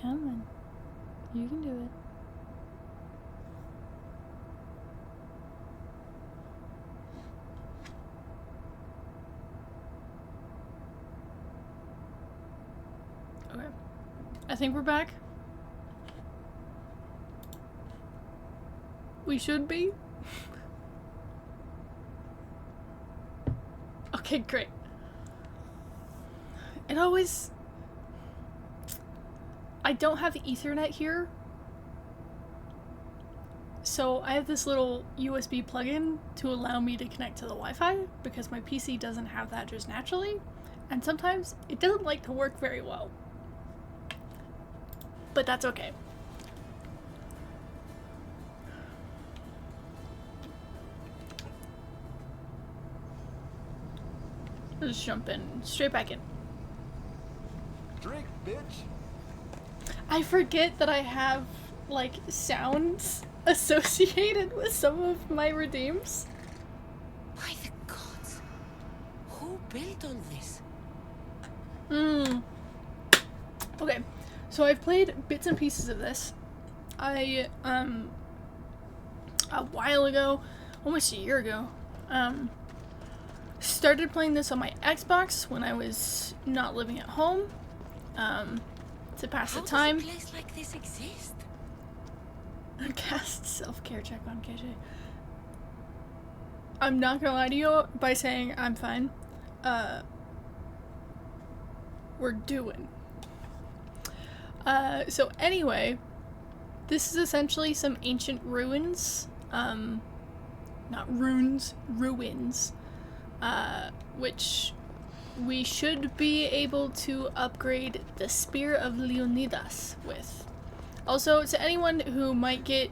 Come on. You can do it. Okay. I think we're back. We should be. Okay, great. It always... I don't have Ethernet here. So I have this little USB plug-in to allow me to connect to the Wi-Fi because my PC doesn't have that just naturally. And sometimes it doesn't like to work very well. But that's okay. Let's just jump in, straight back in. Drink, bitch. I forget that I have, like, sounds associated with some of my redeems. By the gods, who built all this? Okay, so I've played bits and pieces of this. I, a while ago, almost a year ago, started playing this on my Xbox when I was not living at home, to pass the time. How does a place like this exist? Cast self-care check on KJ. I'm not gonna lie to you by saying I'm fine. We're doing. So anyway, this is essentially some ancient ruins. Not runes, ruins. Which we should be able to upgrade the Spear of Leonidas with. Also, to anyone who might get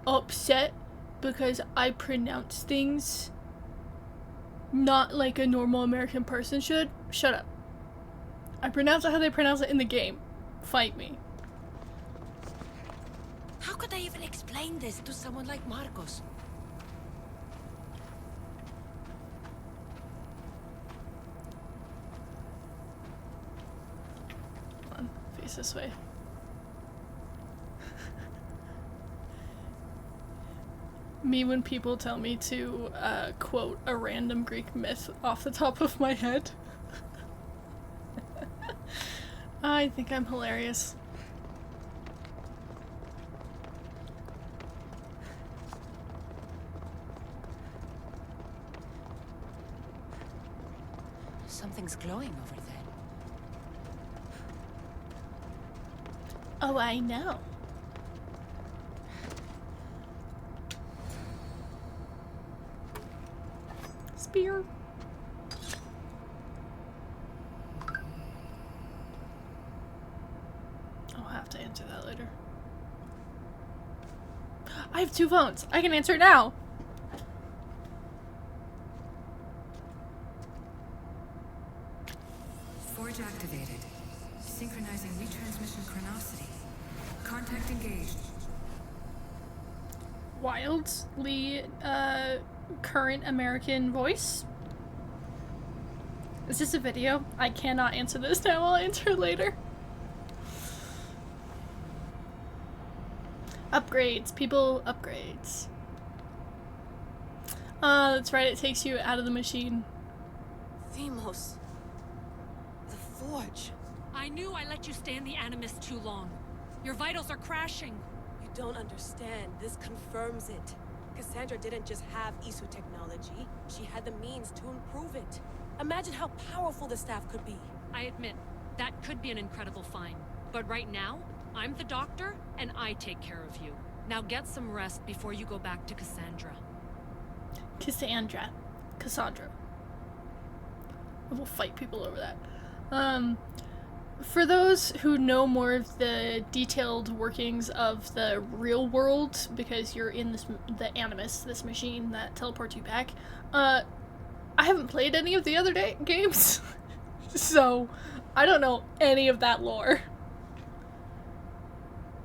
upset because I pronounce things not like a normal American person should, shut up. I pronounce it how they pronounce it in the game. Fight me. How could I even explain this to someone like Marcos? Come on, face this way. Me when people tell me to quote a random Greek myth off the top of my head. I think I'm hilarious. Something's glowing over there. Oh, I know. Spear. I'll have to answer that later. I have 2 phones. I can answer it now. Forge activated. Synchronizing retransmission chronicity. Contact engaged. Wildly, current American voice. Is this a video? I cannot answer this now. I'll answer it later. Upgrades. People upgrades. That's right. It takes you out of the machine. Themos. The Forge. I knew I let you stay in the Animus too long. Your vitals are crashing. You don't understand. This confirms it. Cassandra didn't just have Isu technology. She had the means to improve it. Imagine how powerful the staff could be. I admit, that could be an incredible find. But right now, I'm the doctor, and I take care of you. Now get some rest before you go back to Cassandra. Cassandra. I will fight people over that. For those who know more of the detailed workings of the real world, because you're in the Animus, this machine that teleports you back, I haven't played any of the other games, so I don't know any of that lore.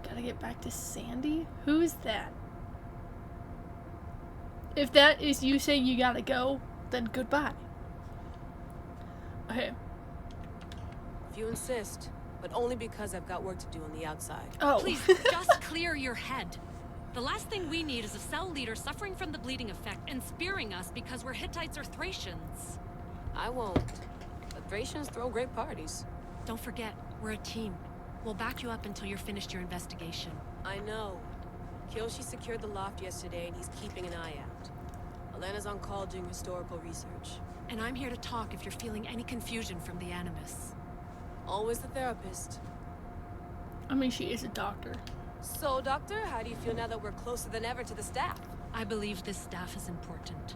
Gotta get back to Sandy? Who is that? If that is you saying you gotta go, then goodbye. Okay. If you insist. but only because I've got work to do on the outside. Oh. Please, just clear your head. The last thing we need is a cell leader suffering from the bleeding effect and spearing us because we're Hittites or Thracians. I won't. The Thracians throw great parties. Don't forget, we're a team. We'll back you up until you're finished your investigation. I know. Kyoshi secured the loft yesterday and he's keeping an eye out. Elena's on call doing historical research. And I'm here to talk if you're feeling any confusion from the Animus. Always the therapist. I mean, she is a doctor. So, Doctor, how do you feel now that we're closer than ever to the staff? I believe this staff is important.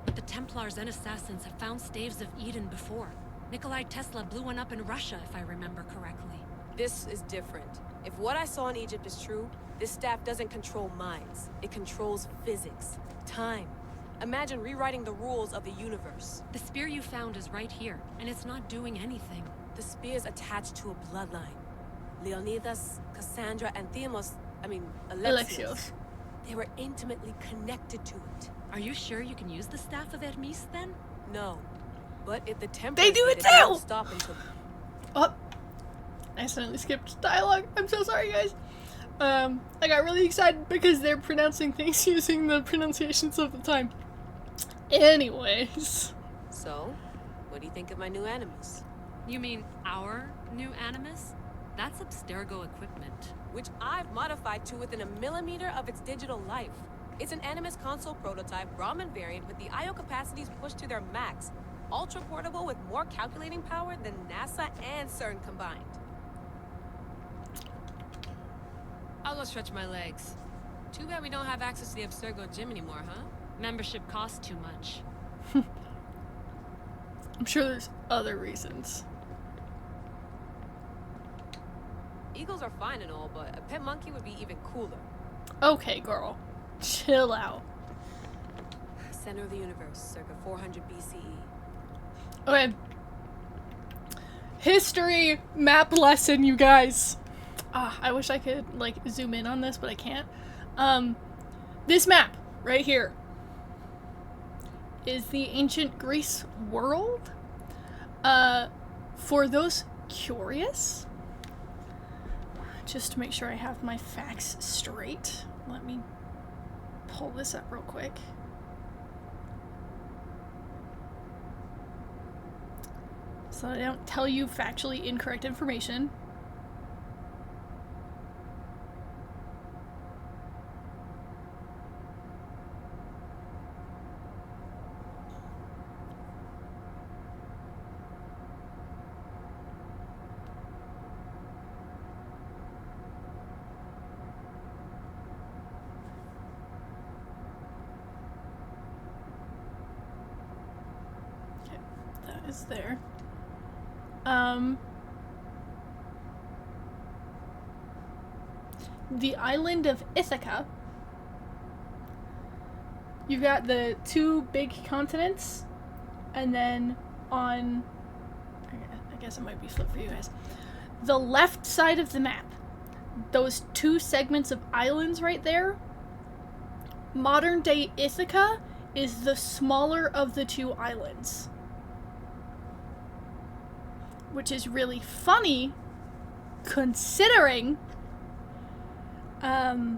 The Templars and Assassins have found staves of Eden before. Nikolai Tesla blew one up in Russia, if I remember correctly. This is different. If what I saw in Egypt is true, this staff doesn't control minds. It controls physics, time. Imagine rewriting the rules of the universe. The spear you found is right here, and it's not doing anything. The spear's attached to a bloodline. Leonidas, Cassandra, and Alexios. They were intimately connected to it. Are you sure you can use the staff of Hermes, then? No. But if the Templars They do it did too! won't stop until... Oh. I accidentally skipped dialogue. I'm so sorry, guys. I got really excited because they're pronouncing things using the pronunciations of the time. Anyways. So, what do you think of my new Animus? You mean our new Animus? That's Abstergo equipment. Which I've modified to within a millimeter of its digital life. It's an Animus console prototype, Brahmin variant with the I/O capacities pushed to their max. Ultra portable with more calculating power than NASA and CERN combined. I'll go stretch my legs. Too bad we don't have access to the Abstergo gym anymore, huh? Membership costs too much. I'm sure there's other reasons. Eagles are fine and all, but a pet monkey would be even cooler. Okay, girl. Chill out. Center of the universe, circa 400 BCE. Okay. History map lesson, you guys. I wish I could, like, zoom in on this, but I can't. This map, right here, is the ancient Greece world. For those curious, just to make sure I have my facts straight, let me pull this up real quick. So I don't tell you factually incorrect information. Is there. The island of Ithaca. You've got the two big continents, and then on, I guess it might be flipped for you guys. The left side of the map, those two segments of islands right there, modern day Ithaca is the smaller of the two islands. Which is really funny, considering, Trouble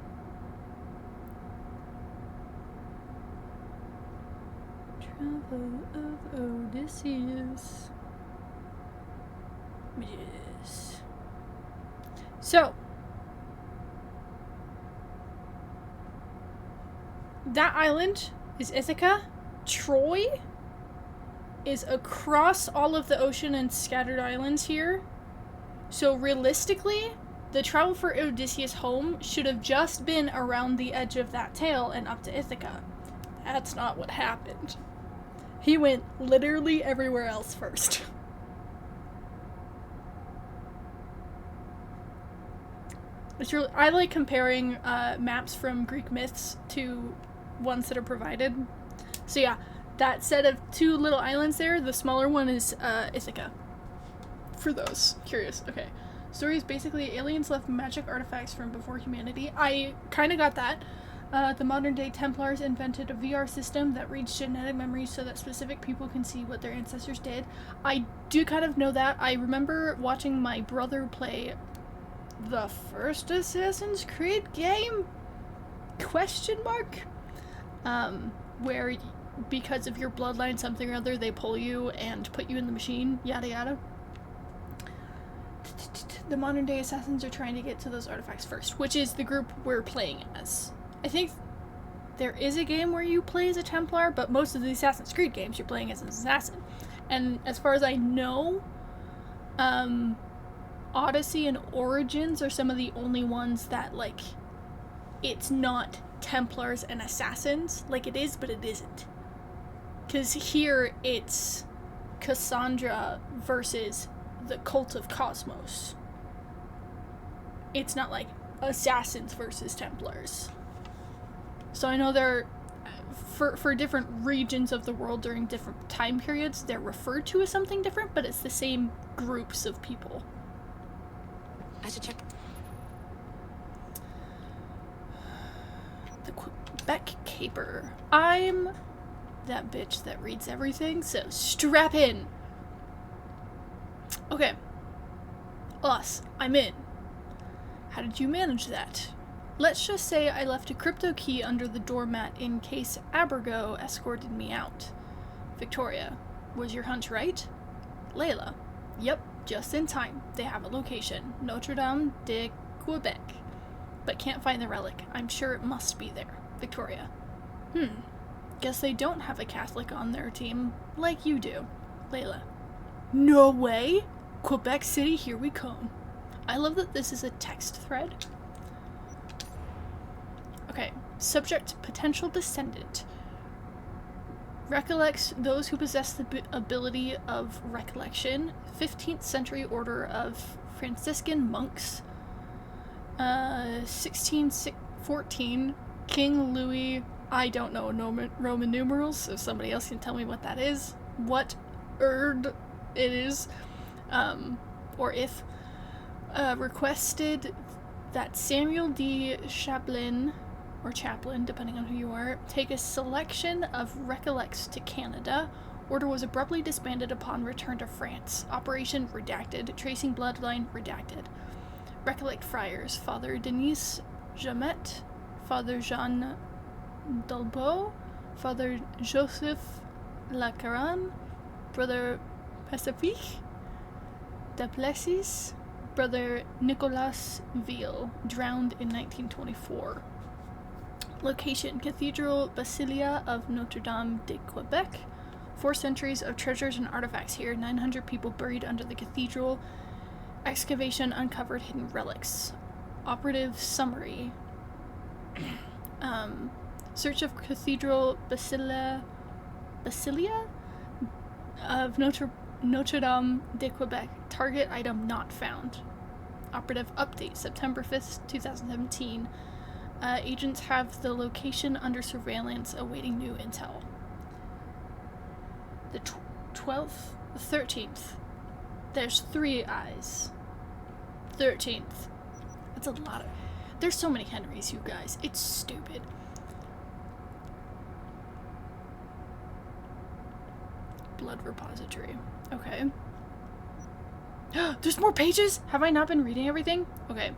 of Odysseus. Yes. So, that island is Ithaca. Troy is across all of the ocean and scattered islands here. So realistically, the travel for Odysseus home should have just been around the edge of that tail and up to Ithaca. That's not what happened. He went literally everywhere else first. It's really, I like comparing maps from Greek myths to ones that are provided. So yeah, that set of two little islands there, the smaller one is Ithaca. For those curious. Okay. Story is basically aliens left magic artifacts from before humanity. I kind of got that. The modern-day Templars invented a VR system that reads genetic memories so that specific people can see what their ancestors did. I do kind of know that. I remember watching my brother play the first Assassin's Creed game? Question mark? Where because of your bloodline something or other, they pull you and put you in the machine, yada yada. The modern-day assassins are trying to get to those artifacts first, which is the group we're playing as. I think there is a game where you play as a Templar, but most of the Assassin's Creed games you're playing as an assassin. And as far as I know, Odyssey and Origins are some of the only ones that, like, it's not Templars and assassins. Like, it is, but it isn't. Because here, it's Cassandra versus the Cult of Cosmos. It's not like assassins versus Templars. So I know they're, for different regions of the world during different time periods, they're referred to as something different, but it's the same groups of people. I should check. The Quebec Caper. I'm that bitch that reads everything, so strap in. Okay. Us. I'm in. How did you manage that? Let's just say I left a crypto key under the doormat in case Abergo escorted me out. Victoria. Was your hunch right? Layla. Yep, just in time. They have a location. Notre Dame de Quebec. But can't find the relic. I'm sure it must be there. Victoria. Guess they don't have a Catholic on their team, like you do. Layla. No way! Quebec City, here we come. I love that this is a text thread. Okay. Subject, potential descendant. Recollects those who possess the ability of recollection. 15th century order of Franciscan monks. 1614, King Louis, I don't know Roman numerals, so somebody else can tell me what that is. What it is, or if, requested that Samuel D. Chaplin, or Chaplin, depending on who you are, take a selection of recollects to Canada. Order was abruptly disbanded upon return to France. Operation redacted. Tracing bloodline redacted. Recollect friars: Father Denis Jamet, Father Jean Dalbeau, Father Joseph Lacaron, Brother Pacifique Duplessis, Brother Nicolas Ville, drowned in 1924. Location: Cathedral Basilia of Notre Dame de Quebec. 4 centuries of treasures and artifacts here. 900 people buried under the cathedral. Excavation uncovered hidden relics. Operative summary. Search of Cathedral Basilia of Notre Dame de Quebec. Target item not found. Operative update, September 5th, 2017. Agents have the location under surveillance, awaiting new intel. The 12th, the 13th. There's 3 eyes. 13th. That's a lot of... There's so many Henrys, you guys. It's stupid. Blood repository. Okay. There's more pages? Have I not been reading everything? Okay.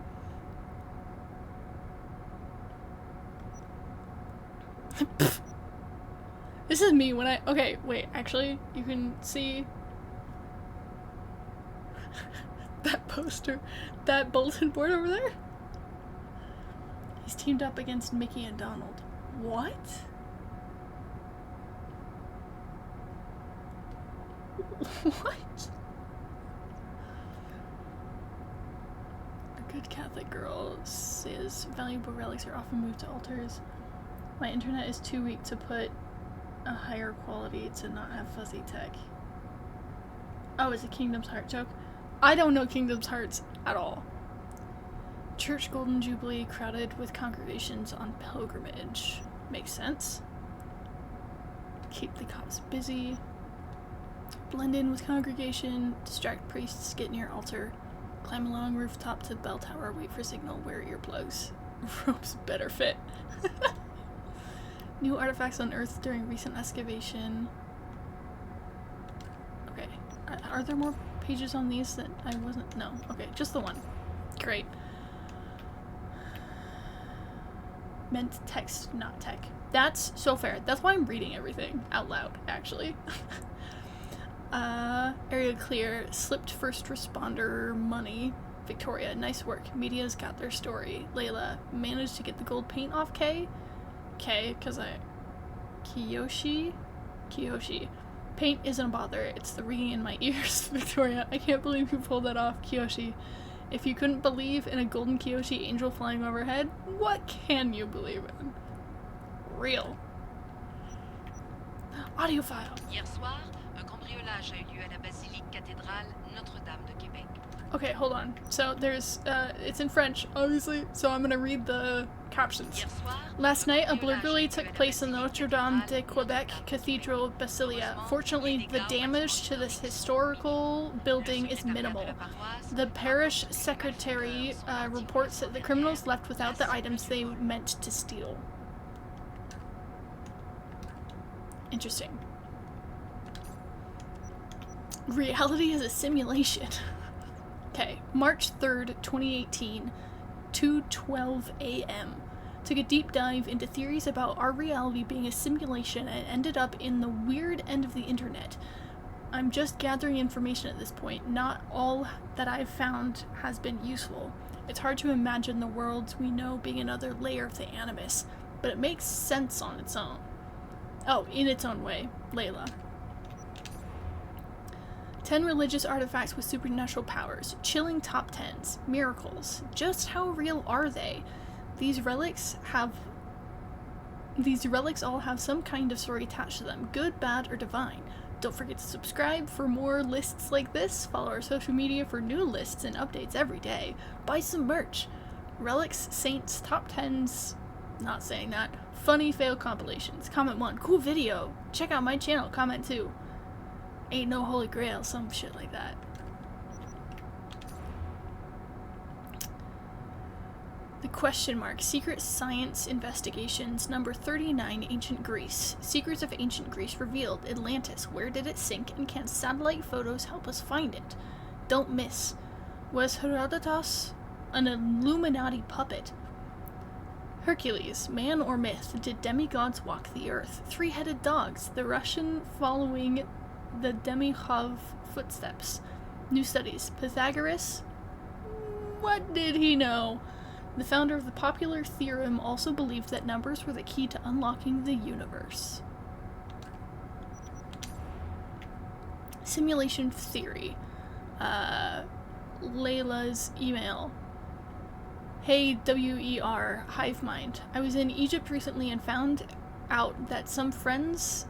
This is me when I... Okay, wait. Actually, you can see... that poster. That bulletin board over there? He's teamed up against Mickey and Donald. What? What? A good Catholic girl says valuable relics are often moved to altars. My internet is too weak to put a higher quality to not have fuzzy tech. Oh, it's a Kingdom's Heart joke. I don't know Kingdom's Hearts at all. Church Golden Jubilee crowded with congregations on pilgrimage. Makes sense. Keep the cops busy. Blend in with congregation. Distract priests. Get near altar. Climb along rooftop to the bell tower. Wait for signal. Wear earplugs. Ropes better fit. New artifacts unearthed during recent excavation. Okay. Are there more pages on these that I wasn't? No. Okay, just the one. Great. Meant text, not tech. That's so fair. That's why I'm reading everything out loud, actually. Area clear. Slipped first responder money. Victoria, nice work. Media's got their story. Layla, managed to get the gold paint off K? K, because Kiyoshi? Paint isn't a bother. It's the ringing in my ears. Victoria, I can't believe you pulled that off. Kiyoshi, if you couldn't believe in a golden Kiyoshi angel flying overhead, what can you believe in? Real. Audio file. Hier soir, un cambriolage a eu lieu à la basilique cathédrale Notre-Dame de Québec. Okay, hold on. So there's, it's in French, obviously, so I'm gonna read the captions. Hier soir, Last night, a burglary took place in the Notre-Dame de Quebec Cathedral Basilia. Fortunately, the damage to this historical building is minimal. The parish secretary reports that the criminals left without the items they meant to steal. Interesting. Reality is a simulation. Okay, March 3rd, 2018, 2:12 a.m. Took a deep dive into theories about our reality being a simulation and ended up in the weird end of the internet. I'm just gathering information at this point. Not all that I've found has been useful. It's hard to imagine the worlds we know being another layer of the Animus, but it makes sense on its own. Oh, in its own way. Layla. 10 religious artifacts with supernatural powers. Chilling top 10s. Miracles. Just how real are they? These relics all have some kind of story attached to them. Good, bad, or divine. Don't forget to subscribe for more lists like this. Follow our social media for new lists and updates every day. Buy some merch. Relics, Saints, top 10s. Not saying that. Funny fail compilations. Comment 1. Cool video. Check out my channel. Comment 2. Ain't no holy grail. Some shit like that. The question mark. Secret science investigations. Number 39. Ancient Greece. Secrets of ancient Greece revealed. Atlantis. Where did it sink? And can satellite photos help us find it? Don't miss. Was Herodotus an Illuminati puppet? Hercules, man or myth? Did demigods walk the earth? Three-headed dogs, the Russian following the demigod footsteps. New studies. Pythagoras? What did he know? The founder of the popular theorem also believed that numbers were the key to unlocking the universe. Simulation theory. Layla's email. Hey, WER, Hive Mind. I was in Egypt recently and found out that some friends,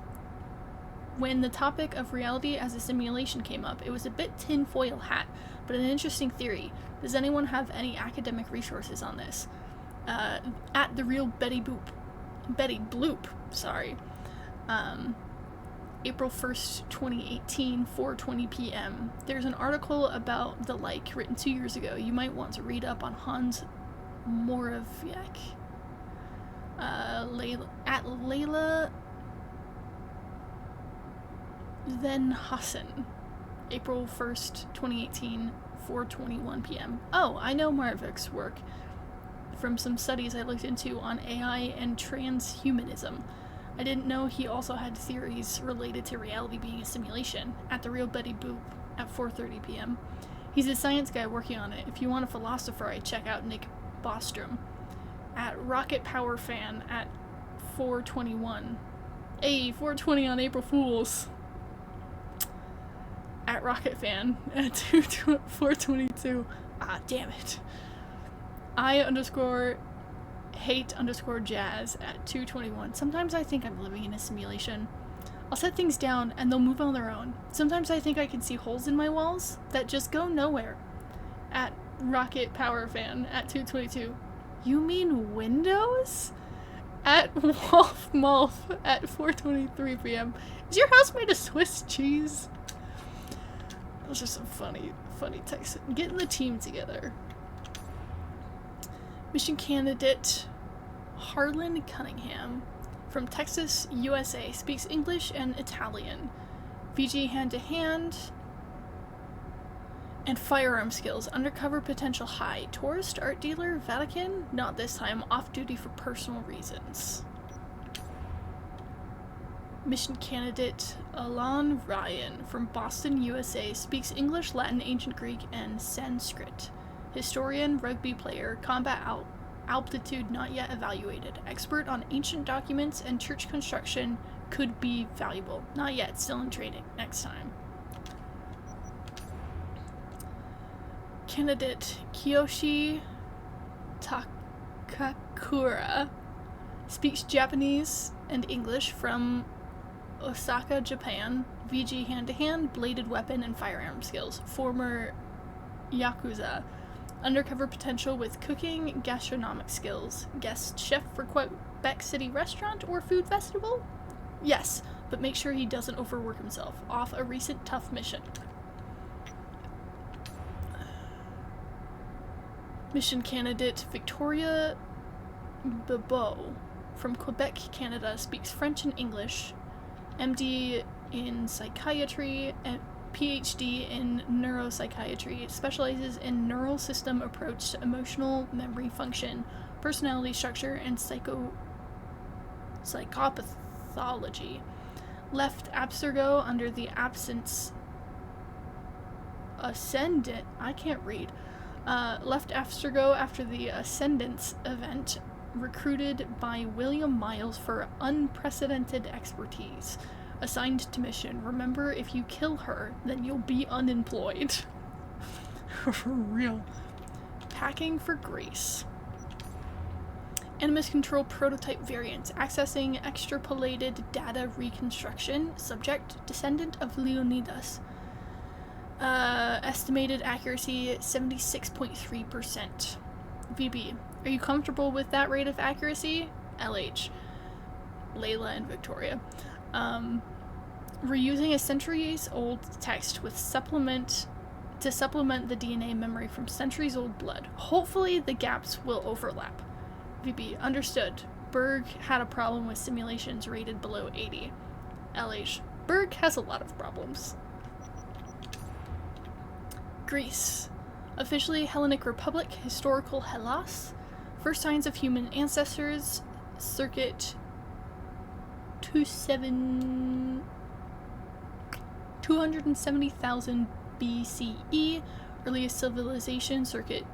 when the topic of reality as a simulation came up, it was a bit tinfoil hat, but an interesting theory. Does anyone have any academic resources on this? At the real Betty Bloop, sorry. April 1st, 2018, 4:20 p.m. There's an article about the like written 2 years ago. You might want to read up on Hans Moraviec. Layla then Hassan. April 1st, 2018, 4:21 p.m. Oh, I know Moraviec's work from some studies I looked into on AI and transhumanism. I didn't know he also had theories related to reality being a simulation. At the real Betty Boop at 4:30 p.m. He's a science guy working on it. If you want a philosopher, I'd check out Nick Bostrom. At Rocket Power Fan at 4:21. Hey, 4:20 on April Fools. At Rocket Fan at 4:22. Ah, damn it. I_hate_jazz at 2:21. Sometimes I think I'm living in a simulation. I'll set things down and they'll move on their own. Sometimes I think I can see holes in my walls that just go nowhere. At Rocket Power Fan at 2:22. You mean windows? At Wolf Molf at 4:23 p.m. Is your house made of Swiss cheese? Those are some funny texts. Getting the team together. Mission candidate Harlan Cunningham from Texas, USA, speaks English and Italian. VG hand-to-hand and firearm skills. Undercover potential high. Tourist, art dealer, Vatican? Not this time. Off-duty for personal reasons. Mission candidate Alan Ryan from Boston, USA, speaks English, Latin, Ancient Greek, and Sanskrit. Historian, rugby player, combat altitude not yet evaluated. Expert on ancient documents and church construction, could be valuable. Not yet, still in training. Next time. Candidate Kiyoshi Takakura speaks Japanese and English from Osaka, Japan. VG hand-to-hand, bladed weapon, and firearm skills. Former Yakuza. Undercover potential with cooking, gastronomic skills. Guest chef for Quebec City restaurant or food festival? Yes, but make sure he doesn't overwork himself. Off a recent tough mission. Mission candidate Victoria Bebeau from Quebec, Canada, speaks French and English. MD in psychiatry and PhD in neuropsychiatry, specializes in neural system approach to emotional memory function, personality structure, and psychopathology. Left Abstergo under the absence ascendant. I can't read. Left Abstergo after the Ascendance event, recruited by William Miles for unprecedented expertise. Assigned to mission. Remember, if you kill her, then you'll be unemployed. For real. Packing for Greece. Animus Control prototype variants. Accessing extrapolated data reconstruction. Subject, descendant of Leonidas. Estimated accuracy 76.3%. VB. Are you comfortable with that rate of accuracy? LH. Layla and Victoria. Reusing a centuries-old text with supplement the DNA memory from centuries-old blood. Hopefully the gaps will overlap. VB. Understood. Berg had a problem with simulations rated below 80. LH. Berg has a lot of problems. Greece. Officially Hellenic Republic, historical Hellas. First signs of human ancestors, circuit 270,000 BCE. Earliest civilization, circuit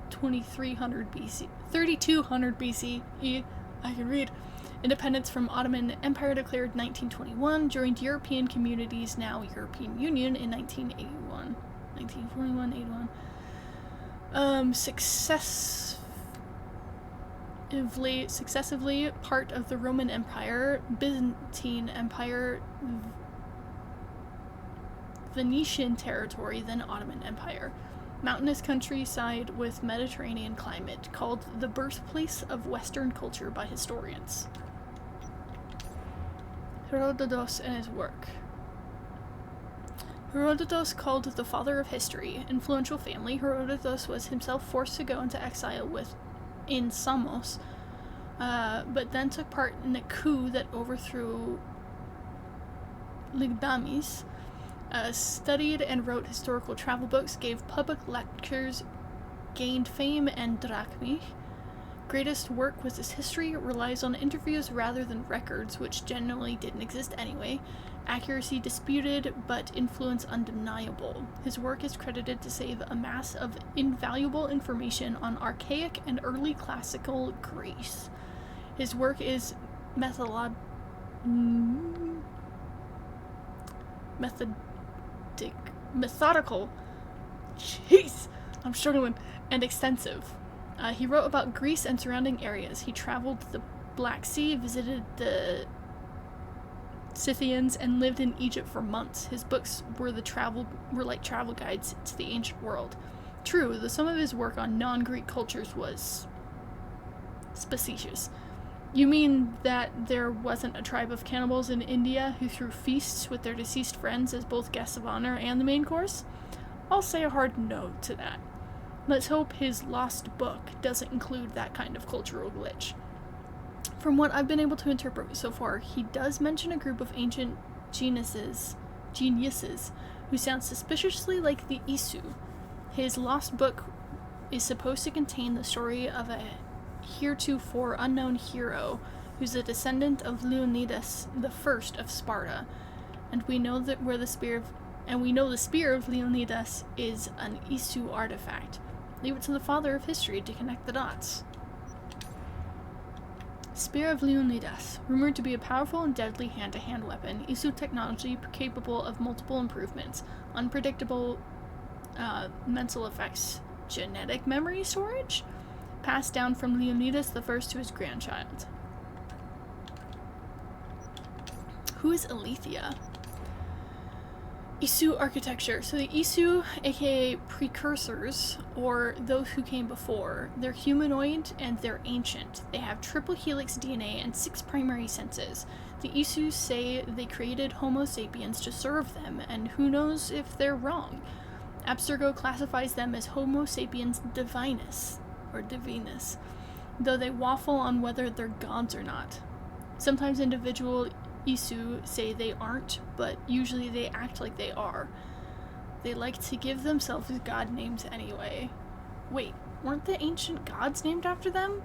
2300 BC, 3200 BCE. I can read. Independence from Ottoman Empire declared 1921. Joined European Communities, now European Union, in 1981. 1941, 81. Successively part of the Roman Empire, Byzantine Empire, Venetian territory, then Ottoman Empire. Mountainous countryside with Mediterranean climate, called the birthplace of Western culture by historians. Herodotus and his work. Herodotus, called the father of history, influential family. Herodotus was himself forced to go into exile in Samos, but then took part in a coup that overthrew Ligdamis. Studied and wrote historical travel books, gave public lectures, gained fame and drachmae. Greatest work was his history, relies on interviews rather than records, which generally didn't exist anyway. Accuracy disputed, but influence undeniable. His work is credited to save a mass of invaluable information on archaic and early classical Greece. His work is methodical, jeez, I'm struggling, and extensive. He wrote about Greece and surrounding areas. He traveled the Black Sea, visited the Scythians, and lived in Egypt for months. His books were like travel guides to the ancient world. True, the sum of his work on non-Greek cultures was specious. You mean that there wasn't a tribe of cannibals in India who threw feasts with their deceased friends as both guests of honor and the main course? I'll say a hard no to that. Let's hope his lost book doesn't include that kind of cultural glitch. From what I've been able to interpret so far, he does mention a group of ancient geniuses who sound suspiciously like the Isu. His lost book is supposed to contain the story of a heretofore unknown hero who's a descendant of Leonidas the First of Sparta, and we know the spear of Leonidas is an Isu artifact. Leave it to the father of history to connect the dots. Spear of Leonidas, rumored to be a powerful and deadly hand-to-hand weapon, Isu technology capable of multiple improvements, unpredictable mental effects, genetic memory storage, passed down from Leonidas the First to his grandchild. Who is Alethea? Isu architecture. So the Isu, aka precursors, or those who came before, they're humanoid and they're ancient. They have triple helix DNA and 6 primary senses. The Isu say they created Homo sapiens to serve them, and who knows if they're wrong. Abstergo classifies them as Homo sapiens divinus, or divinus, though they waffle on whether they're gods or not. Sometimes individual Isu say they aren't, but usually they act like they are. They like to give themselves god names anyway. Wait, weren't the ancient gods named after them?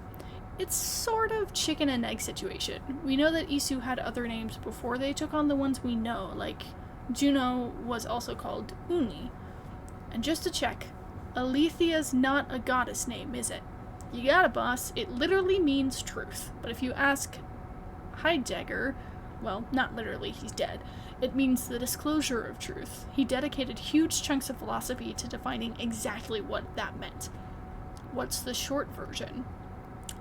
It's sort of chicken and egg situation. We know that Isu had other names before they took on the ones we know, like Juno was also called Uni. And just to check, Alethea's not a goddess name, is it? You got it, boss. It literally means truth. But if you ask Heidegger, well, not literally, he's dead. It means the disclosure of truth. He dedicated huge chunks of philosophy to defining exactly what that meant. What's the short version?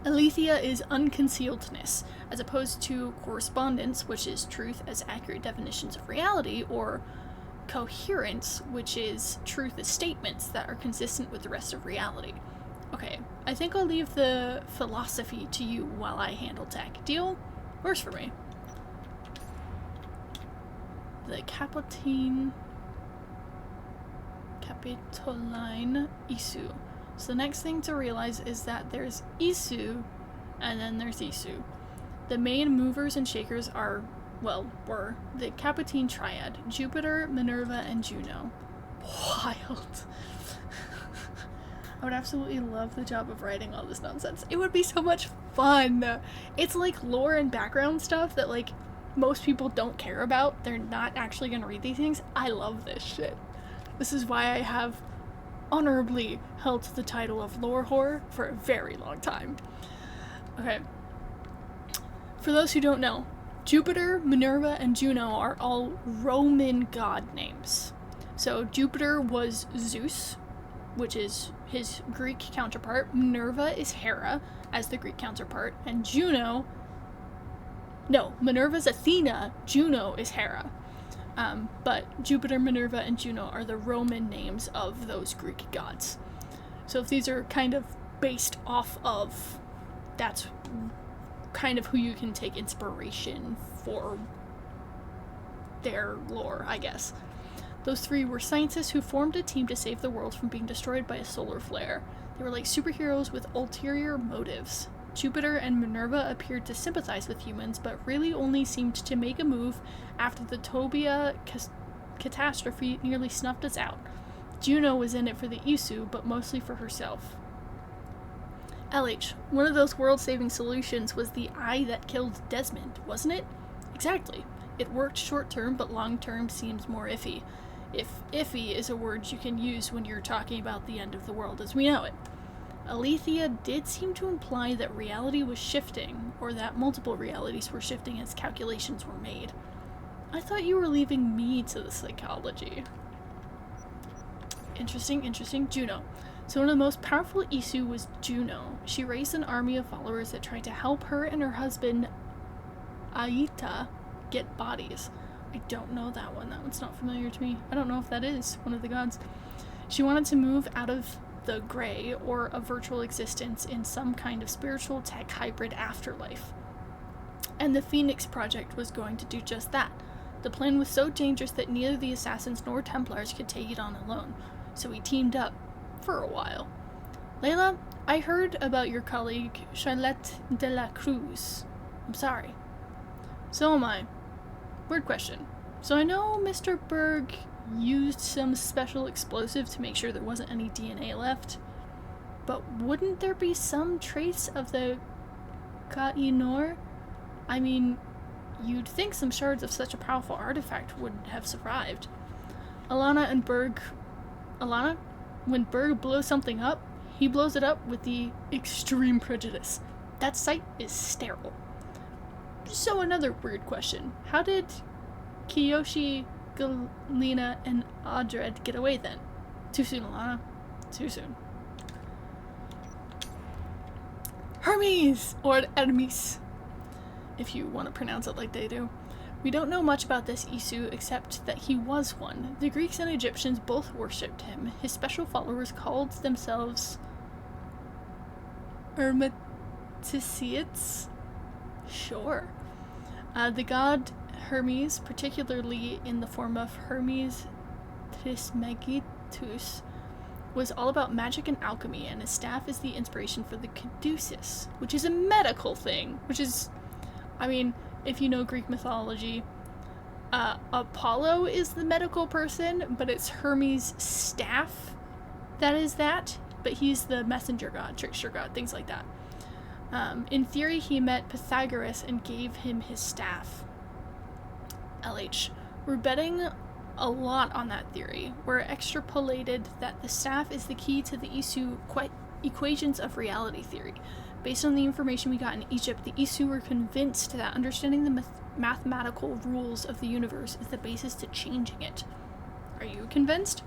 Aletheia is unconcealedness, as opposed to correspondence, which is truth as accurate definitions of reality, or coherence, which is truth as statements that are consistent with the rest of reality. Okay, I think I'll leave the philosophy to you while I handle tech. Deal? Works for me. The Capitoline Isu. So the next thing to realize is that there's Isu, and then there's Isu. The main movers and shakers were the Capitoline Triad, Jupiter, Minerva, and Juno. Wild. I would absolutely love the job of writing all this nonsense. It would be so much fun. It's like lore and background stuff that, like, most people don't care about. They're not actually going to read these things. I love this shit. This is why I have honorably held the title of lore whore for a very long time. Okay. For those who don't know, Jupiter, Minerva, and Juno are all Roman god names. So Jupiter was Zeus, which is his Greek counterpart. Minerva is Hera, as the Greek counterpart. And Minerva's Athena, Juno is Hera. But Jupiter, Minerva, and Juno are the Roman names of those Greek gods. So if these are kind of based off of, that's kind of who you can take inspiration for their lore, I guess. Those 3 were scientists who formed a team to save the world from being destroyed by a solar flare. They were like superheroes with ulterior motives. Jupiter and Minerva appeared to sympathize with humans, but really only seemed to make a move after the Tobia catastrophe nearly snuffed us out. Juno was in it for the Isu, but mostly for herself. LH, one of those world-saving solutions was the eye that killed Desmond, wasn't it? Exactly. It worked short-term, but long-term seems more iffy. If iffy is a word you can use when you're talking about the end of the world as we know it. Alethea did seem to imply that reality was shifting, or that multiple realities were shifting as calculations were made. I thought you were leaving me to the psychology. Interesting. Juno. So one of the most powerful Isu was Juno. She raised an army of followers that tried to help her and her husband, Aita, get bodies. I don't know that one. That one's not familiar to me. I don't know if that is one of the gods. She wanted to move out of the gray, or a virtual existence, in some kind of spiritual tech hybrid afterlife. And the Phoenix Project was going to do just that. The plan was so dangerous that neither the Assassins nor Templars could take it on alone, so we teamed up for a while. Layla, I heard about your colleague, Charlotte de la Cruz. I'm sorry. So am I. Weird question. So I know Mr. Berg used some special explosive to make sure there wasn't any DNA left, but wouldn't there be some trace of the Ka'inor? I mean, you'd think some shards of such a powerful artifact would have survived. Alana, when Berg blows something up, he blows it up with the extreme prejudice. That site is sterile. So another weird question. How did Kiyoshi, Galena, and Audred get away then? Too soon, Alana. Too soon. Hermes! Or Hermes, if you want to pronounce it like they do. We don't know much about this Isu except that he was one. The Greeks and Egyptians both worshipped him. His special followers called themselves Hermeticids? Sure. The god Hermes, particularly in the form of Hermes Trismegistus, was all about magic and alchemy, and his staff is the inspiration for the caduceus, which is a medical thing, which is, I mean, if you know Greek mythology, Apollo is the medical person, but it's Hermes' staff that is that, but he's the messenger god, trickster god, things like that. In theory, he met Pythagoras and gave him his staff. LH. We're betting a lot on that theory. We're extrapolated that the staff is the key to the Isu equations of reality theory. Based on the information we got in Egypt, the Isu were convinced that understanding the mathematical rules of the universe is the basis to changing it. Are you convinced?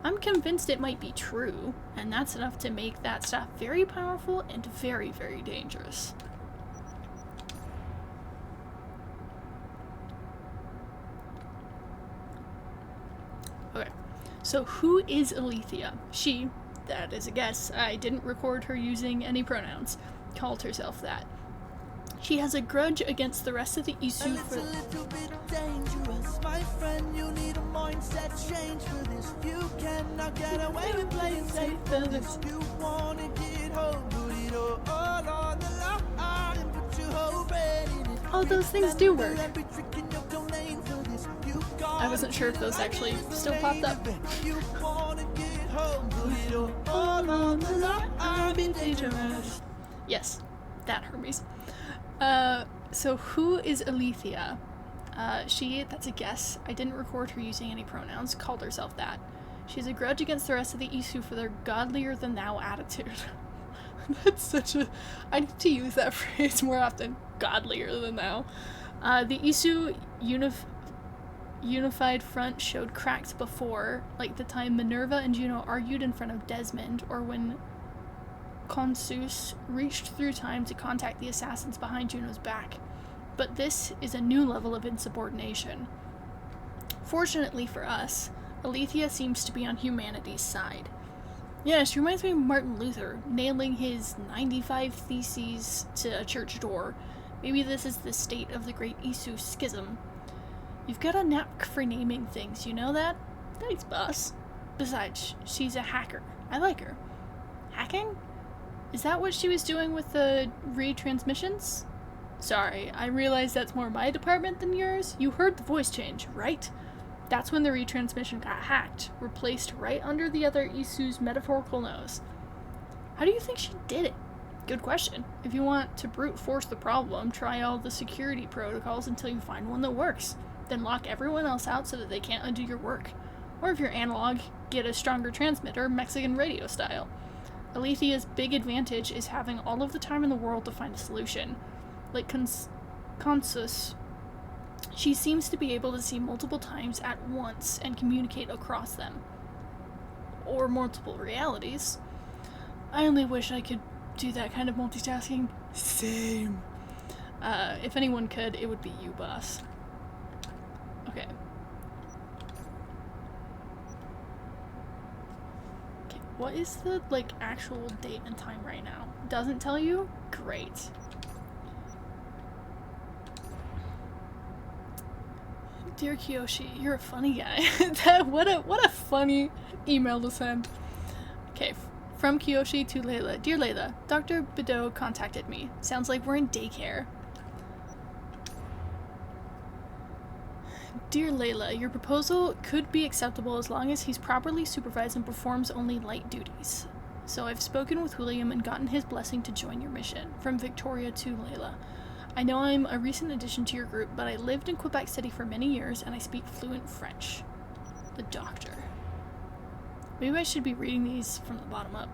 I'm convinced it might be true, and that's enough to make that staff very powerful and very, very dangerous. Okay, so who is Alethea? She, that is a guess, I didn't record her using any pronouns, called herself that. She has a grudge against the rest of the Isu for... A little bit dangerous, my friend. You need a mindset change for this. You cannot get away with playing safe for this. You wanna get home, put it all on the line and put your whole brain in it. Oh, those things do work. I wasn't sure if those actually still popped up. You wanna get home, put it all on the line, be dangerous. Yes, that Hermes. So who is Alethea? She, that's a guess, I didn't record her using any pronouns, called herself that. She has a grudge against the rest of the Isu for their godlier-than-thou attitude. That's such a... I need to use that phrase more often. Godlier-than-thou. The Isu unified front showed cracks before, like the time Minerva and Juno argued in front of Desmond, or when Consus reached through time to contact the assassins behind Juno's back. But this is a new level of insubordination. Fortunately for us, Alethea seems to be on humanity's side. Yeah, she reminds me of Martin Luther, nailing his 95 Theses to a church door. Maybe this is the state of the great Isu schism. You've got a knack for naming things, you know that? Thanks, boss. Besides, she's a hacker. I like her. Hacking? Is that what she was doing with the retransmissions? Sorry, I realize that's more my department than yours. You heard the voice change, right? That's when the retransmission got hacked, replaced right under the other Isu's metaphorical nose. How do you think she did it? Good question. If you want to brute force the problem, try all the security protocols until you find one that works. Then lock everyone else out so that they can't undo your work. Or if you're analog, get a stronger transmitter, Mexican radio style. Alethea's big advantage is having all of the time in the world to find a solution. Like Consus, she seems to be able to see multiple times at once and communicate across them. Or multiple realities. I only wish I could do that kind of multitasking. Same. If anyone could, it would be you, boss. Okay. What is the, actual date and time right now? Doesn't tell you? Great. Dear Kiyoshi, you're a funny guy. What a funny email to send. Okay, From Kiyoshi to Layla. Dear Layla, Dr. Bideau contacted me. Sounds like we're in daycare. Dear Layla, your proposal could be acceptable as long as he's properly supervised and performs only light duties. So I've spoken with William and gotten his blessing to join your mission. From Victoria to Layla. I know I'm a recent addition to your group, but I lived in Quebec City for many years and I speak fluent French. The doctor. Maybe I should be reading these from the bottom up.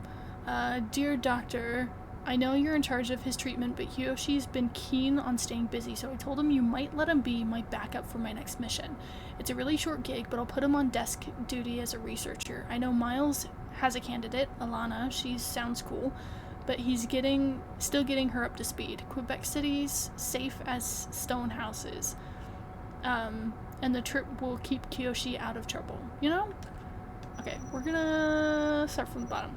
Dear Doctor, I know you're in charge of his treatment, but Kiyoshi's been keen on staying busy, so I told him you might let him be my backup for my next mission. It's a really short gig, but I'll put him on desk duty as a researcher. I know Miles has a candidate, Alana. She sounds cool, but he's still getting her up to speed. Quebec City's safe as stone houses. And the trip will keep Kiyoshi out of trouble. You know? Okay, we're gonna start from the bottom.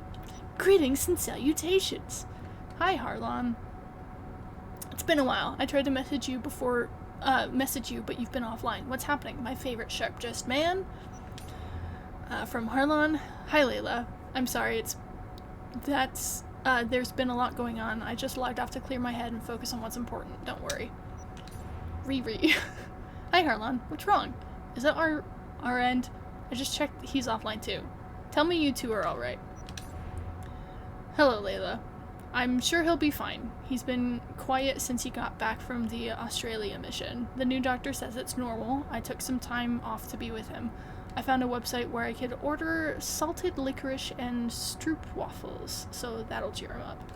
Greetings and salutations. Hi, Harlan. It's been a while. I tried to message you, but you've been offline. What's happening? My favorite sharp-dressed man. From Harlan. Hi, Layla. I'm sorry, there's been a lot going on. I just logged off to clear my head and focus on what's important. Don't worry. Riri. Hi, Harlan. What's wrong? Is that our end? I just checked he's offline too. Tell me you two are alright. Hello, Layla. I'm sure he'll be fine. He's been quiet since he got back from the Australia mission. The new doctor says it's normal. I took some time off to be with him. I found a website where I could order salted licorice and stroop waffles, so that'll cheer him up.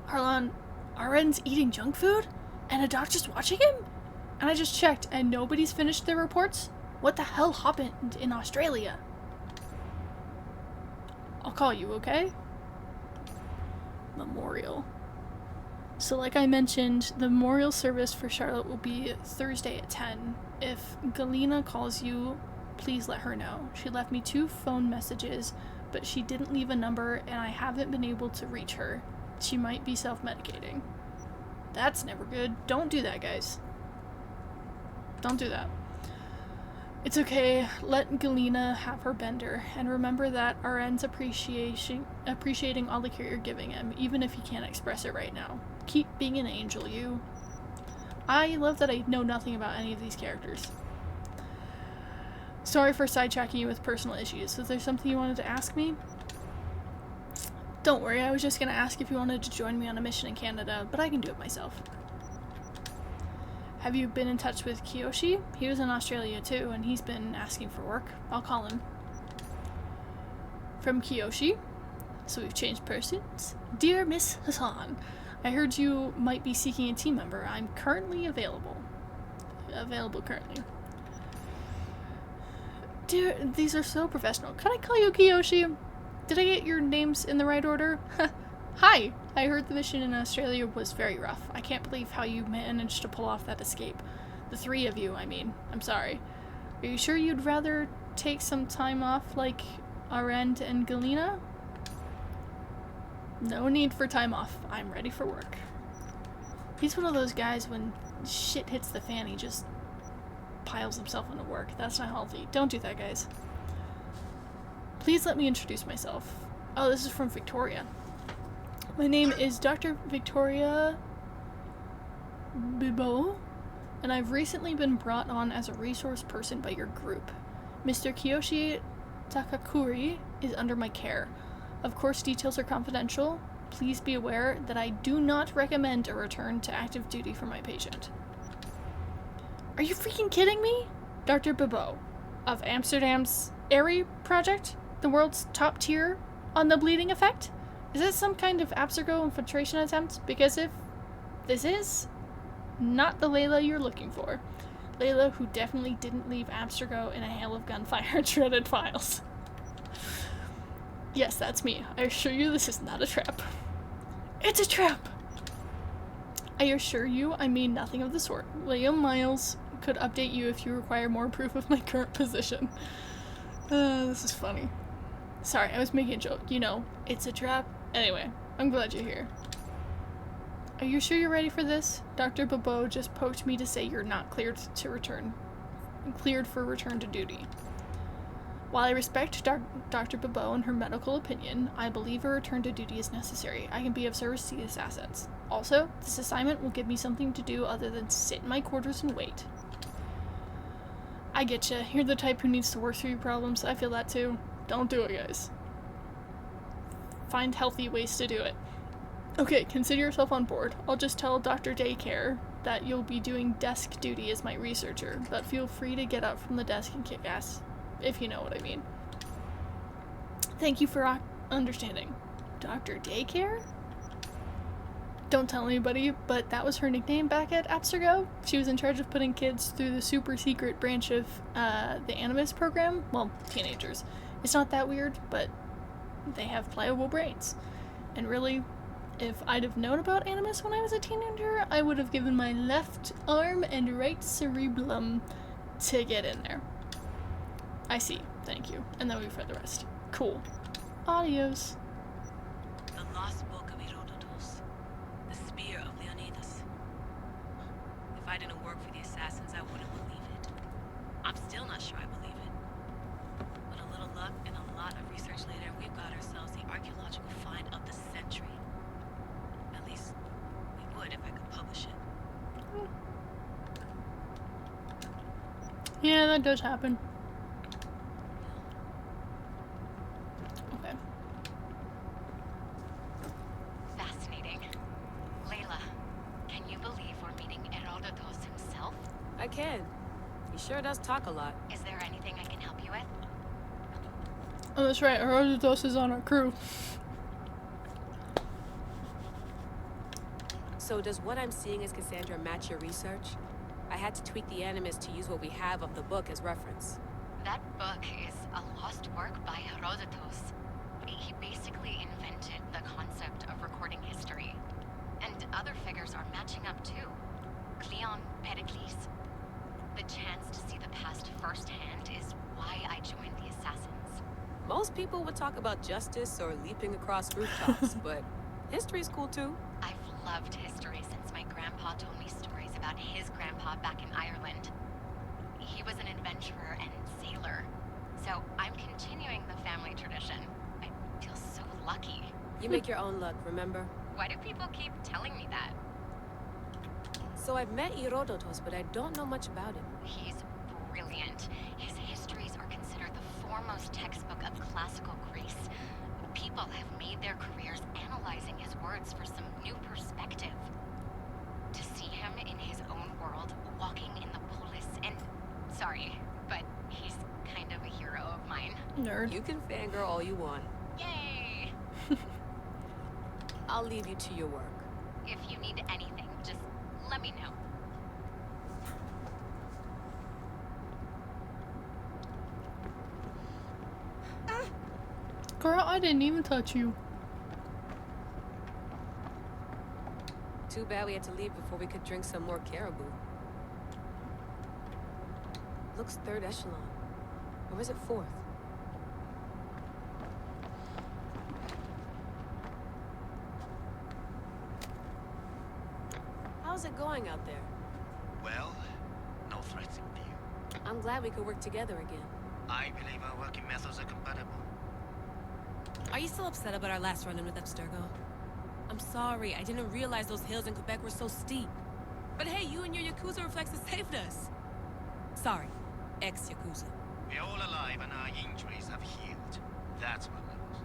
Harlan, Aren's eating junk food? And a doctor's watching him? And I just checked, and nobody's finished their reports? What the hell happened in Australia? I'll call you, okay? Memorial. So like I mentioned, the memorial service for Charlotte will be Thursday at 10. If Galena calls you, please let her know. She left me 2 phone messages, but she didn't leave a number and I haven't been able to reach her. She might be self-medicating. That's never good. Don't do that, guys. Don't do that. It's okay. Let Galena have her bender, and remember that Aren's appreciating all the care you're giving him, even if he can't express it right now. Keep being an angel, you. I love that I know nothing about any of these characters. Sorry for sidetracking you with personal issues. Was there something you wanted to ask me? Don't worry, I was just gonna ask if you wanted to join me on a mission in Canada, but I can do it myself. Have you been in touch with Kiyoshi? He was in Australia too, and he's been asking for work. I'll call him. From Kiyoshi. So we've changed persons. Dear Miss Hassan, I heard you might be seeking a team member. I'm currently available. Currently. Dear, these are so professional. Can I call you Kiyoshi? Did I get your names in the right order? Hi! I heard the mission in Australia was very rough. I can't believe how you managed to pull off that escape. The 3 of you, I mean. I'm sorry. Are you sure you'd rather take some time off like Arend and Galena? No need for time off. I'm ready for work. He's one of those guys when shit hits the fan, he just piles himself into work. That's not healthy. Don't do that, guys. Please let me introduce myself. Oh, this is from Victoria. My name is Dr. Victoria Bibo, and I've recently been brought on as a resource person by your group. Mr. Kiyoshi Takakuri is under my care. Of course, details are confidential. Please be aware that I do not recommend a return to active duty for my patient. Are you freaking kidding me? Dr. Bibo of Amsterdam's ARI project? The world's top tier on the bleeding effect? Is this some kind of Abstergo infiltration attempt? Because if this is, not the Layla you're looking for. Layla who definitely didn't leave Abstergo in a hail of gunfire and shredded files. Yes, that's me. I assure you this is not a trap. It's a trap! I assure you I mean nothing of the sort. William Miles could update you if you require more proof of my current position. This is funny. Sorry, I was making a joke. You know, it's a trap. Anyway, I'm glad you're here. Are you sure you're ready for this? Dr. Bobo just poked me to say you're not cleared for return to duty. While I respect Dr. Babot and her medical opinion, I believe a return to duty is necessary. I can be of service to the assassins. Also, this assignment will give me something to do other than sit in my quarters and wait. I getcha. You're the type who needs to work through your problems. I feel that too. Don't do it, guys. Find healthy ways to do it. Okay, consider yourself on board. I'll just tell Dr. Daycare that you'll be doing desk duty as my researcher, but feel free to get up from the desk and kick ass, if you know what I mean. Thank you for understanding. Dr. Daycare? Don't tell anybody, but that was her nickname back at Abstergo. She was in charge of putting kids through the super secret branch of the Animus program. Well, teenagers. It's not that weird, but they have pliable brains. And really, if I'd have known about Animus when I was a teenager, I would have given my left arm and right cerebellum to get in there. I see. Thank you. And then we've read the rest. Cool. Adios. The lost book of Herodotus. The spear of Leonidas. If I didn't work for the assassins, I wouldn't believe it. I'm still not sure I believe it. With a little luck and a lot of research later, we've got ourselves the archaeological find of the century. At least, we would if I could publish it. Yeah, that does happen. Okay. Fascinating. Layla, can you believe we're meeting Herodotus himself? I can. He sure does talk a lot. Is there anything I can help you with? Oh, that's right. Herodotus is on our crew. So does what I'm seeing as Cassandra match your research? I had to tweak the Animus to use what we have of the book as reference. That book is a lost work by Herodotus. He basically invented the concept of recording history. And other figures are matching up too. Cleon, Pericles. The chance to see the past firsthand is why I joined the assassins. Most people would talk about justice or leaping across rooftops, but history's cool too. I've loved history since my grandpa told me stories about his grandpa back in Ireland. He was an adventurer and sailor, so I'm continuing the family tradition. I feel so lucky. You make your own luck, remember? Why do people keep telling me that? So I've met Herodotus, but I don't know much about him. He's brilliant. His histories are considered the foremost textbook of classical Greece. People have made their careers analyzing his words for some new perspective. To see him in his own world, walking in the polis, and... Sorry, but he's kind of a hero of mine. Nerd. You can fangirl all you want. Yay! I'll leave you to your work. If you need anything, just let me know. Girl, I didn't even touch you. Too bad we had to leave before we could drink some more caribou. Looks third echelon. Or is it fourth? How's it going out there? Well, no threats in view. I'm glad we could work together again. I believe our working methods are compatible. Are you still upset about our last run-in with Abstergo? I'm sorry, I didn't realize those hills in Quebec were so steep. But hey, you and your Yakuza reflexes saved us. Sorry, ex-Yakuza. We're all alive and our injuries have healed. That's what matters.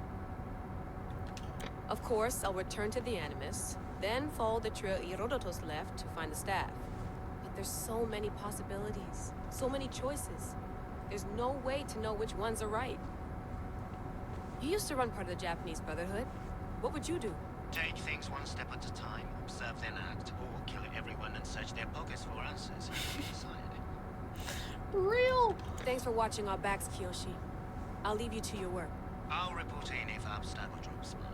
Of course, I'll return to the Animus, then follow the trail Herodotus left to find the staff. But there's so many possibilities, so many choices. There's no way to know which ones are right. You used to run part of the Japanese Brotherhood. What would you do? Take things one step at a time, observe then act, or kill everyone and search their pockets for answers if you decide. Real. Thanks for watching our backs, Kiyoshi. I'll leave you to your work. I'll report in if Abstergo drops by.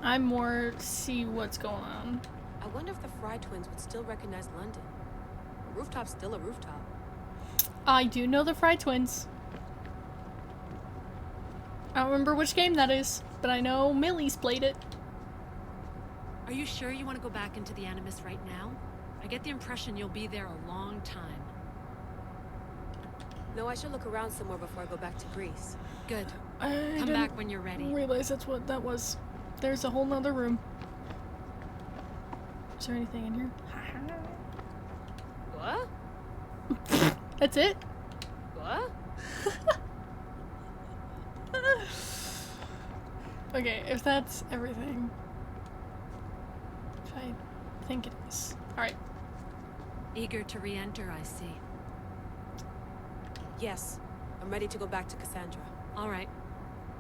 I'm more see what's going on. I wonder if the Fry twins would still recognize London. A rooftop's still a rooftop. I do know the Fry twins. I don't remember which game that is, but I know Millie's played it. Are you sure you want to go back into the Animus right now? I get the impression you'll be there a long time. No, I should look around some more before I go back to Greece. Good. I Come didn't back when you're ready. realize that's what that was. There's a whole nother room. Is there anything in here? What? That's it? What? Okay, if that's everything. Which I think it is. Alright. Eager to re-enter, I see. Yes. I'm ready to go back to Cassandra. All right.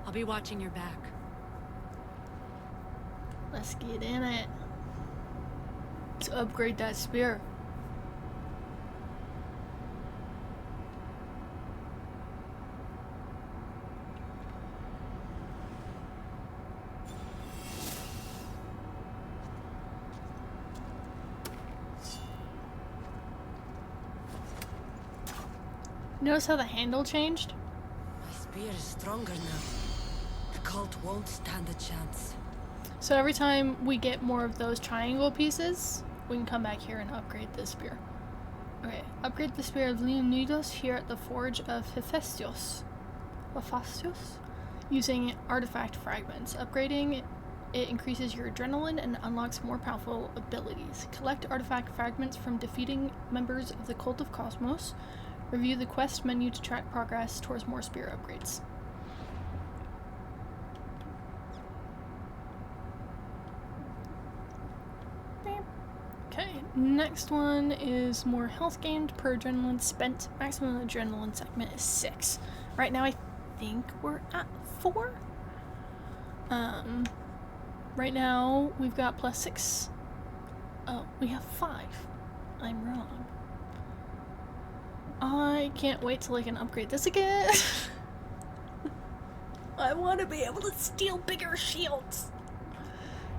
I'll be watching your back. Let's get in it. Let's upgrade that spear. Notice how the handle changed? My spear is stronger now. The cult won't stand a chance. So every time we get more of those triangle pieces, we can come back here and upgrade this spear. Okay, upgrade the spear of Leonidas here at the Forge of Hephaestus. Using artifact fragments. Upgrading it increases your adrenaline and unlocks more powerful abilities. Collect artifact fragments from defeating members of the Cult of Cosmos. Review the quest menu to track progress towards more spear upgrades. Okay, next one is more health gained per adrenaline spent. Maximum adrenaline segment is 6. Right now I think we're at 4. Right now we've got +6. Oh, we have 5. I'm wrong. I can't wait till I can upgrade this again. I want to be able to steal bigger shields.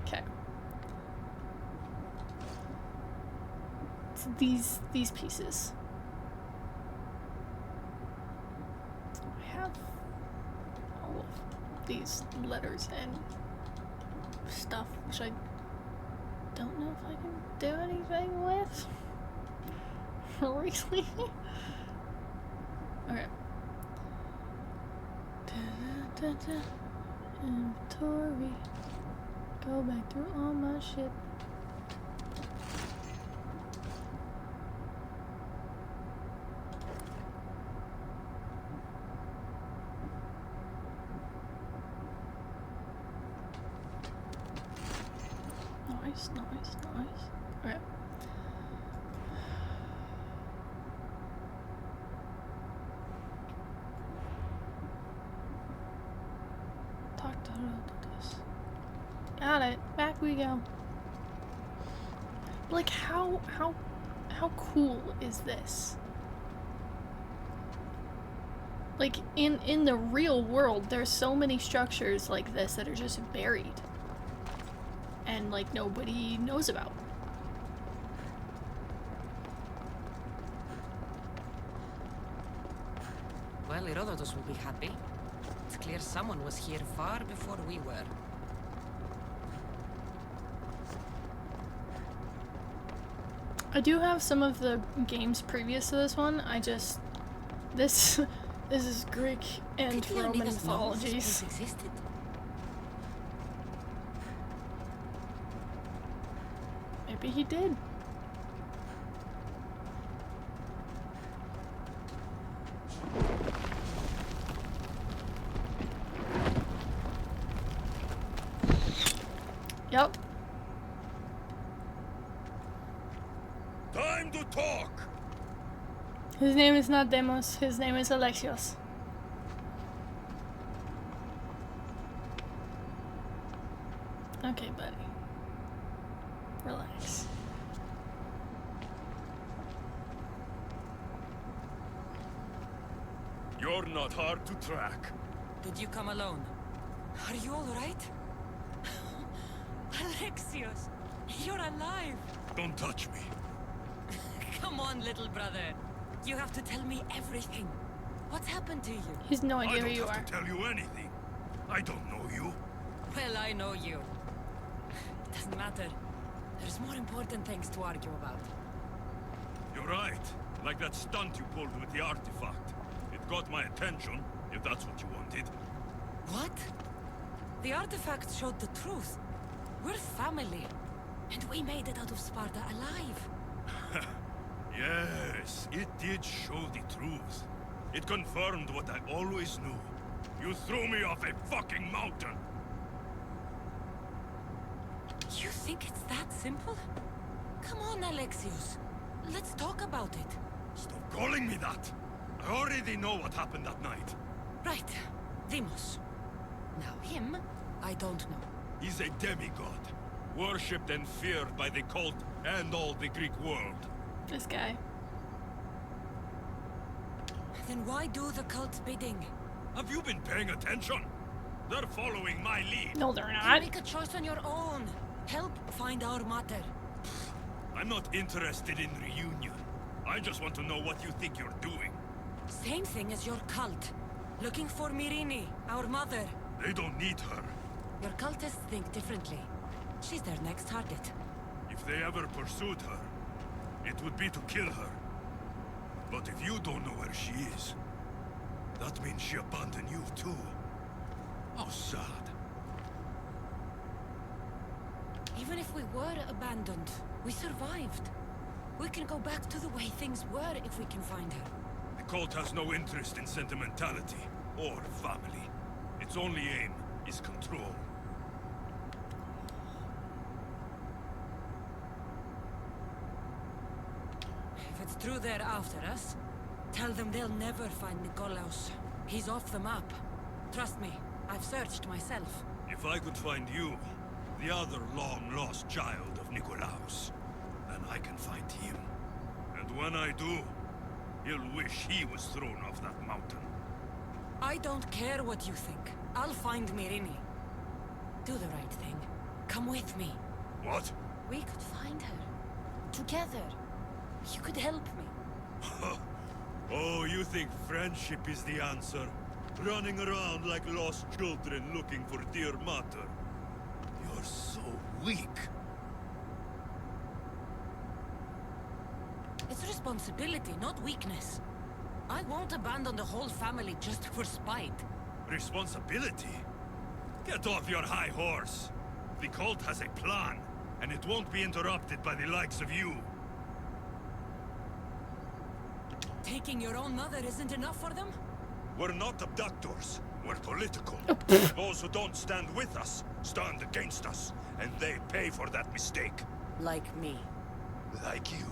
Okay. It's these pieces. I have all of these letters and stuff, which I don't know if I can do anything with. Really? Okay. Inventory. Go back through all my shit. Nice, nice, nice. Okay. Got it. Back we go. Like, how cool is this? Like, in the real world, there's so many structures like this that are just buried. And, like, nobody knows about. Well, Herodotus will be happy. It's clear someone was here far before we were. I do have some of the games previous to this one. I just... This is Greek and Did Roman Leonidas know this mythologies. place existed? Maybe he did. Yep. Time to talk! His name is not Demos, his name is Alexios. Okay, buddy. Relax. You're not hard to track. Did you come alone? Are you all right? Alexios, you're alive! Don't touch me. Come on, little brother. You have to tell me everything. What's happened to you? He has no I idea don't who you have are. to tell you anything. I don't know you. Well, I know you. It doesn't matter. There's more important things to argue about. You're right. Like that stunt you pulled with the artifact. have got my attention, if that's what you wanted. What? The artifact showed the truth. We're family. And we made it out of Sparta alive. Yes, it did show the truth. It confirmed what I always knew. You threw me off a fucking mountain! You think it's that simple? Come on, Alexios. Let's talk about it. Stop calling me that! I already know what happened that night. Right. Demos. Now him, I don't know. He's a demigod, worshipped and feared by the cult and all the Greek world. This guy. Then why do the cult's bidding? Have you been paying attention? They're following my lead. No, they're You not. make a choice on your own. Help find our mater. I'm not interested in reunion. I just want to know what you think you're doing. Same thing as your cult. Looking for Mirini, our mother. They don't need her. Your cultists think differently. She's their next target. If they ever pursued her, it would be to kill her. But if you don't know where she is, that means she abandoned you too. How sad. Even if we were abandoned, we survived. We can go back to the way things were if we can find her. The cult has no interest in sentimentality or family. Its only aim is control. If it's true they're after us, tell them they'll never find Nikolaos. He's off the map. Trust me, I've searched myself. If I could find you, the other long-lost child of Nikolaos, then I can find him. And when I do, he'll wish he was thrown off that mountain. I don't care what you think. I'll find Mirini. Do the right thing. Come with me. What? We could find her. Together. You could help me. Oh, you think friendship is the answer? Running around like lost children looking for dear mater. You're so weak. It's responsibility, not weakness. I won't abandon the whole family just for spite. Responsibility? Get off your high horse. The cult has a plan, and it won't be interrupted by the likes of you. Taking your own mother isn't enough for them? We're not abductors. We're political. Those who don't stand with us stand against us, and they pay for that mistake. Like me. Like you.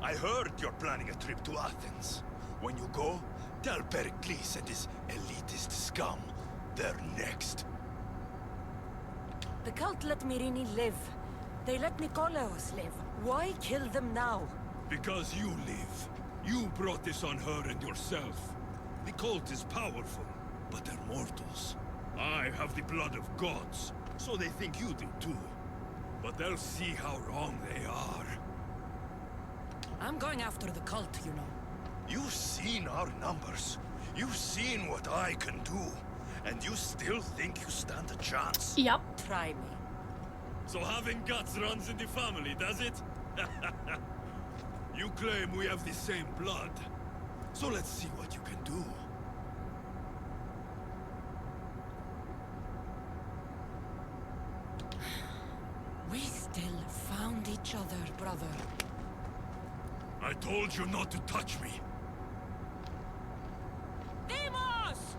I heard you're planning a trip to Athens. When you go, tell Pericles and his elitist scum they're next. The cult let Mirini live. They let Nikolaos live. Why kill them now? Because you live. You brought this on her and yourself. The cult is powerful, but they're mortals. I have the blood of gods, so they think you do too. But they'll see how wrong they are. I'm going after the cult, you know. You've seen our numbers. You've seen what I can do. And you still think you stand a chance? Yep. Try me. So having guts runs in the family, does it? You claim we have the same blood. So let's see what you can do. We still found each other, brother. I told you not to touch me. Demos!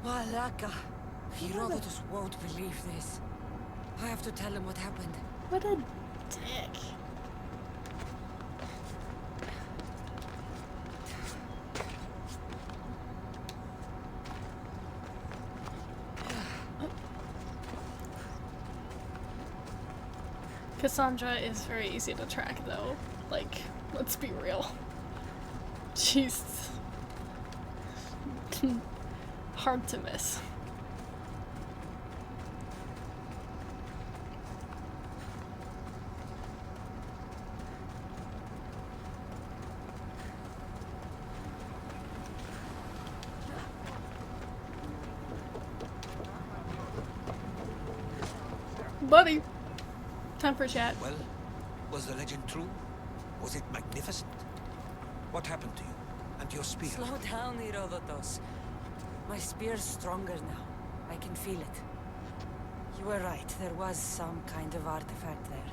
Malaka. Herodotus won't believe this. I have to tell him what happened. What a dick. Cassandra is very easy to track though. Like, let's be real. She's hard to miss. Buddy, time for chat. Well, was the legend true? Was it magnificent? What happened to you? And to your spear? Slow down, Herodotus. My spear's stronger now. I can feel it. You were right, there was some kind of artifact there.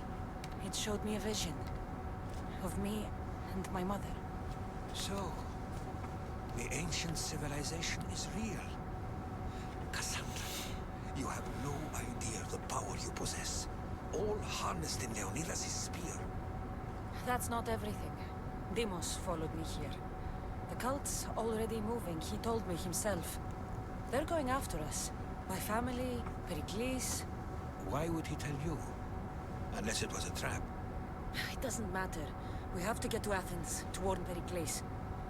It showed me a vision. Of me and my mother. So, the ancient civilization is real. Cassandra, you have no idea the power you possess. All harnessed in Leonidas' spear. That's not everything. Deimos followed me here. The cult's already moving, he told me himself. They're going after us. My family, Pericles. Why would he tell you? Unless it was a trap. It doesn't matter. We have to get to Athens, to warn Pericles.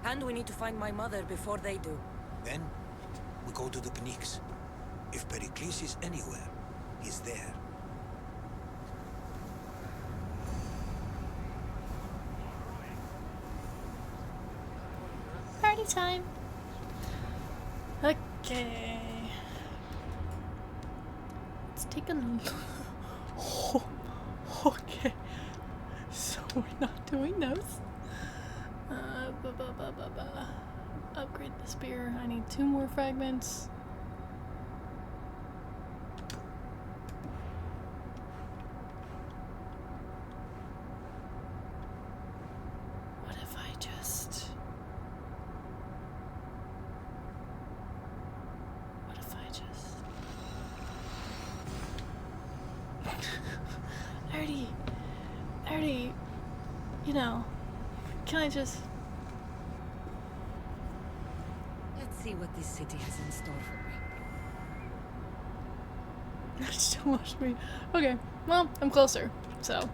And we need to find my mother before they do. Then, we go to the Pnyx. If Pericles is anywhere, he's there. Party time. Okay. Let's take a look. Oh, okay. So we're not doing those. Upgrade the spear. I need 2 more fragments. What if I just... What if I just... I already, you know, can I just... Let's see what this city has in store for me. That's too much for me. Okay, well, I'm closer, so...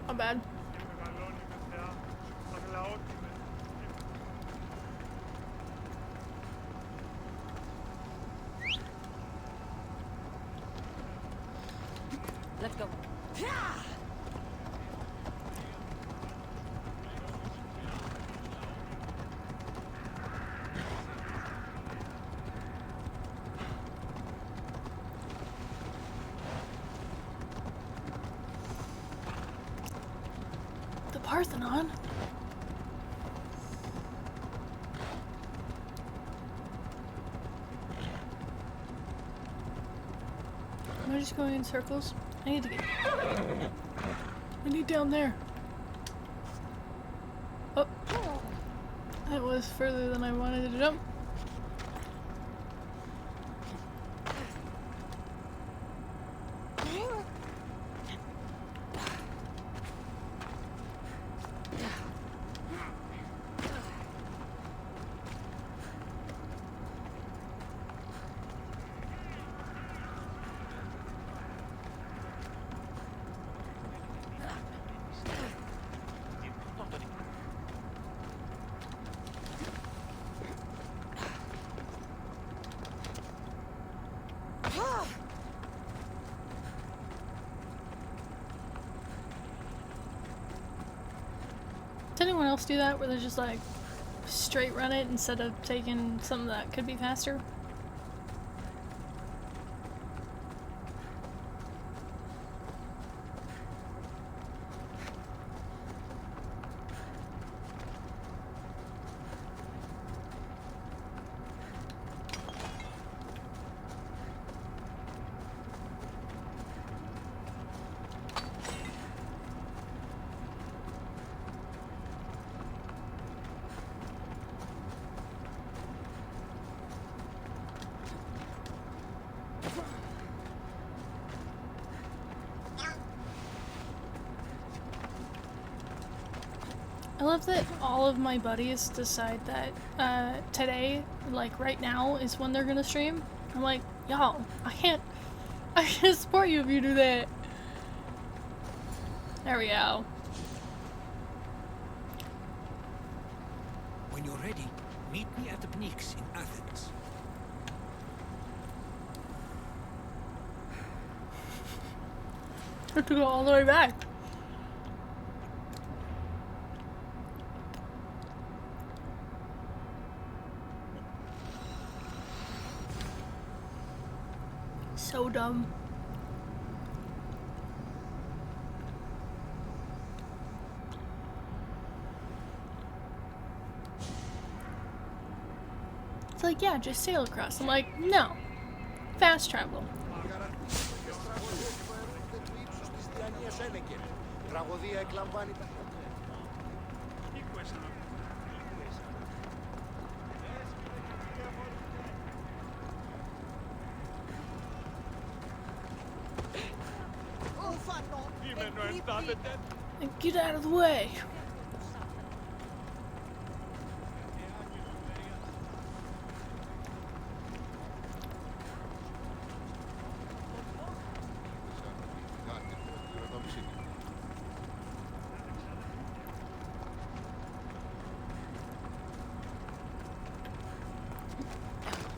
Not bad. Let's go. The Parthenon? Am I just going in circles? I need to get... I need down there. Oh. That was further than I wanted to jump. Does anyone else do that where they just like straight run it instead of taking something that could be faster? I love that all of my buddies decide that today, like right now, is when they're gonna stream. I'm like, y'all, I can't support you if you do that. There we go. When you're ready, meet me at the Pnyx in Athens. I have to go all the way back. So dumb. like, yeah, just sail across. I'm like, no. Fast travel. Get out of the way.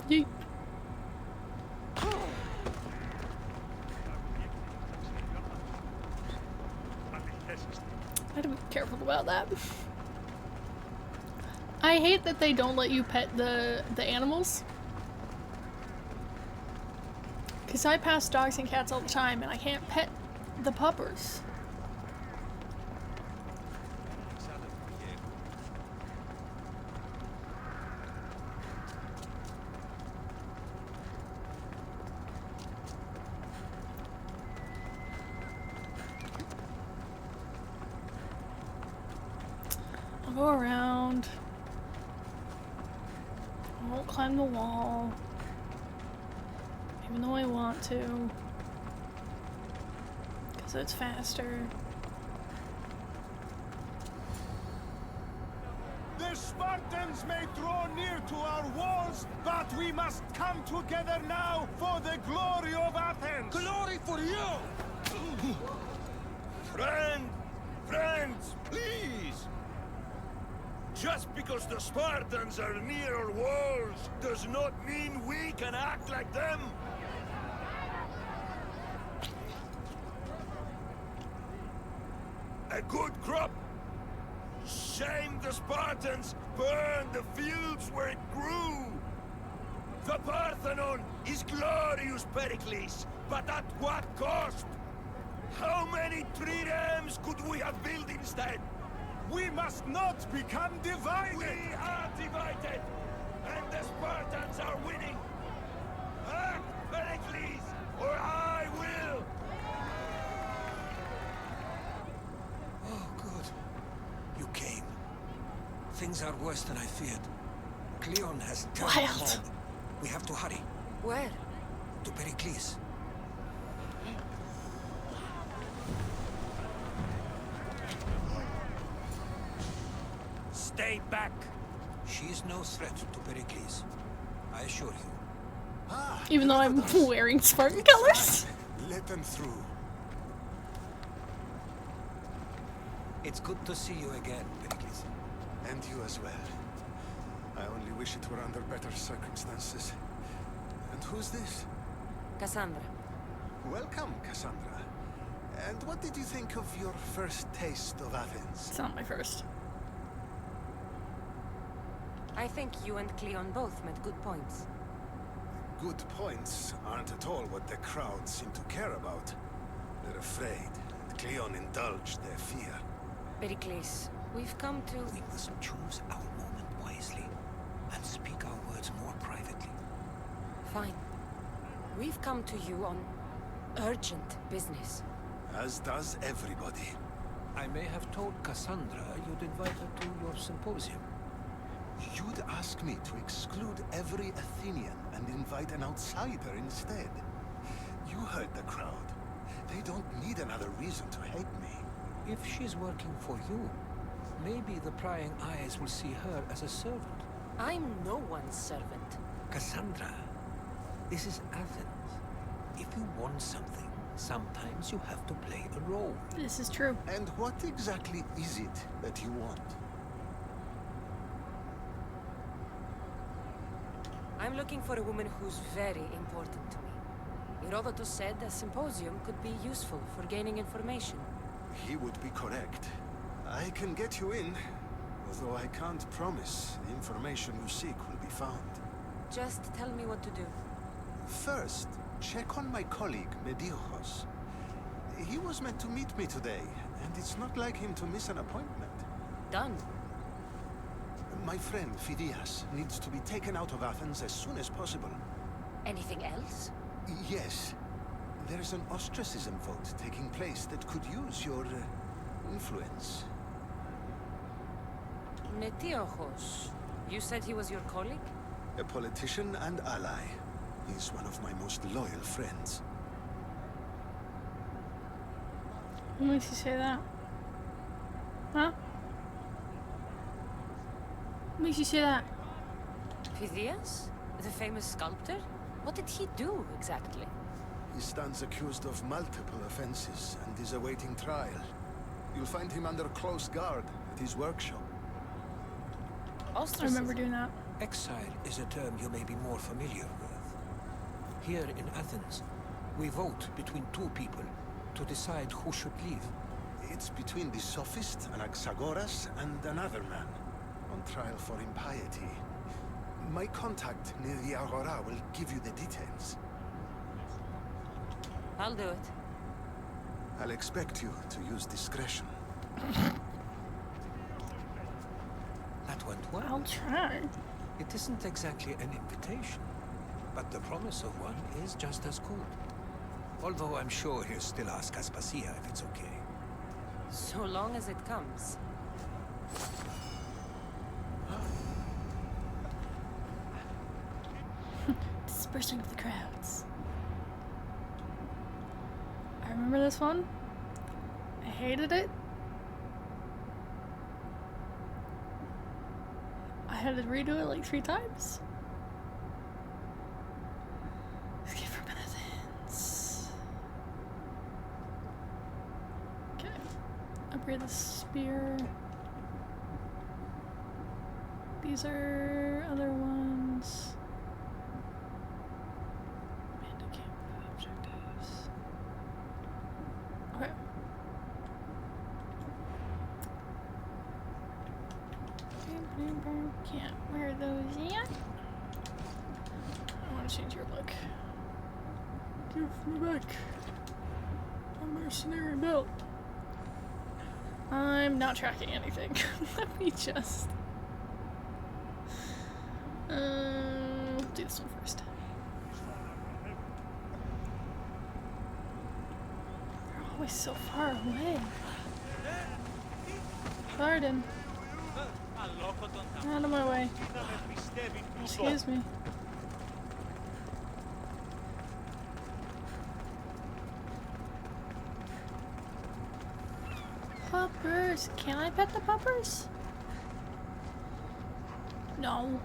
Yeet. I had to be careful about that. I hate that they don't let you pet the animals. Because I pass dogs and cats all the time and I can't pet the puppers. I'll go around. I won't climb the wall. Even though I want to. Because it's faster. The Spartans may draw near to our walls, but we must come together now for the glory of Athens! Glory for you! Friends, please! Just because the Spartans are near our walls does not mean we can act like them! A good crop! Shame the Spartans burned the fields where it grew! The Parthenon is glorious, Pericles, but at what cost? How many triremes could we have built instead? We must not become divided! We are divided! And the Spartans are winning! Act, Pericles, or I will! Oh, good. You came. Things are worse than I feared. Cleon has turned the Wild. mob. We have to hurry. Where? To Pericles. Stay back! She is no threat to Pericles. I assure you. Even though I'm wearing Spartan colors. Let them through. It's good to see you again, Pericles. And you as well. I only wish it were under better circumstances. And who's this? Cassandra. Welcome, Cassandra. And what did you think of your first taste of Athens? It's not my first. I think you and Cleon both made good points. Good points aren't at all what the crowd seem to care about. They're afraid, and Cleon indulged their fear. Pericles, we've come to... We must choose our moment wisely and speak our words more privately. Fine. We've come to you on urgent business. As does everybody. I may have told Cassandra you'd invite her to your symposium. You'd ask me to exclude every Athenian and invite an outsider instead. You heard the crowd. They don't need another reason to hate me. If she's working for you, maybe the prying eyes will see her as a servant. I'm no one's servant. Cassandra, this is Athens. If you want something, sometimes you have to play a role. This is true. And what exactly is it that you want? I'm looking for a woman who's very important to me. Herodotus said a symposium could be useful for gaining information. He would be correct. I can get you in, although I can't promise the information you seek will be found. Just tell me what to do. First, check on my colleague, Medios. He was meant to meet me today, and it's not like him to miss an appointment. Done. My friend, Phidias, needs to be taken out of Athens as soon as possible. Anything else? Yes. There is an ostracism vote taking place that could use your influence. Netiochos. You said he was your colleague? A politician and ally. He's one of my most loyal friends. What makes you say that? Huh? What makes you say that? Phidias? The famous sculptor? What did he do, exactly? He stands accused of multiple offenses and is awaiting trial. You'll find him under close guard at his workshop. I remember doing that. Exile is a term you may be more familiar with. Here in Athens, we vote between two people to decide who should leave. It's between the sophist Anaxagoras and another man, on trial for impiety. My contact near the Agora will give you the details. I'll do it. I'll expect you to use discretion. That went well. I'll try. It isn't exactly an invitation, but the promise of one is just as good. Although I'm sure he'll still ask Aspasia if it's okay. So long as it comes. Dispersing of the crowds. I remember this one. I hated it. I had to redo it like 3 times. Escape from Athens. Okay. Upgrade the spear. These are other ones. Objectives. Okay. Can't wear those yet. I want to change your look. Give me back a mercenary belt. I'm not tracking anything. Let me just. Do this one first. They're always so far away. Pardon. Out of my way. Excuse me. Puppers. Can I pet the puppers? No.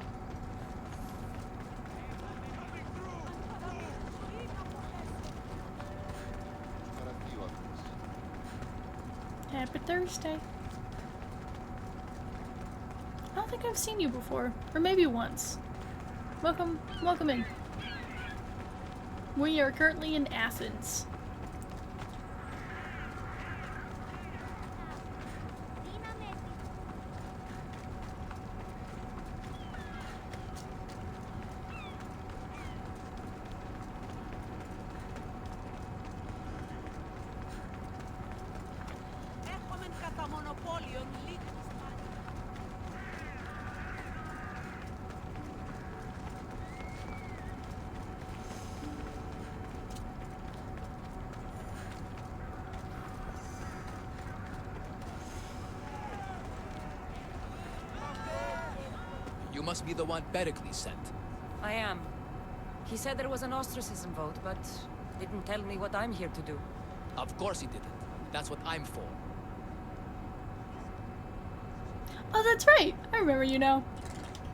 Happy Thursday. I don't think I've seen you before. Or maybe once. Welcome in. We are currently in Athens. You must be the one Pericles sent. I am. He said there was an ostracism vote, but didn't tell me what I'm here to do. Of course he didn't. That's what I'm for. Oh, that's right. I remember you now.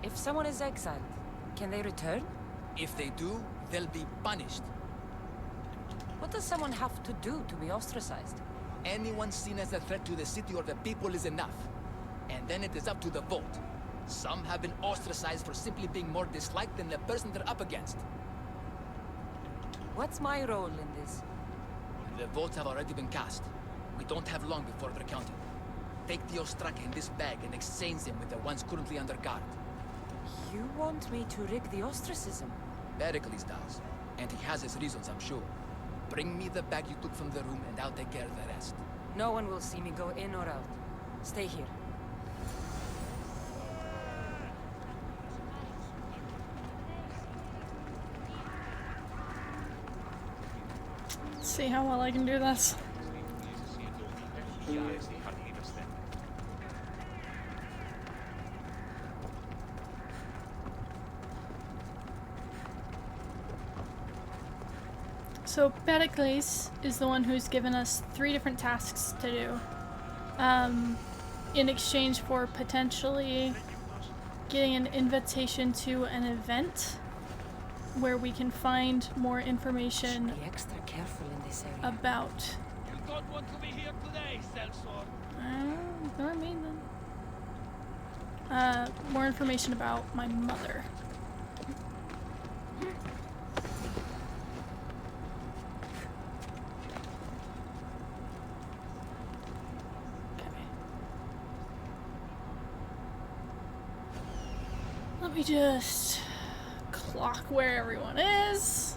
If someone is exiled, can they return? If they do, they'll be punished. What does someone have to do to be ostracized? Anyone seen as a threat to the city or the people is enough. And then it is up to the vote. Some have been ostracized for simply being more disliked than the person they're up against. What's my role in this? The votes have already been cast. We don't have long before they're counted. Take the Ostraka in this bag and exchange them with the ones currently under guard. You want me to rig the ostracism? Pericles does. And he has his reasons, I'm sure. Bring me the bag you took from the room and I'll take care of the rest. No one will see me go in or out. Stay here. Let's see how well I can do this. So Pericles is the one who's given us 3 different tasks to do, in exchange for potentially getting an invitation to an event where we can find more information Be extra careful in this area. about. You don't want to be here today, Celsor. Ignore me then. More information about my mother. Let me just clock where everyone is.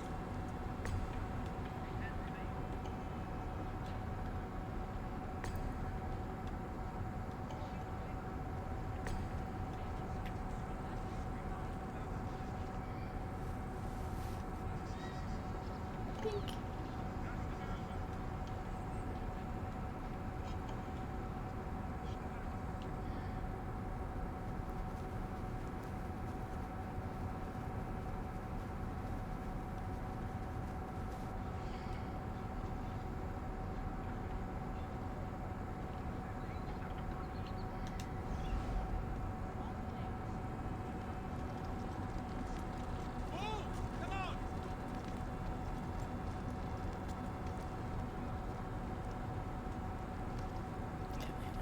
Pink.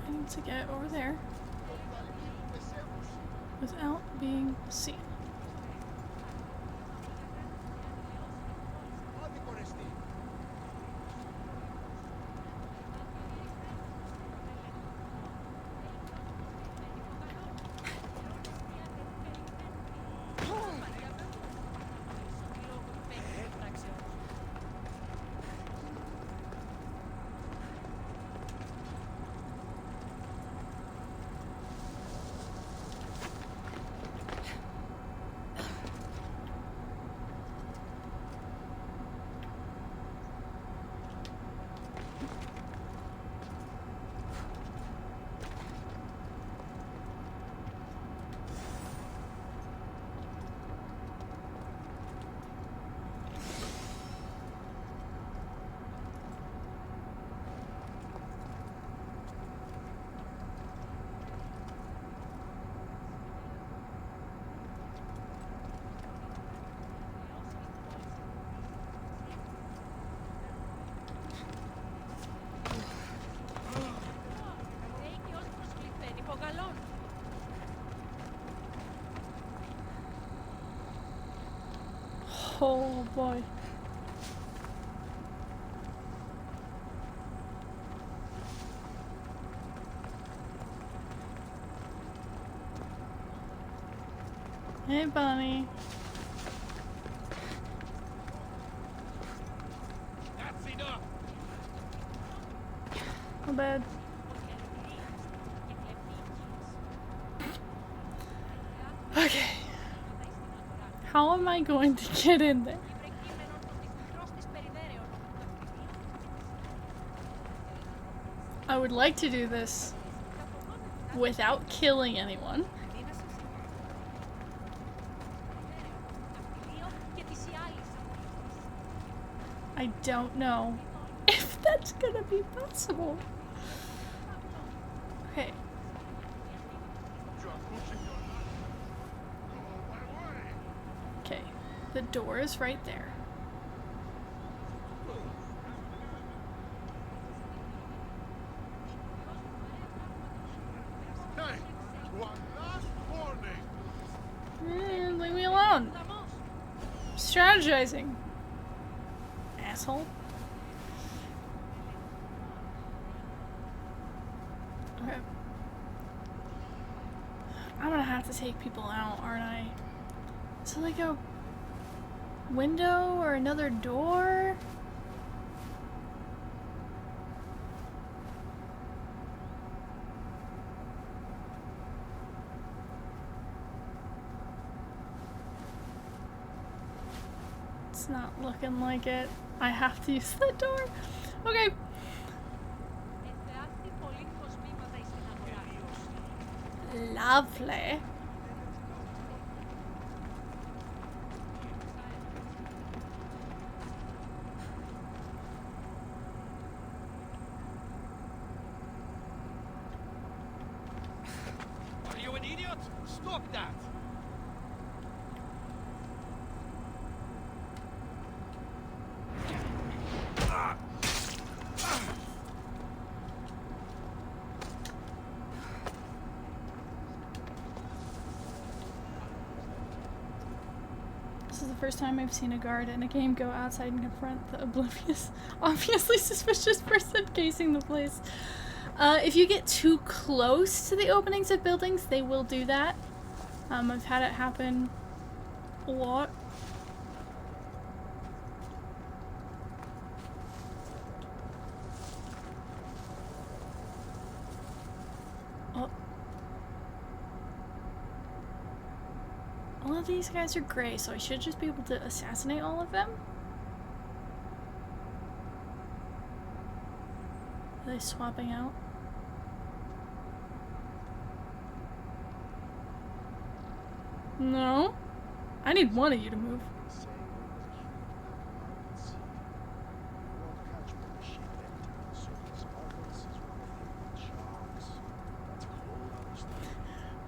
I need to get over there without being seen. Oh boy. Hey, Bonnie. That's enough. Not bad. Okay. How am I going to get in there? I would like to do this without killing anyone. I don't know if that's gonna be possible. Okay. Okay, the door is right there. Hey, one last warning. Leave me alone. Strategizing. Asshole. Okay. I'm gonna have to take people out, aren't I? Is it like a window or another door? It's not looking like it. I have to use that door. Okay. Lovely. Are you an idiot? Stop that! This is the first time I've seen a guard in a game go outside and confront the oblivious, obviously suspicious person casing the place. If you get too close to the openings of buildings, they will do that. I've had it happen a lot. Oh. All of these guys are gray, so I should just be able to assassinate all of them. Are they swapping out? No. I need one of you to move.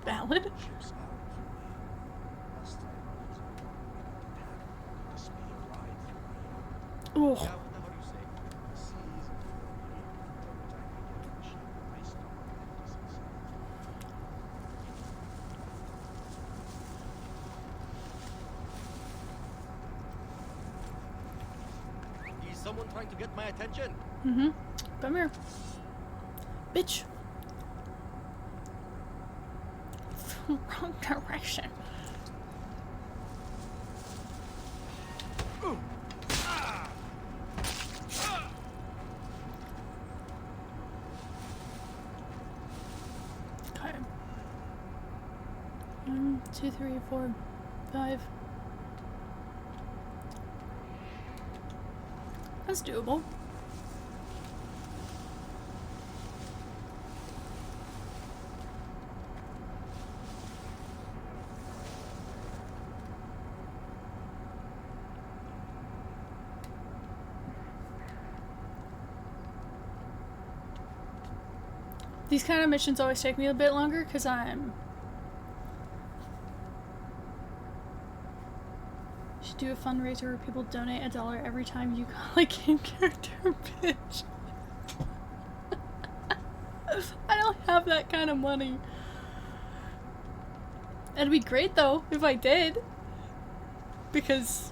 Valid. Ugh. Is someone trying to get my attention? Mm-hmm. Come here. Bitch. Wrong direction. Okay. 1, 2, 3, 4, 5. That's doable. These kind of missions always take me a bit longer because I'm... Should do a fundraiser where people donate $1 every time you call a game character bitch. I don't have that kind of money. It'd be great though if I did. Because,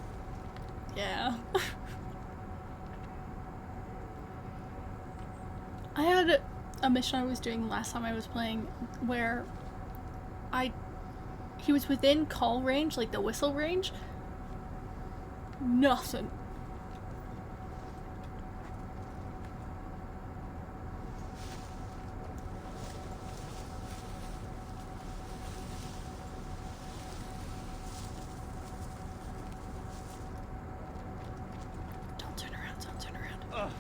yeah. I had a mission I was doing last time I was playing where he was within call range, like the whistle range. Nothing. Don't turn around, don't turn around.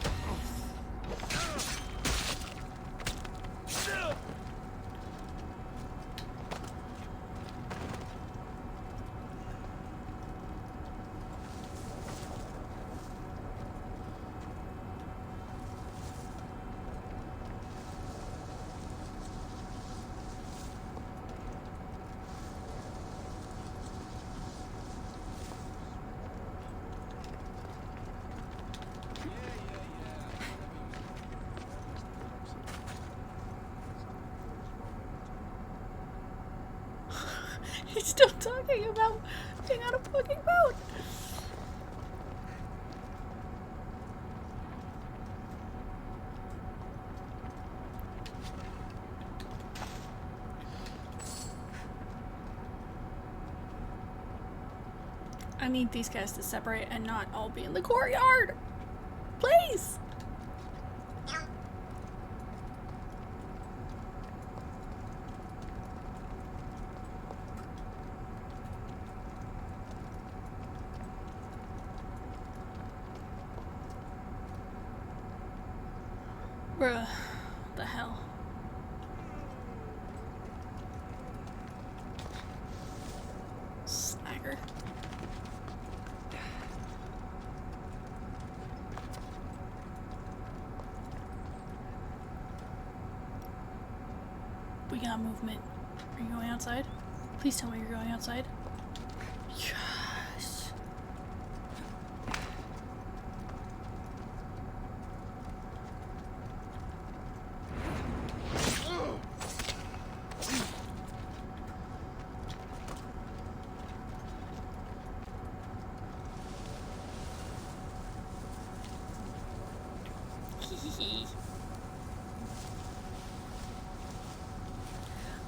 He's still talking about being on a fucking boat. I need these guys to separate and not all be in the courtyard. Please. Bruh. What the hell? Snagger. We got movement. Are you going outside? Please tell me you're going outside. Yes.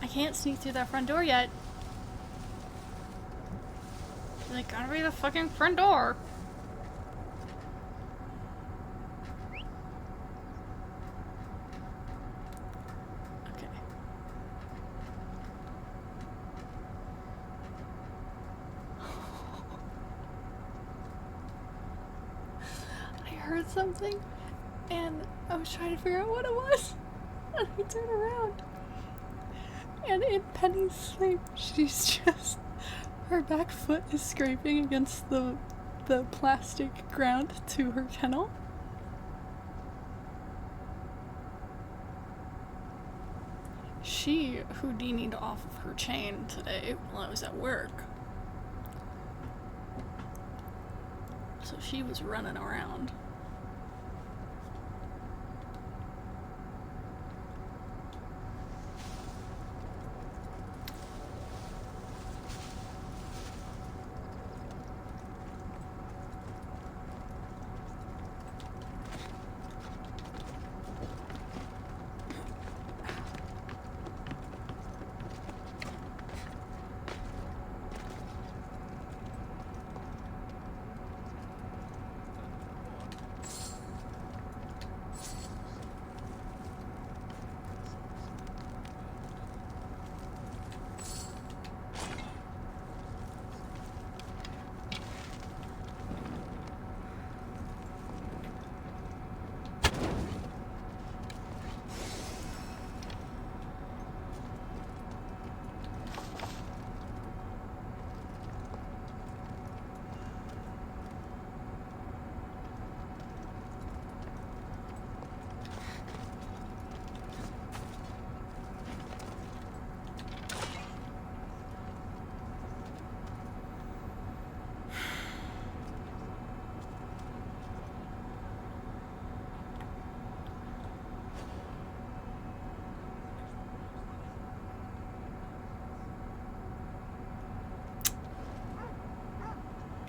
I can't sneak through that front door yet. Like, gotta be the fucking front door. Okay. I heard something, and I was trying to figure out what it was. And I turned around. And in Penny's sleep, she's just... her back foot is scraping against the plastic ground to her kennel. She Houdini'd off of her chain today while I was at work. So she was running around.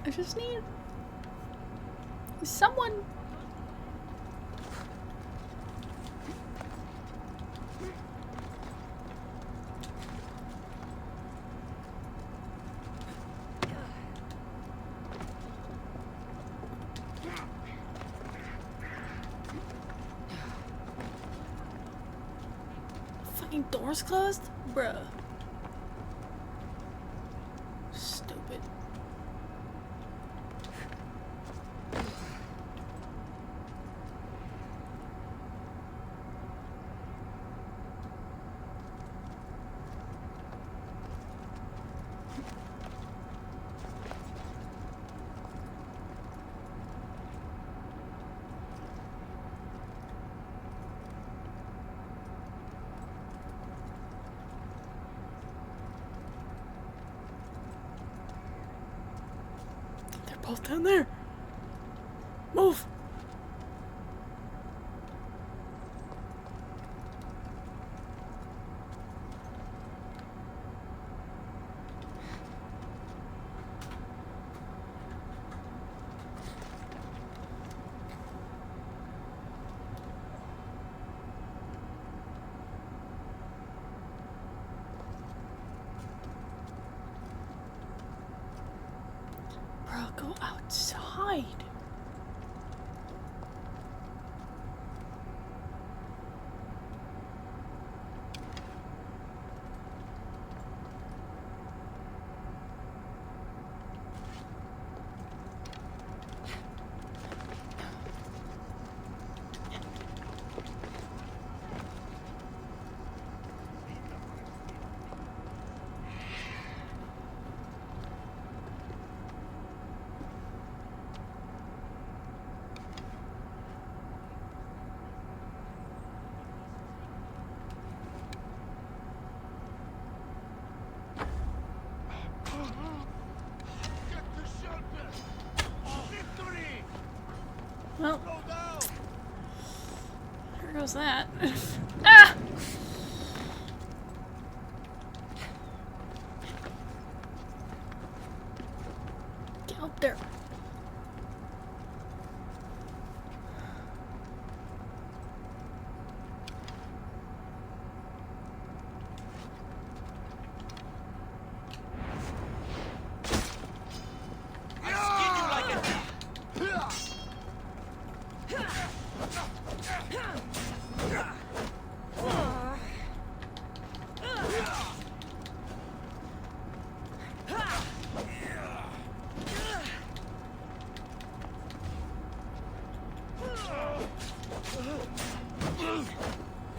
I just need someone. Fucking doors closed? Bruh. Stupid. Both down there. Move. Bro, go outside. There goes that. Ah! Get up there.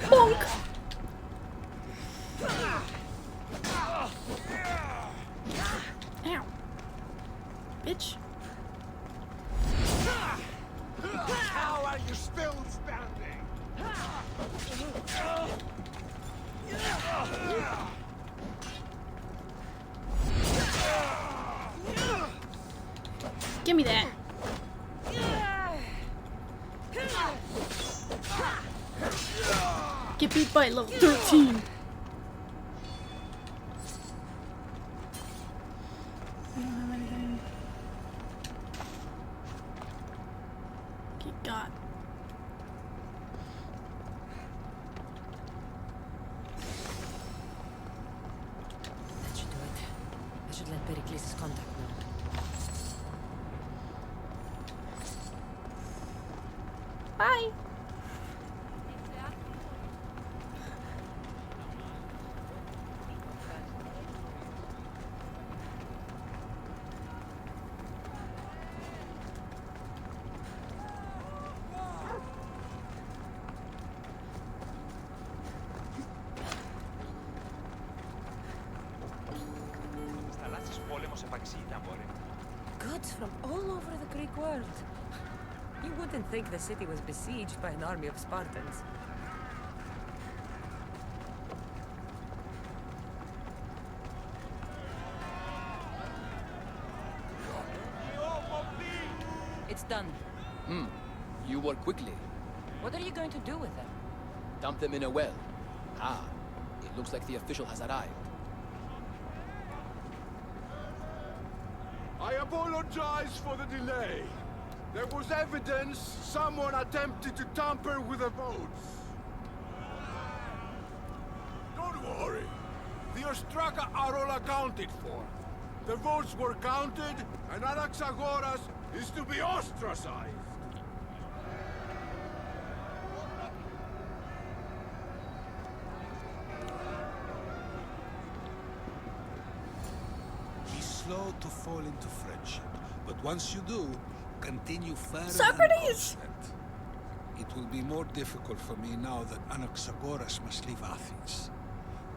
Bonk! Ow. Bitch. How are you still standing? Give me that. Get beat by level 13. I don't have anything. Get got. That should do it. I should let Pericles' contact know. Bye. Goods from all over the Greek world. You wouldn't think the city was besieged by an army of Spartans. It's done. You work quickly. What are you going to do with them? Dump them in a well. Ah, it looks like the official has arrived. I apologize for the delay. There was evidence someone attempted to tamper with the votes. Don't worry. The Ostraka are all accounted for. The votes were counted, and Anaxagoras is to be ostracized. Be slow to fall into friendship, but once you do, continue further. Socrates! It will be more difficult for me now that Anaxagoras must leave Athens.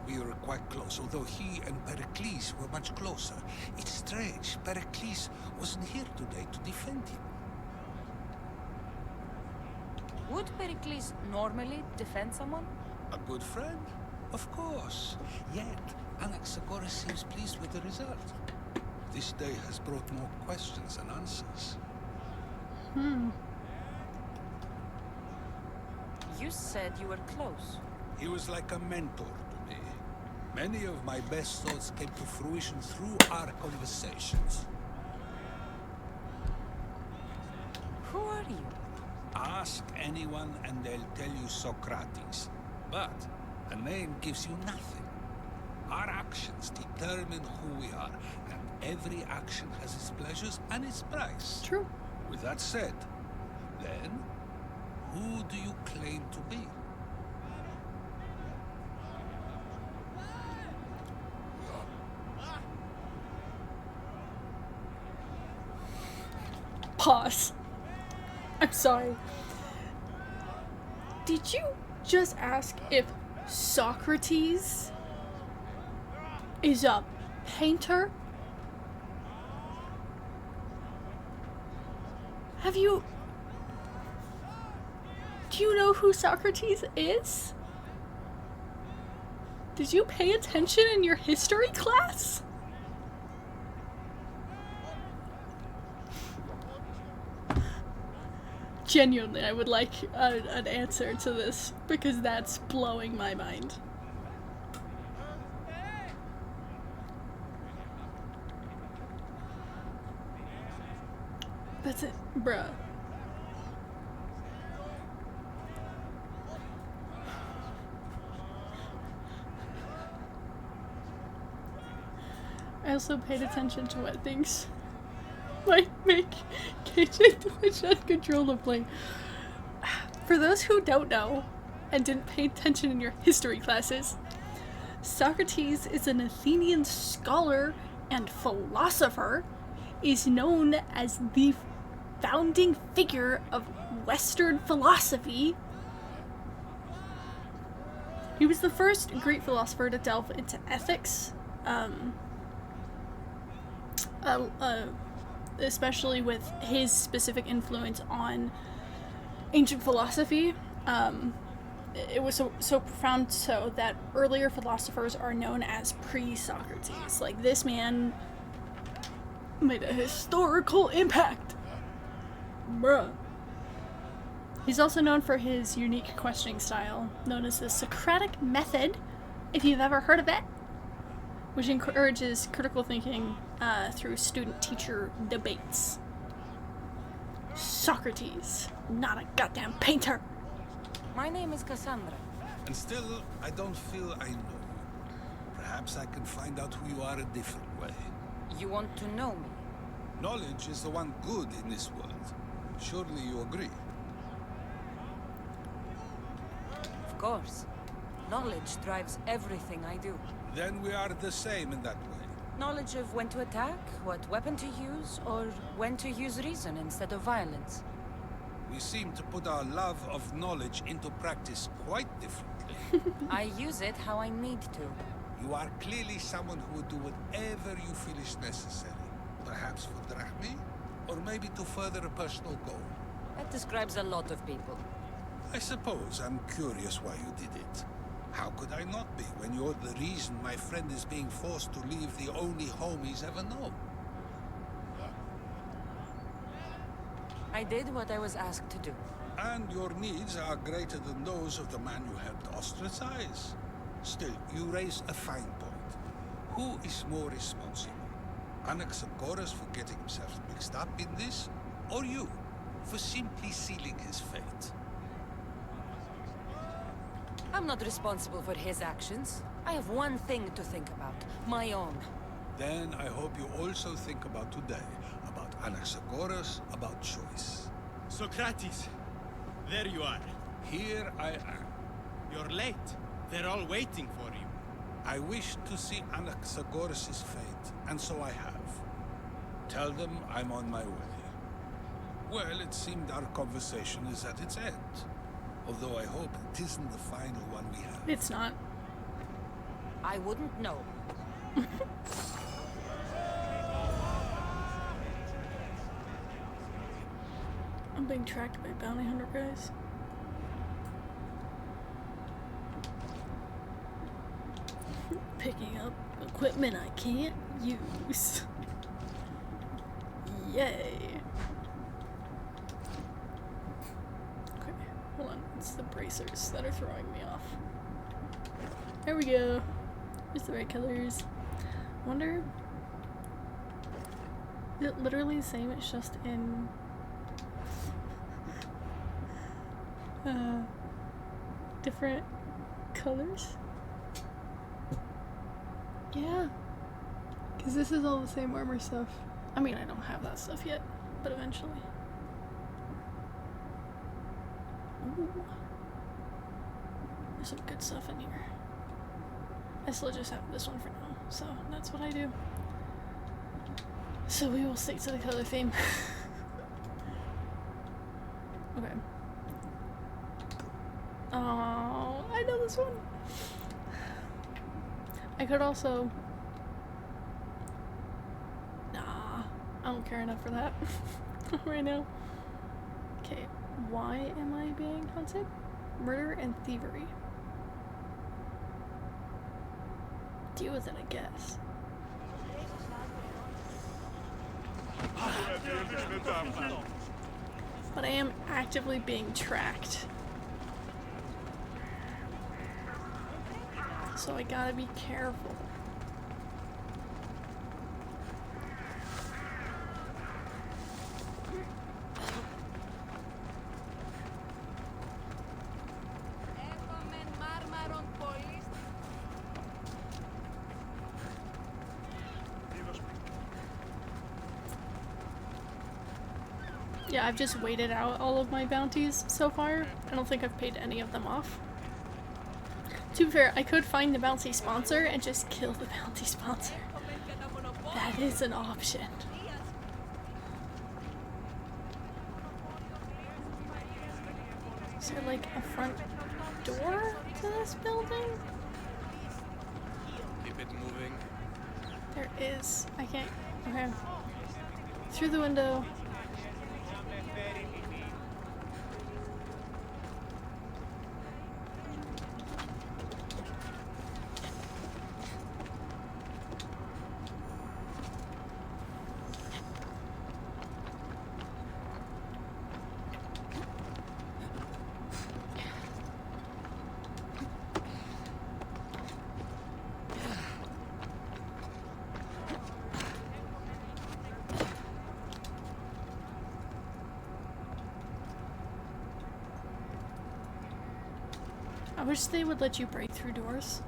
We were quite close, although he and Pericles were much closer. It's strange, Pericles wasn't here today to defend him. Would Pericles normally defend someone? A good friend? Of course. Yet, Anaxagoras seems pleased with the result. This day has brought more questions than answers. You said you were close. He was like a mentor to me. Many of my best thoughts came to fruition through our conversations. Who are you? Ask anyone and they'll tell you Socrates. But a name gives you nothing. Our actions determine who we are, and every action has its pleasures and its price. True. With that said, then, who do you claim to be? Pause. I'm sorry. Did you just ask if Socrates is a painter? Do you know who Socrates is? Did you pay attention in your history class? Genuinely, I would like an answer to this, because that's blowing my mind. That's it, bruh. I also paid attention to what things might make KJ twitch uncontrollably. For those who don't know, and didn't pay attention in your history classes, Socrates is an Athenian scholar and philosopher, is known as the founding figure of Western philosophy. He was the first Greek philosopher to delve into ethics, especially with his specific influence on ancient philosophy. It was so profound so that earlier philosophers are known as pre-Socrates. Like, this man made a historical impact. Bruh. He's also known for his unique questioning style, known as the Socratic method, if you've ever heard of it, which encourages critical thinking through student-teacher debates. Socrates, not a goddamn painter. My name is Cassandra. And still, I don't feel I know you. Perhaps I can find out who you are a different way. You want to know me? Knowledge is the one good in this world. Surely you agree? Of course. Knowledge drives everything I do. Then we are the same in that way. Knowledge of when to attack, what weapon to use, or when to use reason instead of violence. We seem to put our love of knowledge into practice quite differently. I use it how I need to. You are clearly someone who would do whatever you feel is necessary. Perhaps for drachmi, or maybe to further a personal goal. That describes a lot of people. I suppose I'm curious why you did it. How could I not be when you're the reason my friend is being forced to leave the only home he's ever known? I did what I was asked to do. And your needs are greater than those of the man you helped ostracize. Still, you raise a fine point. Who is more responsible? Anaxagoras for getting himself mixed up in this? Or you, for simply sealing his fate? I'm not responsible for his actions. I have one thing to think about. My own. Then I hope you also think about today. About Anaxagoras, about choice. Socrates, there you are. Here I am. You're late. They're all waiting for you. I wish to see Anaxagoras' fate, and so I have. Tell them I'm on my way. Well, it seemed our conversation is at its end. Although I hope it isn't the final one we have. It's not. I wouldn't know. I'm being tracked by bounty hunter guys. Picking up equipment I can't use. Yay. Okay, hold on. It's the bracers that are throwing me off. There we go. There's the right colors. Wonder. Is it literally the same? It's just in different colors? Yeah. Because this is all the same armor stuff. I mean, I don't have that stuff yet, but eventually. Ooh. There's some good stuff in here. I still just have this one for now, so that's what I do. So we will stick to the color theme. Okay. Oh, I know this one. I could also... Nah, I don't care enough for that right now. Okay, why am I being hunted? Murder and thievery. Deal with it, I guess. But I am actively being tracked. So I gotta be careful. Yeah, I've just waited out all of my bounties so far. I don't think I've paid any of them off. To be fair, I could find the bounty sponsor and just kill the bounty sponsor. That is an option. Is there like a front door to this building? Keep it moving. There is. I can't. Okay. Through the window. I wish they would let you break through doors.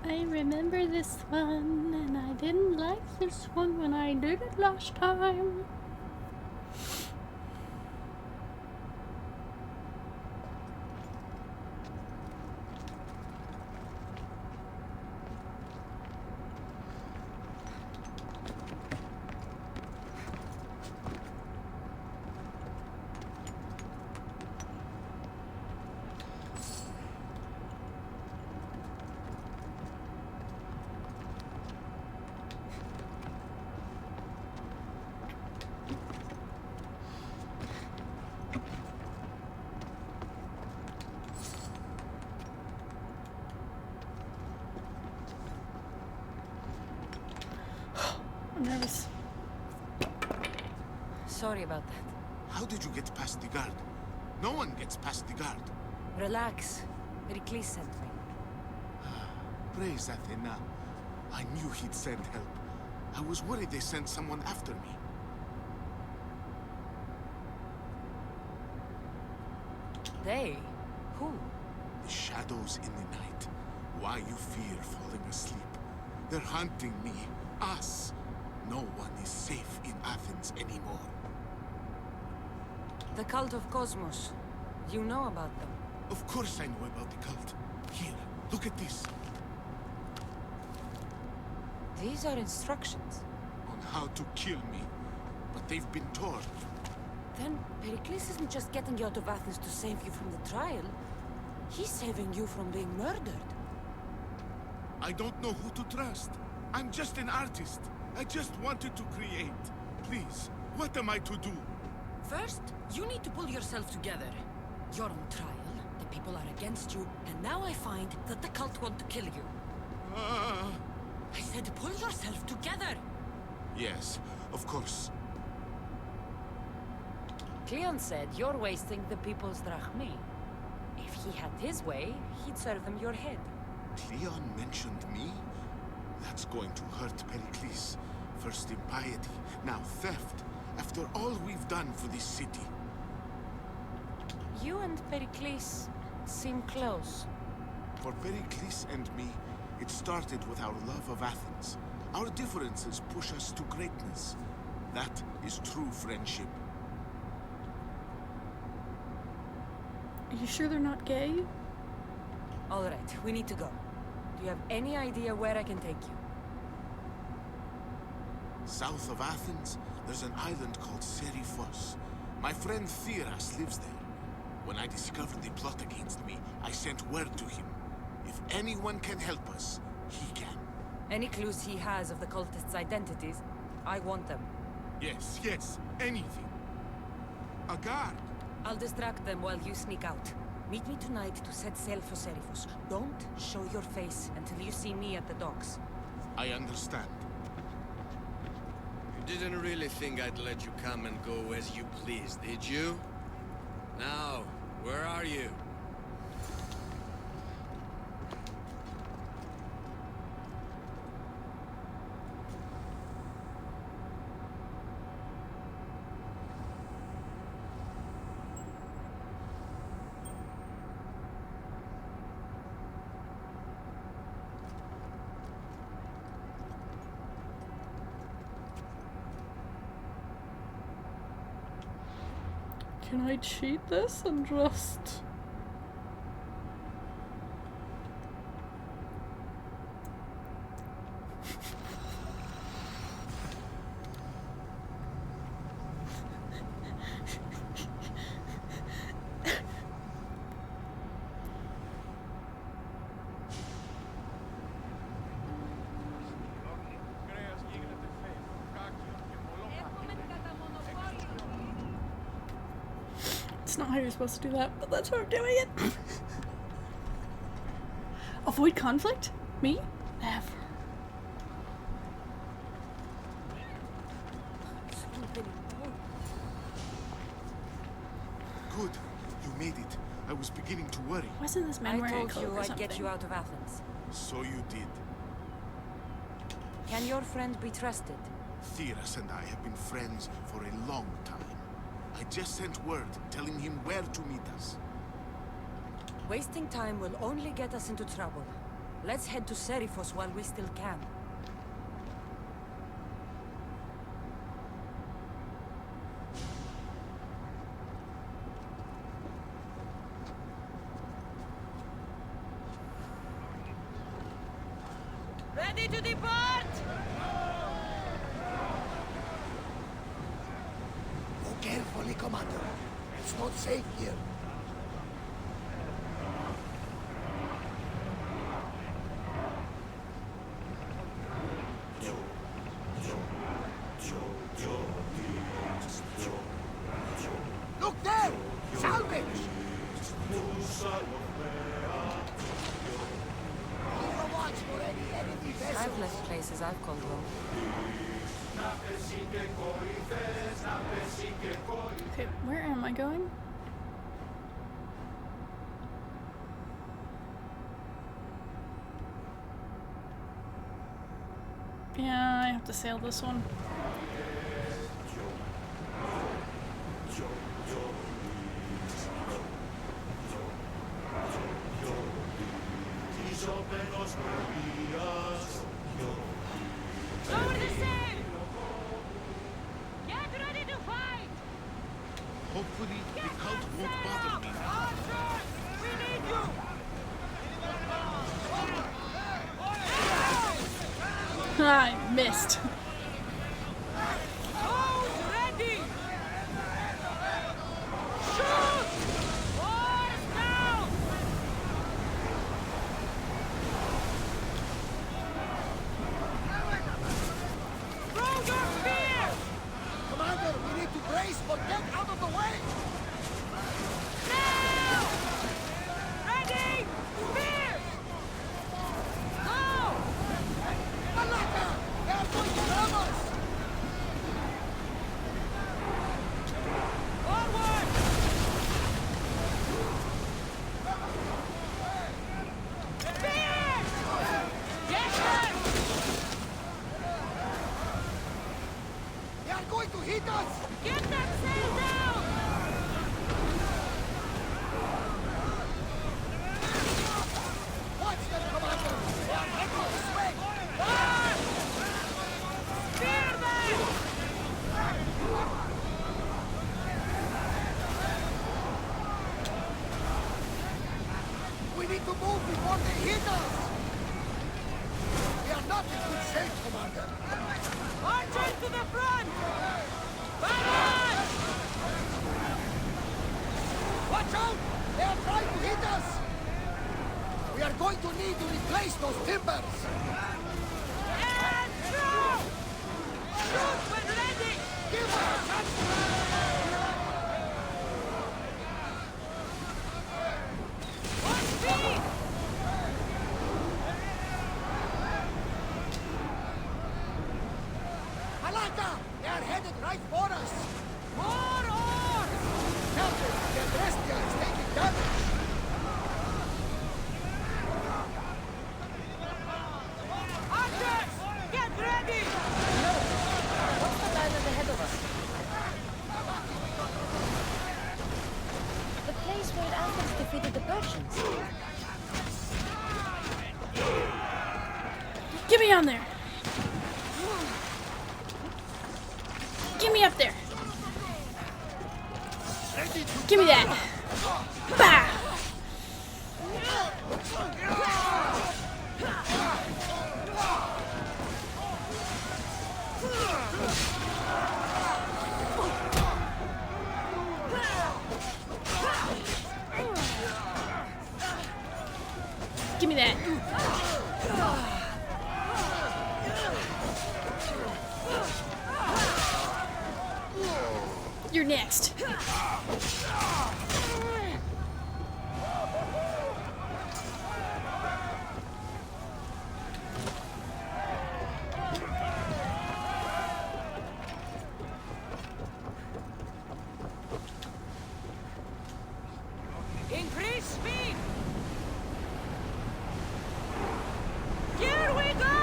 I remember this one, and I didn't like this one when I did it last time. I'm nervous. Sorry about that. How did you get past the guard? No one gets past the guard. Relax. Pericles sent me. Praise Athena. I knew he'd send help. I was worried they sent someone after me. They? Who? The shadows in the night. Why you fear falling asleep. They're hunting me. Us. No one is safe in Athens anymore. The cult of Cosmos. You know about them? Of course I know about the cult. Here, look at this. These are instructions. On how to kill me. But they've been torn. Then Pericles isn't just getting you out of Athens to save you from the trial. He's saving you from being murdered. I don't know who to trust. I'm just an artist. I just wanted to create. Please, what am I to do? First, you need to pull yourself together. You're on trial, the people are against you, and now I find that the cult want to kill you. I said pull yourself together! Yes, of course. Cleon said you're wasting the people's drachmi. If he had his way, he'd serve them your head. Cleon mentioned me? That's going to hurt Pericles. First impiety, now theft. After all we've done for this city. You and Pericles seem close. For Pericles and me, it started with our love of Athens. Our differences push us to greatness. That is true friendship. Are you sure they're not gay? All right, we need to go. Do you have any idea where I can take you? South of Athens, there's an island called Serifos. My friend Theras lives there. When I discovered the plot against me, I sent word to him. If anyone can help us, he can. Any clues he has of the cultists' identities? I want them. Yes, anything. A guard. I'll distract them while you sneak out. Meet me tonight to set sail for Serifos. Don't show your face until you see me at the docks. I understand. You didn't really think I'd let you come and go as you please, did you? Now, where are you? Can I cheat this and just... It's not how you're supposed to do that, but that's how I'm doing it. Avoid conflict? Me? Never. Good. You made it. I was beginning to worry. Wasn't this man I wearing a told cloak you or I'd something? get you out of Athens. So you did. Can your friend be trusted? Theras and I have been friends for a long time. I just sent word telling him where to meet us. Wasting time will only get us into trouble. Let's head to Serifos while we still can. Ready to depart! Go carefully, Commander. It's not safe here. Look there! Salvage! I've left places I've called home. Okay, where am I going? Yeah, I have to sail this one. Lower the sail! Get ready to fight! Hopefully, the cult won't bother me. Archers! We need you! I missed. Who's ready? Shoot! Oars down! Throw your spears! Commander, we need to brace, but get out of the way! Now! Ready! Spears! Go! Malaka! They are going to ram us! Forward! Spears! Yes, sir! They are going to hit us! Get that sail down! Watch them, Commander! They are heading this way! Forward! Spear them! We need to move before they hit us! Archers to the front! Baron! Watch out! They are trying to hit us! We are going to need to replace those timbers! And shoot! Shoot when ready! Give us a chance! On speed! Malaka! They are headed right for us! More oars! Captain, the Drestia is taking damage! Archers! Get ready! What's that island ahead of us? The place where Athens defeated the Persians. Get me on there. Get me up there. Give me that. Bah! Give me that. You're next. Increase speed! Here we go!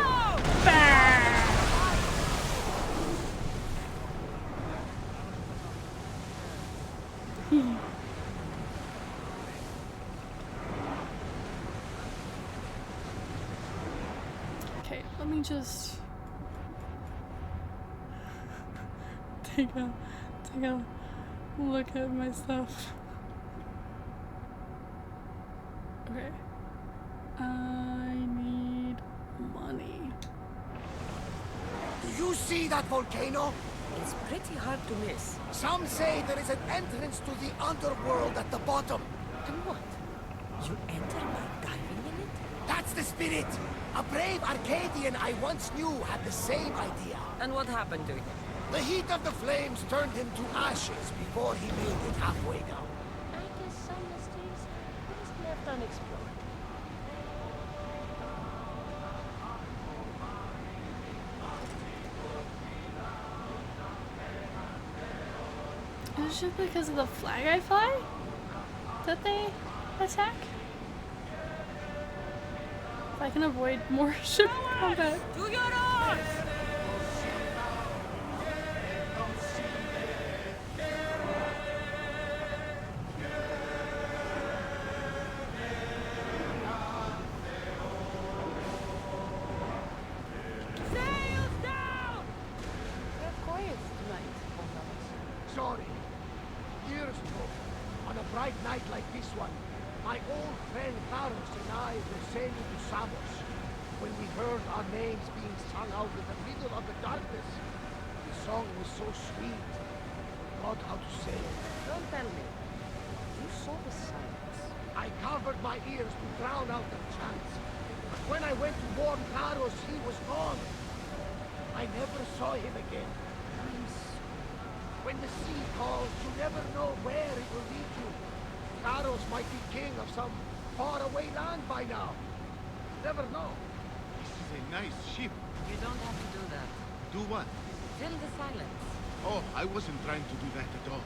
Okay, let me just take a look at my stuff. Okay. I need money. Do you see that volcano? It's pretty hard to miss. Some say there is an entrance to the underworld at the bottom. And what? You enter by diving in it? That's the spirit! A brave Arcadian I once knew had the same idea. And what happened to him? The heat of the flames turned him to ashes before he made it halfway down. I guess some mysteries are just left unexplored. Is it just because of the flag I fly that they attack? If I can avoid more ship combat. To your oars! Sails down! You're quiet tonight, Sorry. Years ago, on a bright night like this one, my old friend Carlos and I were sailing to Samos when we heard our names being sung out in the middle of the darkness. The song was so sweet, we forgot how to sail. Don't tell me. You saw the silence. I covered my ears to drown out the chants. But when I went to warn Carlos, he was gone. I never saw him again. When the sea calls, you never know where it will lead you. Carlos might be king of some faraway land by now. Never know. This is a nice ship. You don't have to do that. Do what? Fill the silence. Oh, I wasn't trying to do that at all.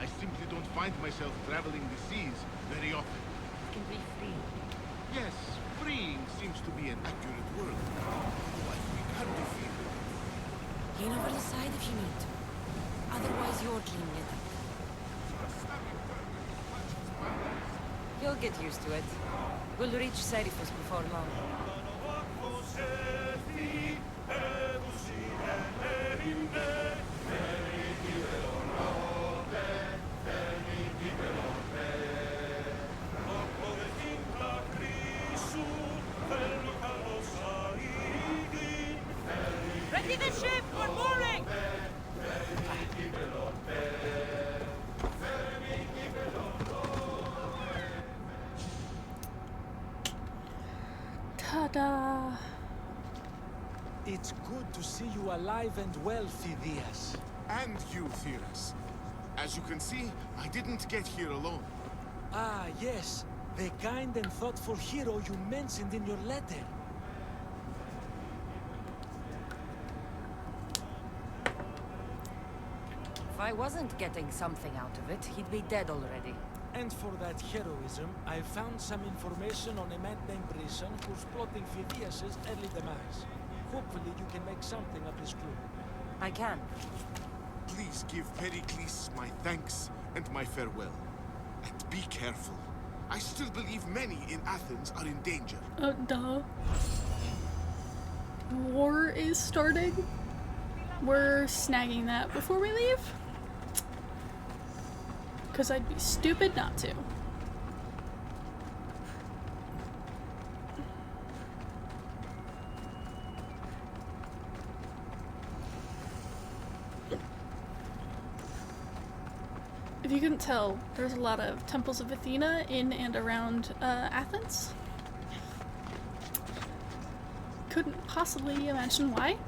I simply don't find myself traveling the seas very often. It can be free. Yes, freeing seems to be an accurate word. Oh, I forgot to feel it. Lean over the side if you need to. Otherwise, you're cleaning it up. You'll get used to it. We'll reach Serifus before long. See the ship! We're mooring! Ta-da! It's good to see you alive and well, Phidias. And you, Theras. As you can see, I didn't get here alone. Ah, yes. The kind and thoughtful hero you mentioned in your letter. If I wasn't getting something out of it, he'd be dead already. And for that heroism, I found some information on a man named Brisson who's plotting Phidias' early demise. Hopefully you can make something of his clue. I can. Please give Pericles my thanks and my farewell. And be careful. I still believe many in Athens are in danger. Oh, duh. War is starting. We're snagging that before we leave. Because I'd be stupid not to. If you couldn't tell, there's a lot of temples of Athena in and around Athens. Couldn't possibly imagine why.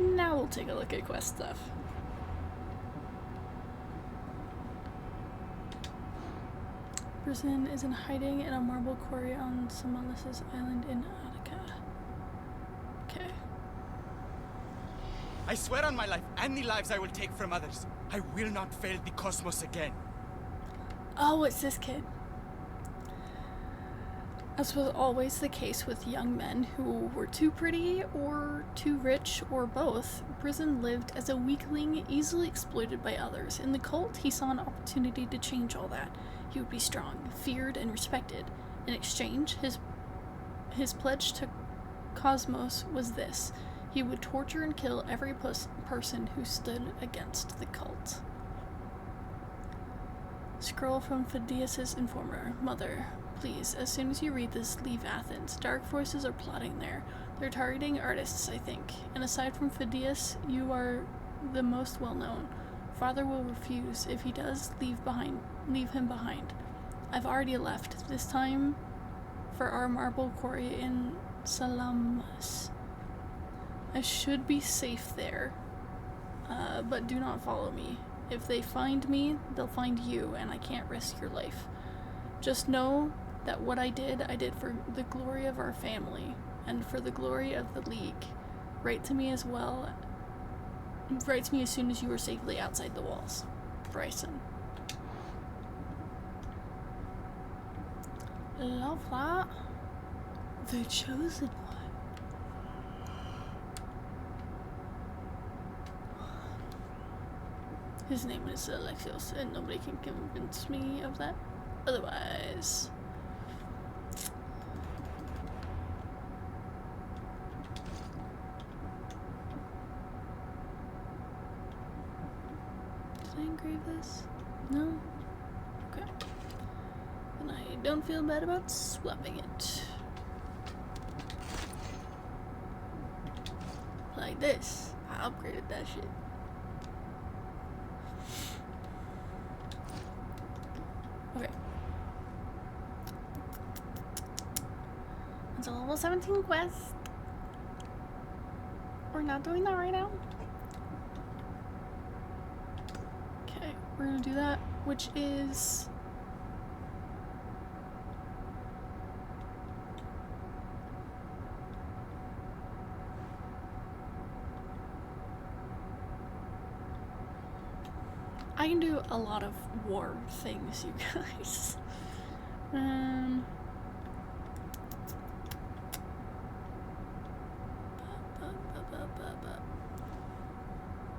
Now we'll take a look at quest stuff. Person is in hiding in a marble quarry on Simolis' island in Attica. Okay. I swear on my life and the lives I will take from others, I will not fail the cosmos again. Oh, it's this kid. As was always the case with young men who were too pretty or too rich or both, Prison lived as a weakling easily exploited by others. In the cult, he saw an opportunity to change all that. He would be strong, feared, and respected. In exchange, his pledge to Cosmos was this: he would torture and kill every person who stood against the cult. Scroll from Phidias' informer. Mother, please, as soon as you read this, leave Athens. Dark forces are plotting there. They're targeting artists, I think. And aside from Phidias, you are the most well-known. Father will refuse. If he does, leave him behind. I've already left, this time for our marble quarry in Salamis. I should be safe there, but do not follow me. If they find me, they'll find you, and I can't risk your life. Just know that what I did for the glory of our family, and for the glory of the League. Write to me as well. Write to me as soon as you are safely outside the walls. Bryson. Love that. The chosen one. His name is Alexios, and nobody can convince me of that otherwise. Did I engrave this? No? Okay. And I don't feel bad about swapping it. Like this. I upgraded that shit. Okay. It's a level 17 quest. We're not doing that right now. Okay, we're gonna do that, which is I can do a lot of war things, you guys. The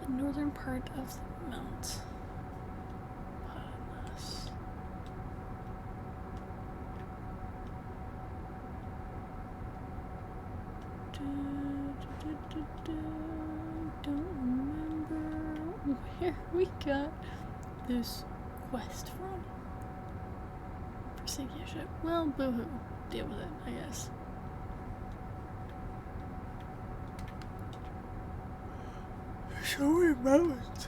northern part of the mount. Don't remember where we got this quest from. Forsaken ship. Well, boohoo. Deal with it, I guess. So many mountains.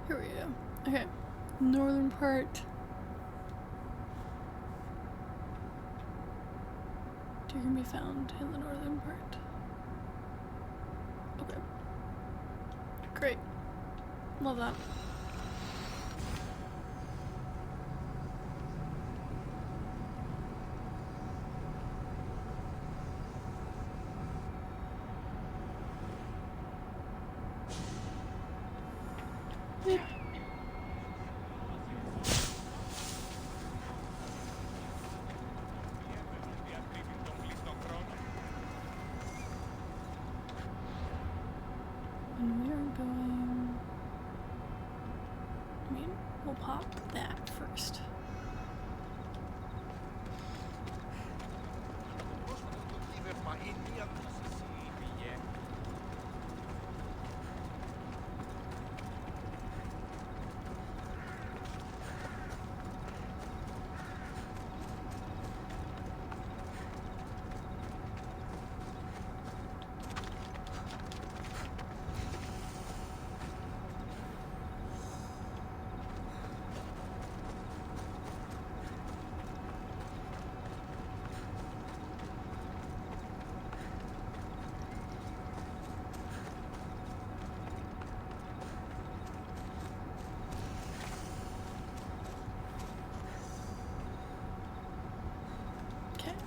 Here we go. Okay. Northern part. Deer can be found in the northern part. Okay. Great. Love that. Yeah. And we are going... I mean, we'll pop that first.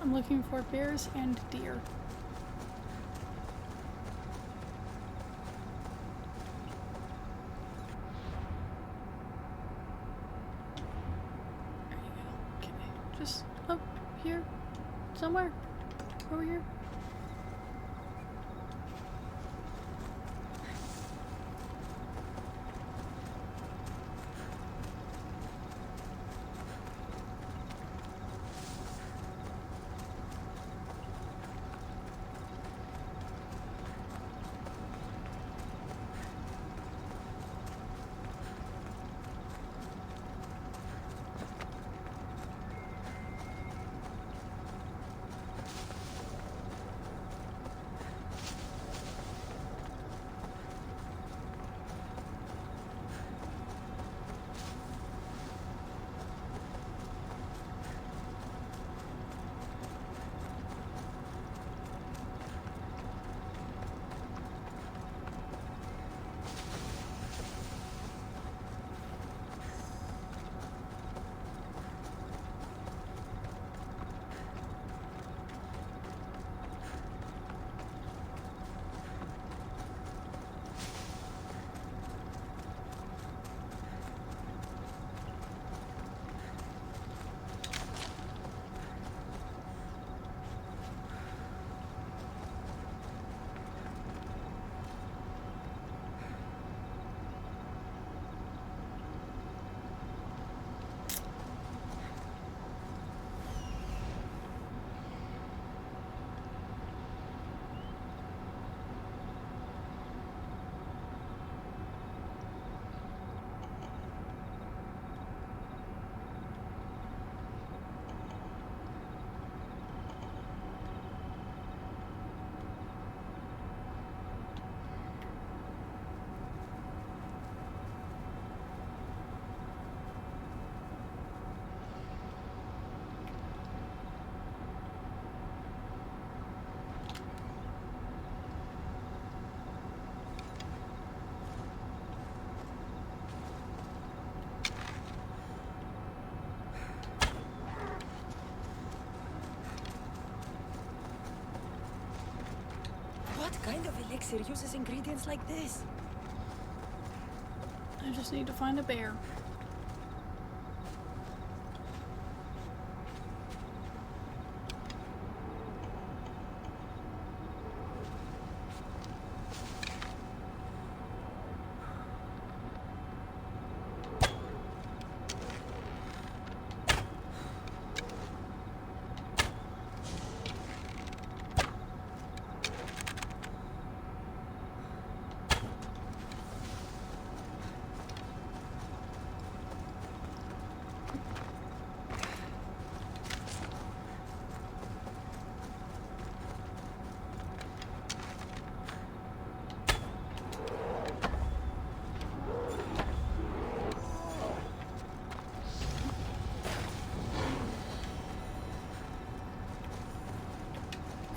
I'm looking for bears and deer. There you go. Okay, just up here, somewhere, over here. kind of elixir uses ingredients like this? I just need to find a bear.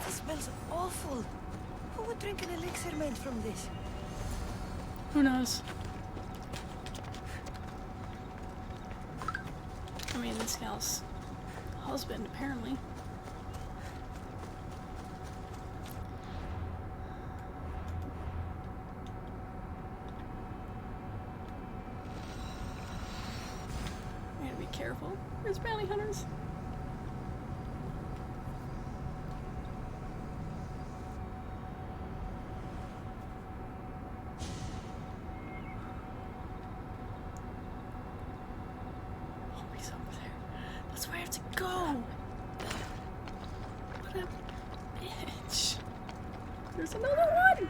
This smells awful. Who would drink an elixir made from this? Who knows? I mean, this gal's husband, apparently. I gotta be careful. There's bounty hunters. Oh, he's over there. That's where I have to go. What a bitch. There's another one.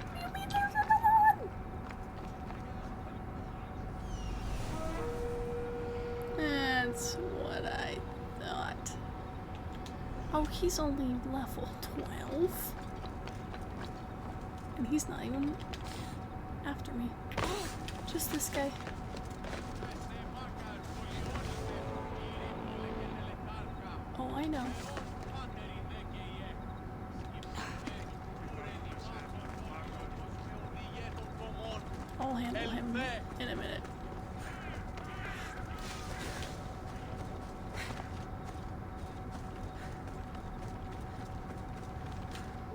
What do you mean there's another one? That's what I thought. Oh, he's only level 12. And he's not even after me. Just this guy. Oh, I know. I'll handle him in a minute.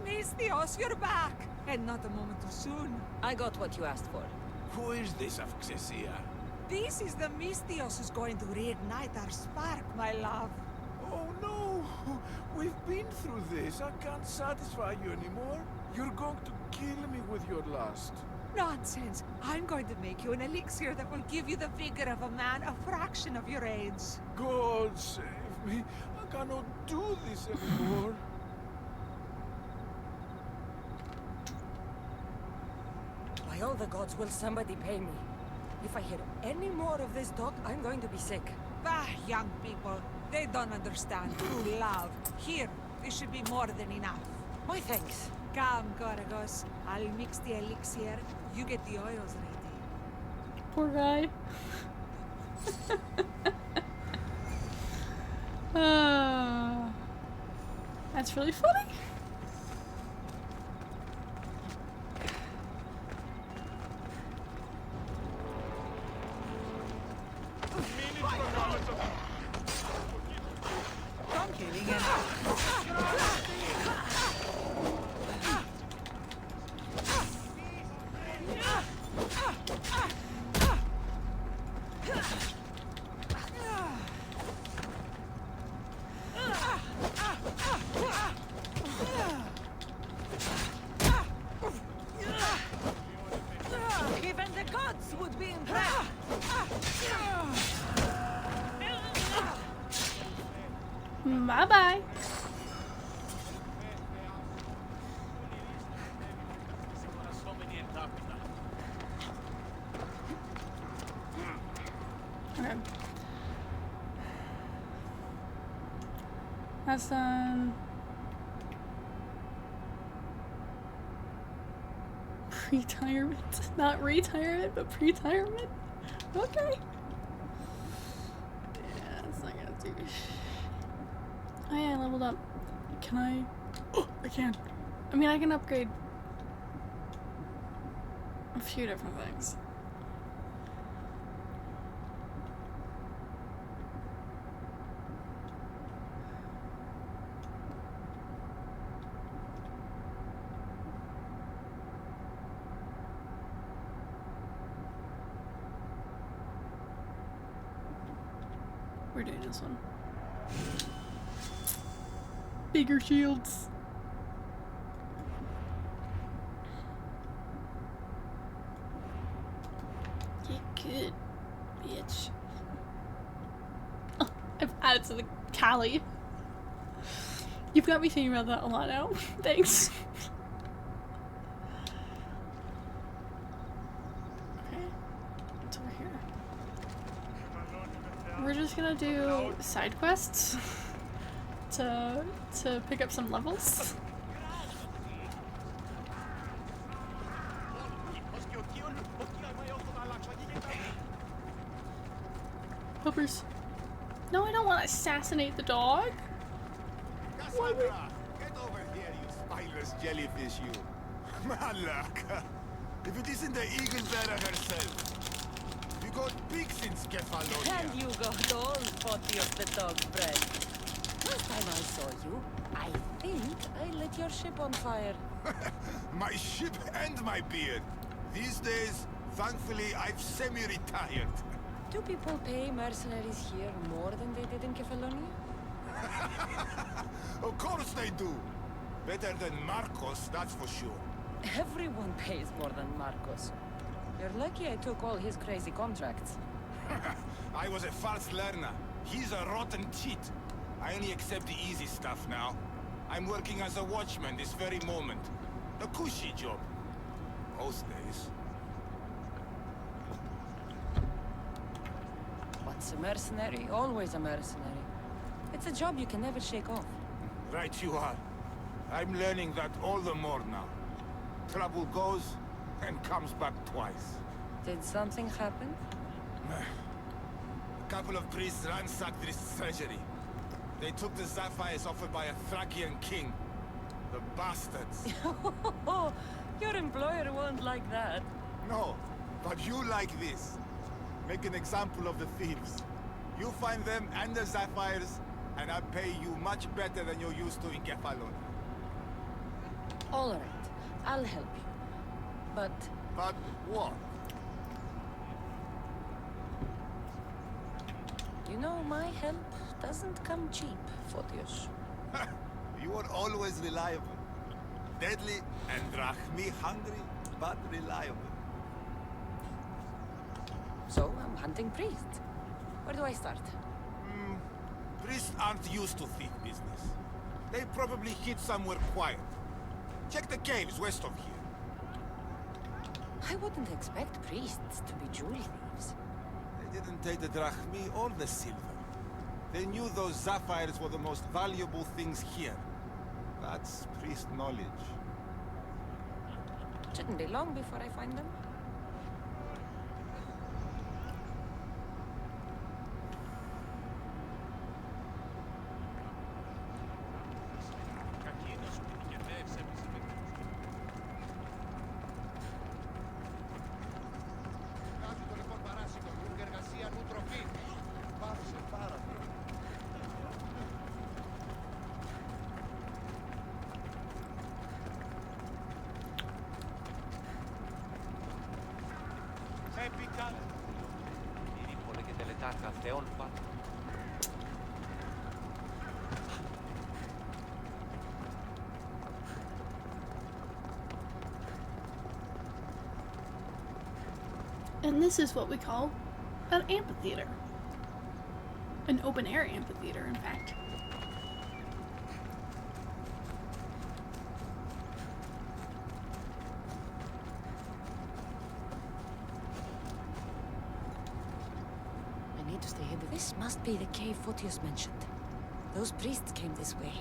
Misthios, you're back! And not a moment too soon. I got what you asked for. Who is this Avxesia? This is the Misthios who's going to reignite our spark, my love. Oh no! We've been through this. I can't satisfy you anymore. You're going to kill me with your lust. Nonsense. I'm going to make you an elixir that will give you the vigor of a man a fraction of your age. God save me. I cannot do this anymore. By all the gods, will somebody pay me? If I hear any more of this talk, I'm going to be sick. Ah, young people. They don't understand true love. Here, this should be more than enough. My thanks. Come, Gorgos. I'll mix the elixir. You get the oils ready. Poor guy. That's really funny. Even the gods would be impressed. Bye-bye. Okay. That's done. Retirement. Not retirement, but pre-retirement? Okay. Yeah, it's not gonna do. Oh yeah, I leveled up. Can I? Oh, I can. I mean, I can upgrade a few different things. We're doing this one. Bigger shields. Get good, bitch. Oh, I've added to the Callie. You've got me thinking about that a lot now. Thanks. Okay. What's over here? We're just gonna do side quests to pick up some levels. Hoppers. No, I don't want to assassinate the dog. Cassandra, get over here, you spineless jellyfish, you. Malaka. If it isn't the eagle bearer herself. You got pigs in Skephalonia. And you got all 40 of the dog's bread. Last time I saw you, I think I lit your ship on fire. My ship and my beard. These days, thankfully, I've semi-retired. Do people pay mercenaries here more than they did in Kefalonia? Of course they do. Better than Marcos, that's for sure. Everyone pays more than Marcos. You're lucky I took all his crazy contracts. I was a fast learner. He's a rotten cheat. I only accept the easy stuff now. I'm working as a watchman this very moment. A cushy job. Most days. Once a mercenary, always a mercenary. It's a job you can never shake off. Right you are. I'm learning that all the more now. Trouble goes and comes back twice. Did something happen? A couple of priests ransacked this treasury. They took the sapphires offered by a Thracian king. The bastards. Your employer won't like that. No, but you like this. Make an example of the thieves. You find them and the sapphires, and I pay you much better than you're used to in Kefalonia. All right, I'll help you. But... But what? You know, my help doesn't come cheap, Photios. You are always reliable. Deadly and drachmi hungry, but reliable. So, I'm hunting priests. Where do I start? Priests aren't used to thief business. They probably hid somewhere quiet. Check the caves west of here. I wouldn't expect priests to be jewel thieves. They didn't take the drachmi or the silver. They knew those sapphires were the most valuable things here. That's priest knowledge. Shouldn't be long before I find them. And this is what we call an amphitheater. An open-air amphitheater, in fact. I need to stay hidden. This must be the cave Photios mentioned. Those priests came this way.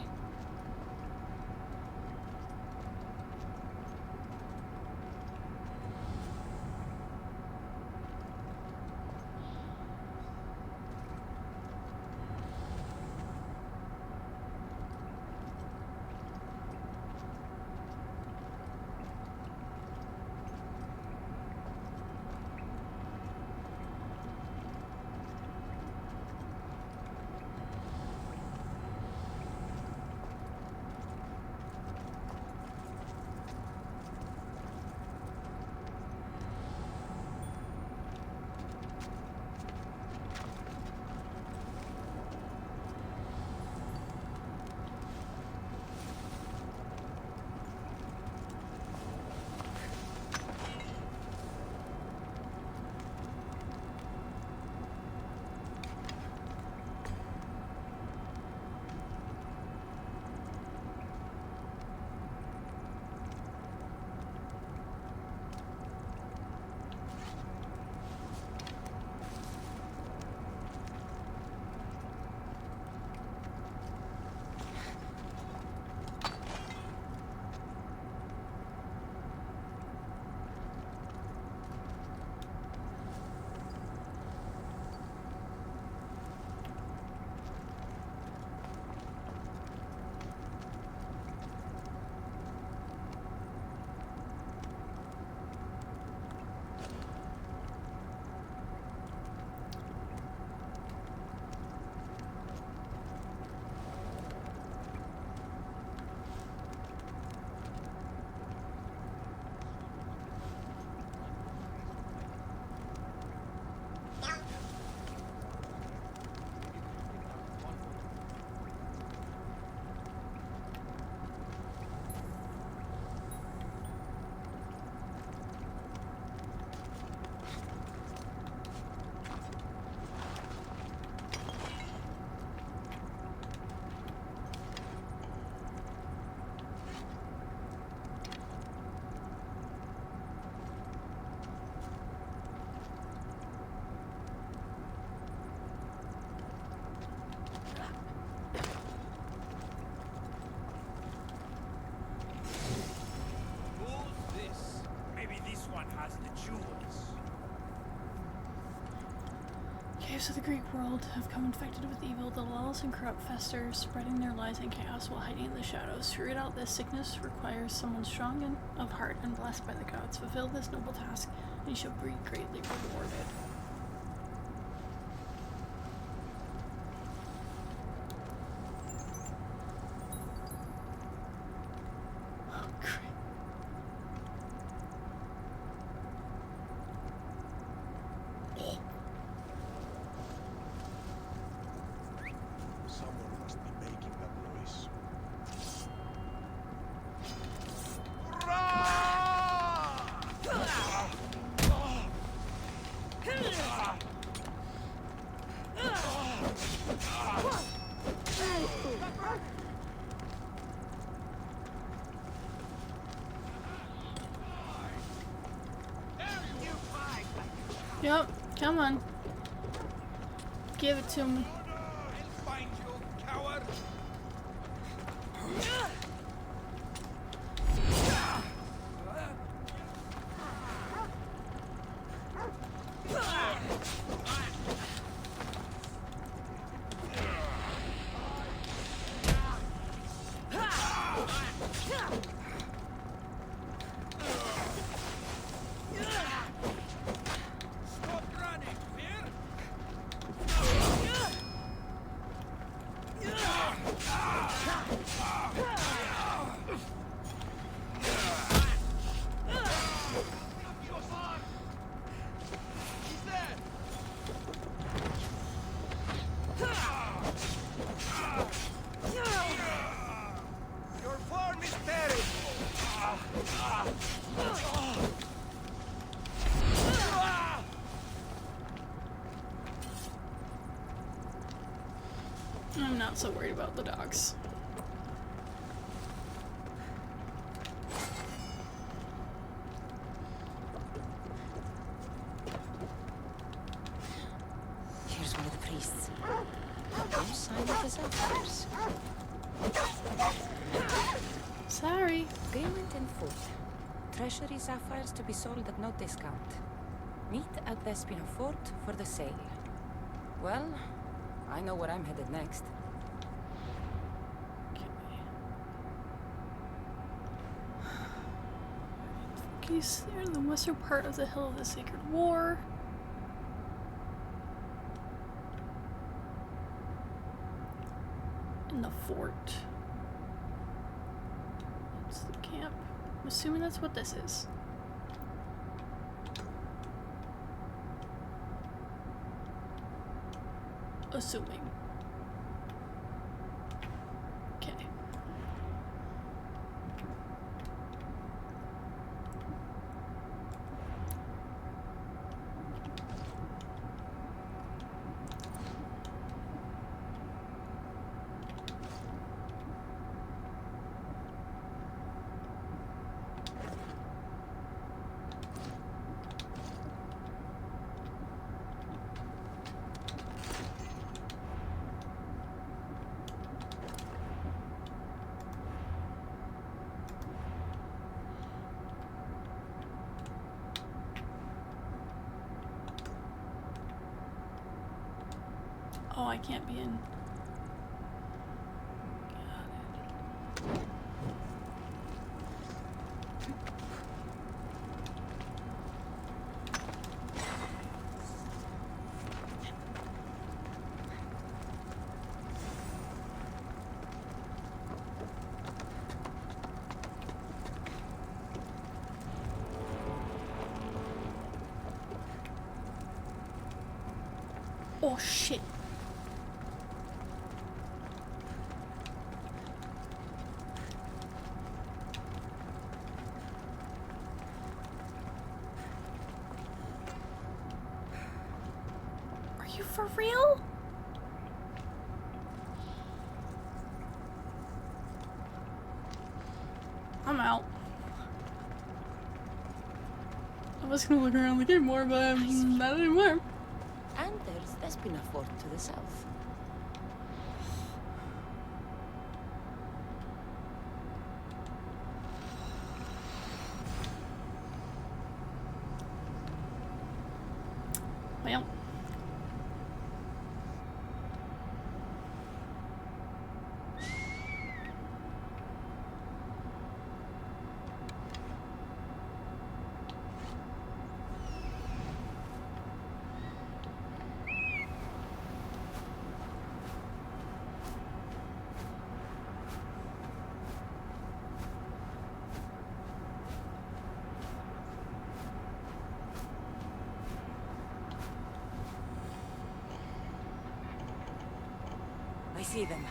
caves of the Greek world have come infected with evil. The lawless and corrupt fester, spreading their lies and chaos while hiding in the shadows. To root out this sickness requires someone strong and of heart and blessed by the gods. Fulfill this noble task, and you shall be greatly rewarded. Oh, great. Someone must be making that noise. Yep, come on. Give it to me. Find you, coward! Stop running, Fear! Your form is terrible! I'm not so worried about the dogs. Here's one of the priests. No sign of his outsiders. Sorry. Agreement in full. Treasury sapphires to be sold at no discount. Meet at Vespina Fort for the sale. Well, I know where I'm headed next. He's there in the western part of the Hill of the Sacred War. In the fort. That's the camp. I'm assuming that's what this is. Assuming. Okay. Oh, I can't be in. Oh shit. Are you for real? I'm out. I was gonna look around the game more, but I'm not anymore. And there's Vespina Fort to the south. Well. see them.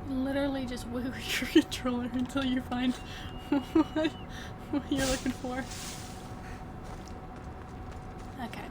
Literally just wiggle your controller until you find what you're looking for. Okay.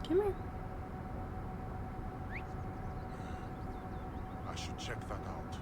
Come here. I should check that out.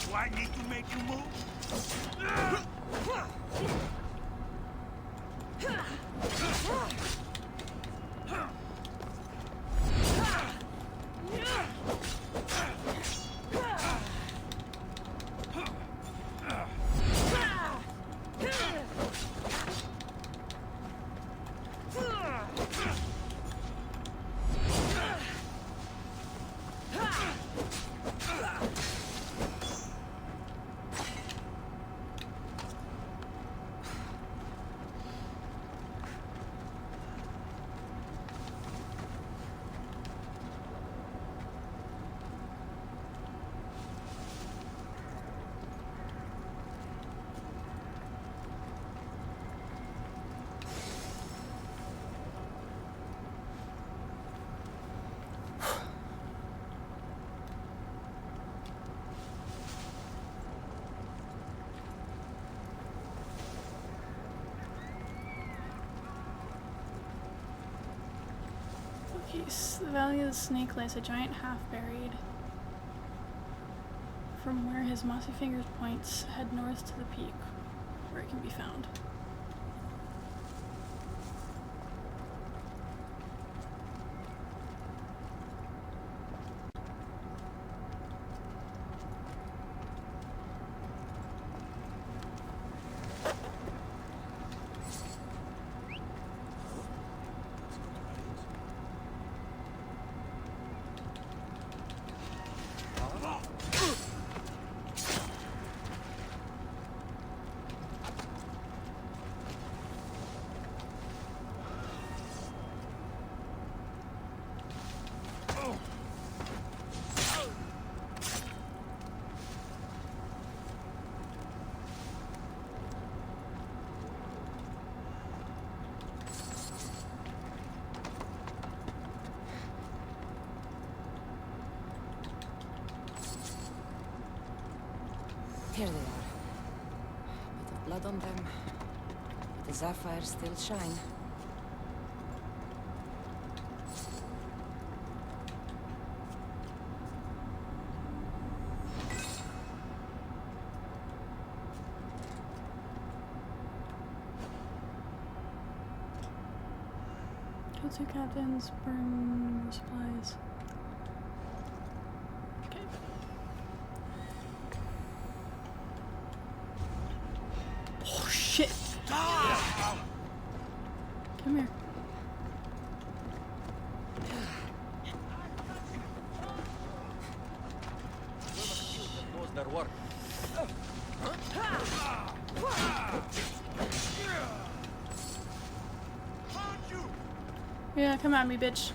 Do I need to make you move? Piece. The Valley of the Snake lies a giant half-buried. From where his mossy fingers points, head north to the peak, where it can be found. Here they are. Bit of blood on them, but the sapphires still shine. Kill 2 captains, burn more supplies. Okay. Oh shit! Come here. Knows their work. Yeah, come at me, bitch.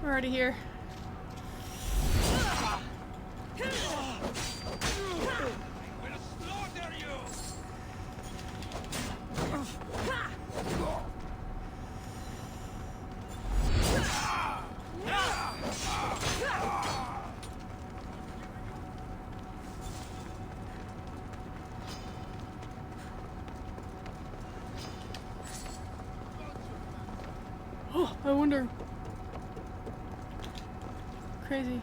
We're already here. Oh, I wonder. Crazy.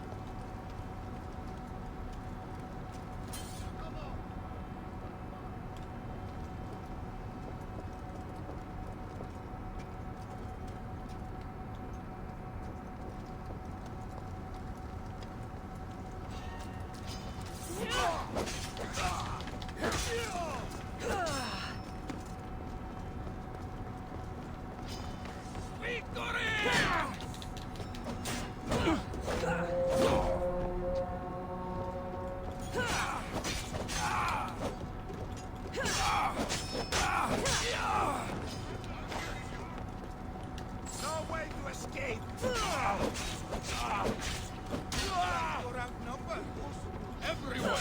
No way to escape! You're outnumbered! Everyone!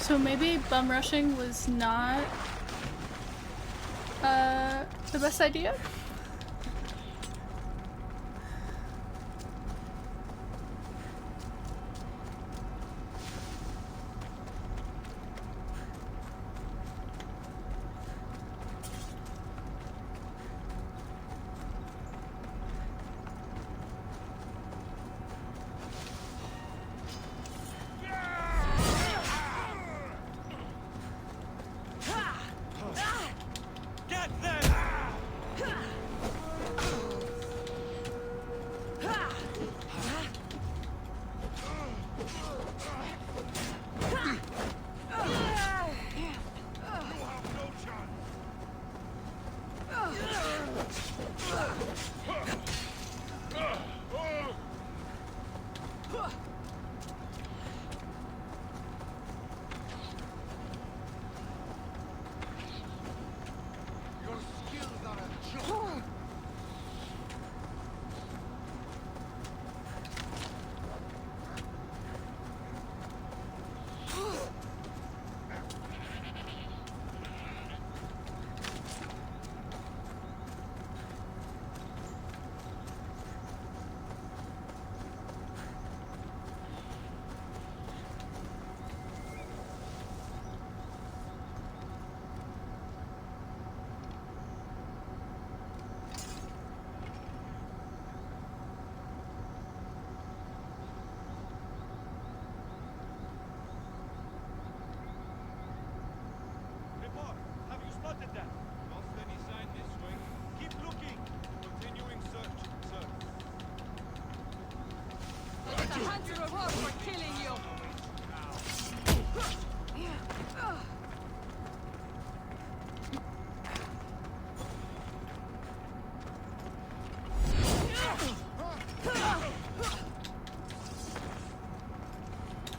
So maybe bum rushing was not the best idea?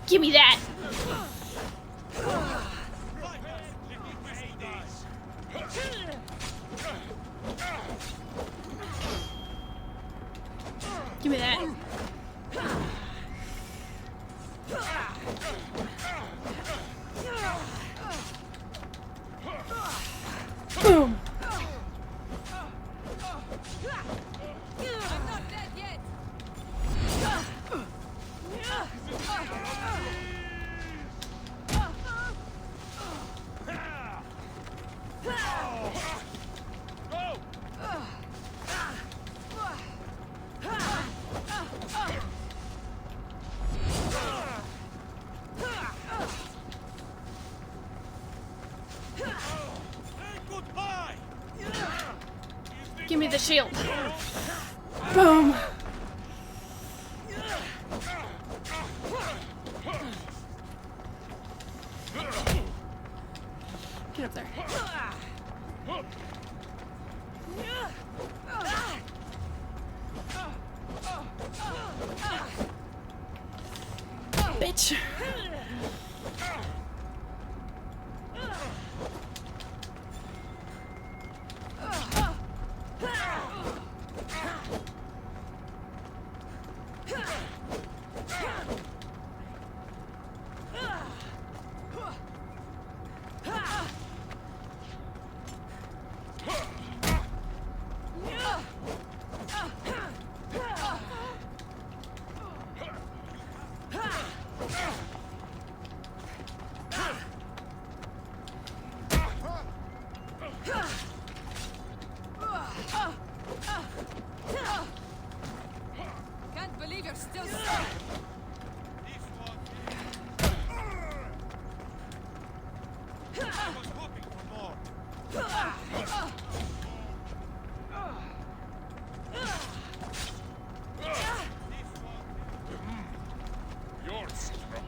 Give me that! Give me that. Boom. I'm not dead yet. Give me the shield. Boom. Get up there. Bitch. Can't believe you're still stuck. You're strong.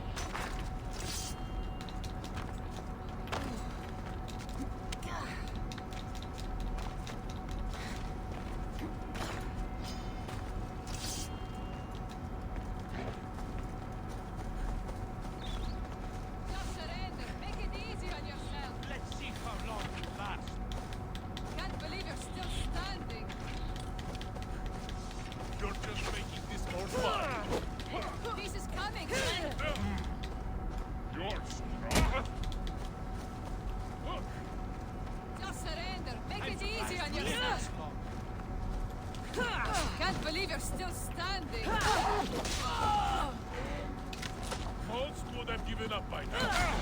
up by now.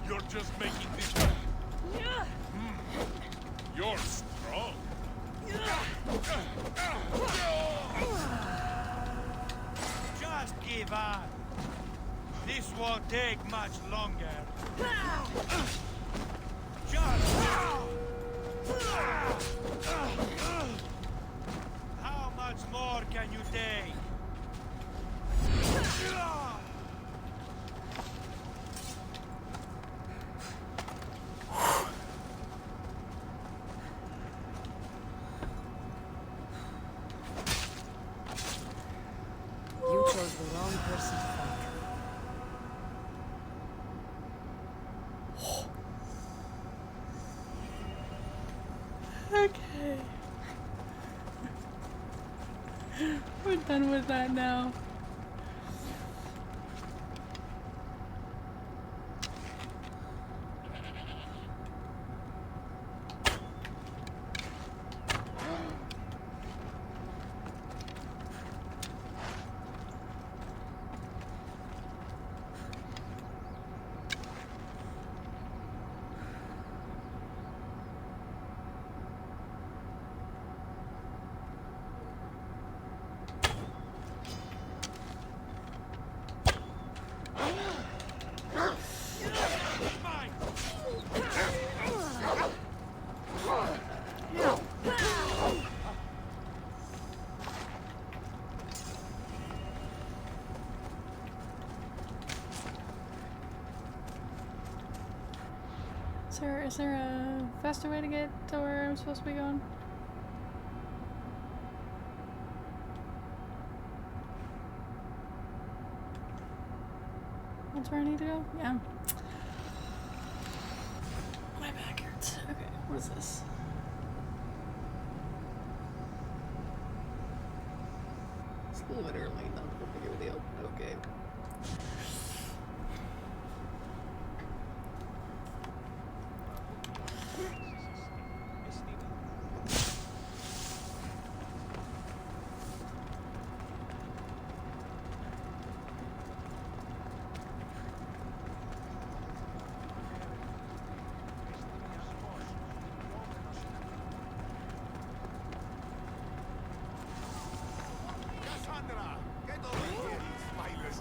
You're just making this. You're strong. Just give up. This won't take much longer. Just how much more can you take? You chose the wrong person to fight. Okay. We're done with that now. Is there a faster way to get to where I'm supposed to be going? That's where I need to go? Yeah. My back hurts. Okay, what is this? It's literally not a big of a deal. Okay.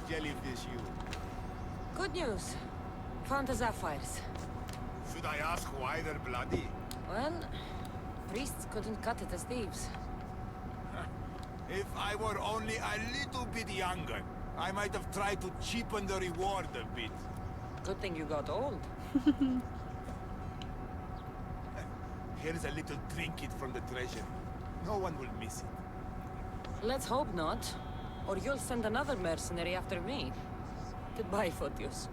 Jellyfish you. Good news. Found the sapphires. Should I ask why they're bloody? Well, priests couldn't cut it as thieves. If I were only a little bit younger, I might have tried to cheapen the reward a bit. Good thing you got old. Here's a little trinket from the treasure. No one will miss it. Let's hope not. Or you'll send another mercenary after me. Goodbye, Photios.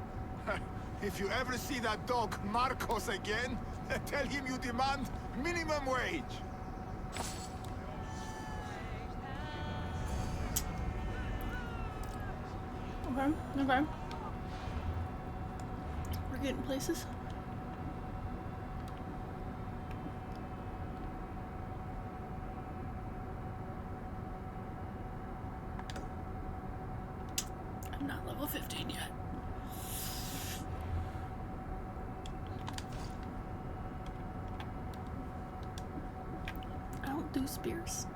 If you ever see that dog Marcos again, tell him you demand minimum wage. Okay, okay. We're getting places. I'm not level 15 yet. I don't do spears.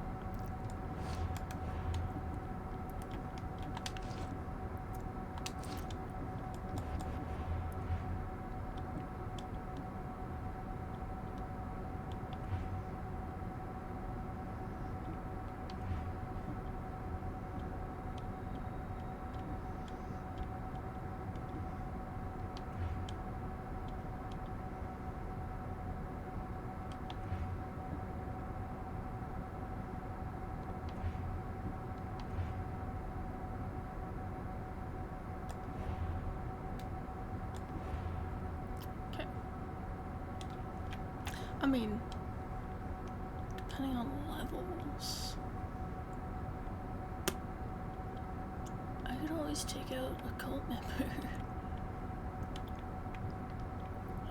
I mean, depending on levels, I could always take out a cult member.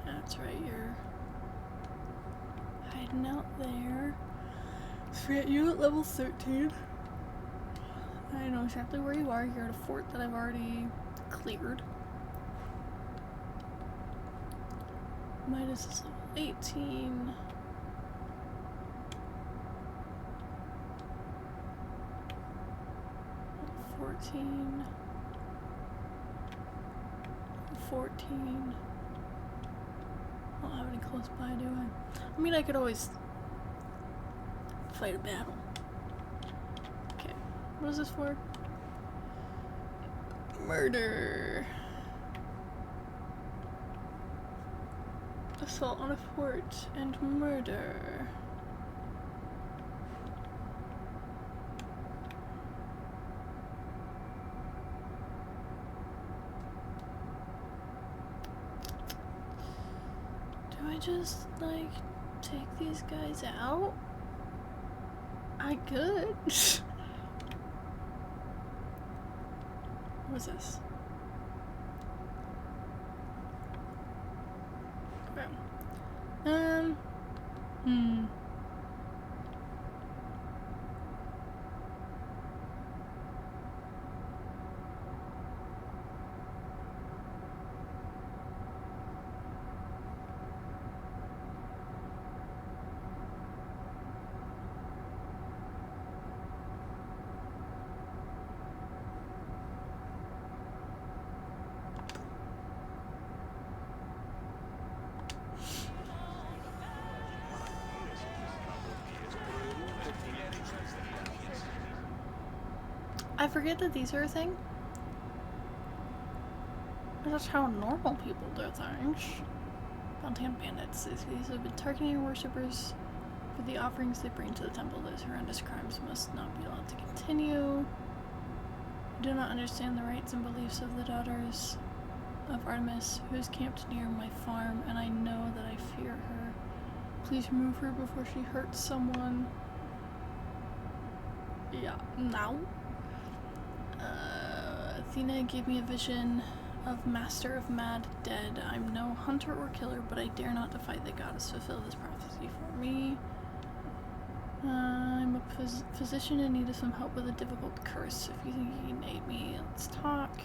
That's right, you're hiding out there. So we got you at level 13. I I know exactly where you are. You're at a fort that I've already cleared. Midas is level 18. Level 14. 14. I don't have any close by, do I? I mean, I could always fight a battle. Okay, what is this for? Murder. Assault on a fort and murder. Do I just, like, take these guys out? I could. What's this? Okay. I forget that these are a thing. That's how normal people do things. Bounty on bandits. These have been targeting worshippers for the offerings they bring to the temple. Those horrendous crimes must not be allowed to continue. I do not understand the rights and beliefs of the daughters of Artemis, who is camped near my farm, and I know that I fear her. Please remove her before she hurts someone. Yeah, now. Athena gave me a vision of Master of Mad dead. I'm no hunter or killer, but I dare not defy the goddess. Fulfill this prophecy for me. I'm a physician in need of some help with a difficult curse. If you think you can aid me, let's talk.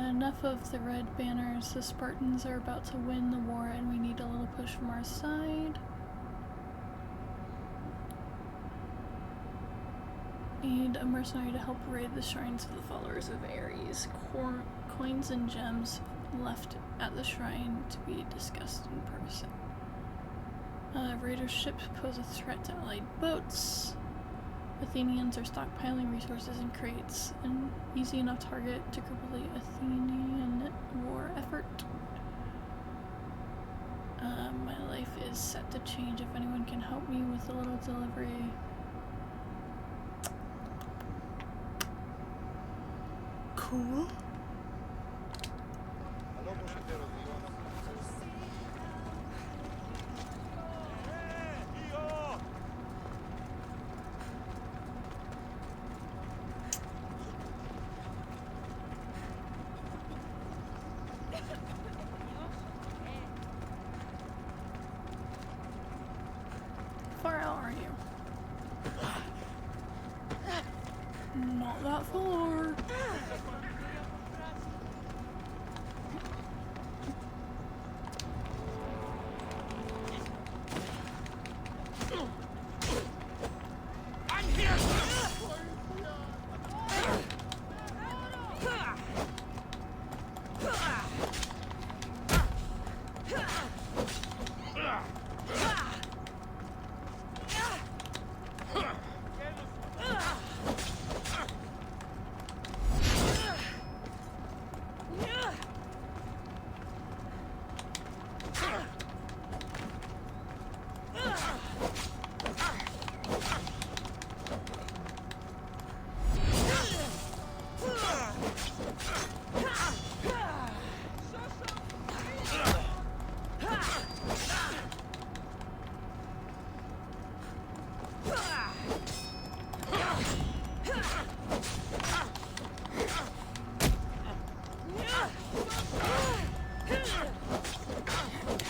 Enough of the red banners. The Spartans are about to win the war, and we need a little push from our side. Need a mercenary to help raid the shrines of the followers of Ares. Coins and gems left at the shrine to be discussed in person. Raider ships pose a threat to allied boats. Athenians are stockpiling resources in crates. An easy enough target to cripple the Athenian war effort. My life is set to change if anyone can help me with a little delivery. Cool. Far out are you? Not that far.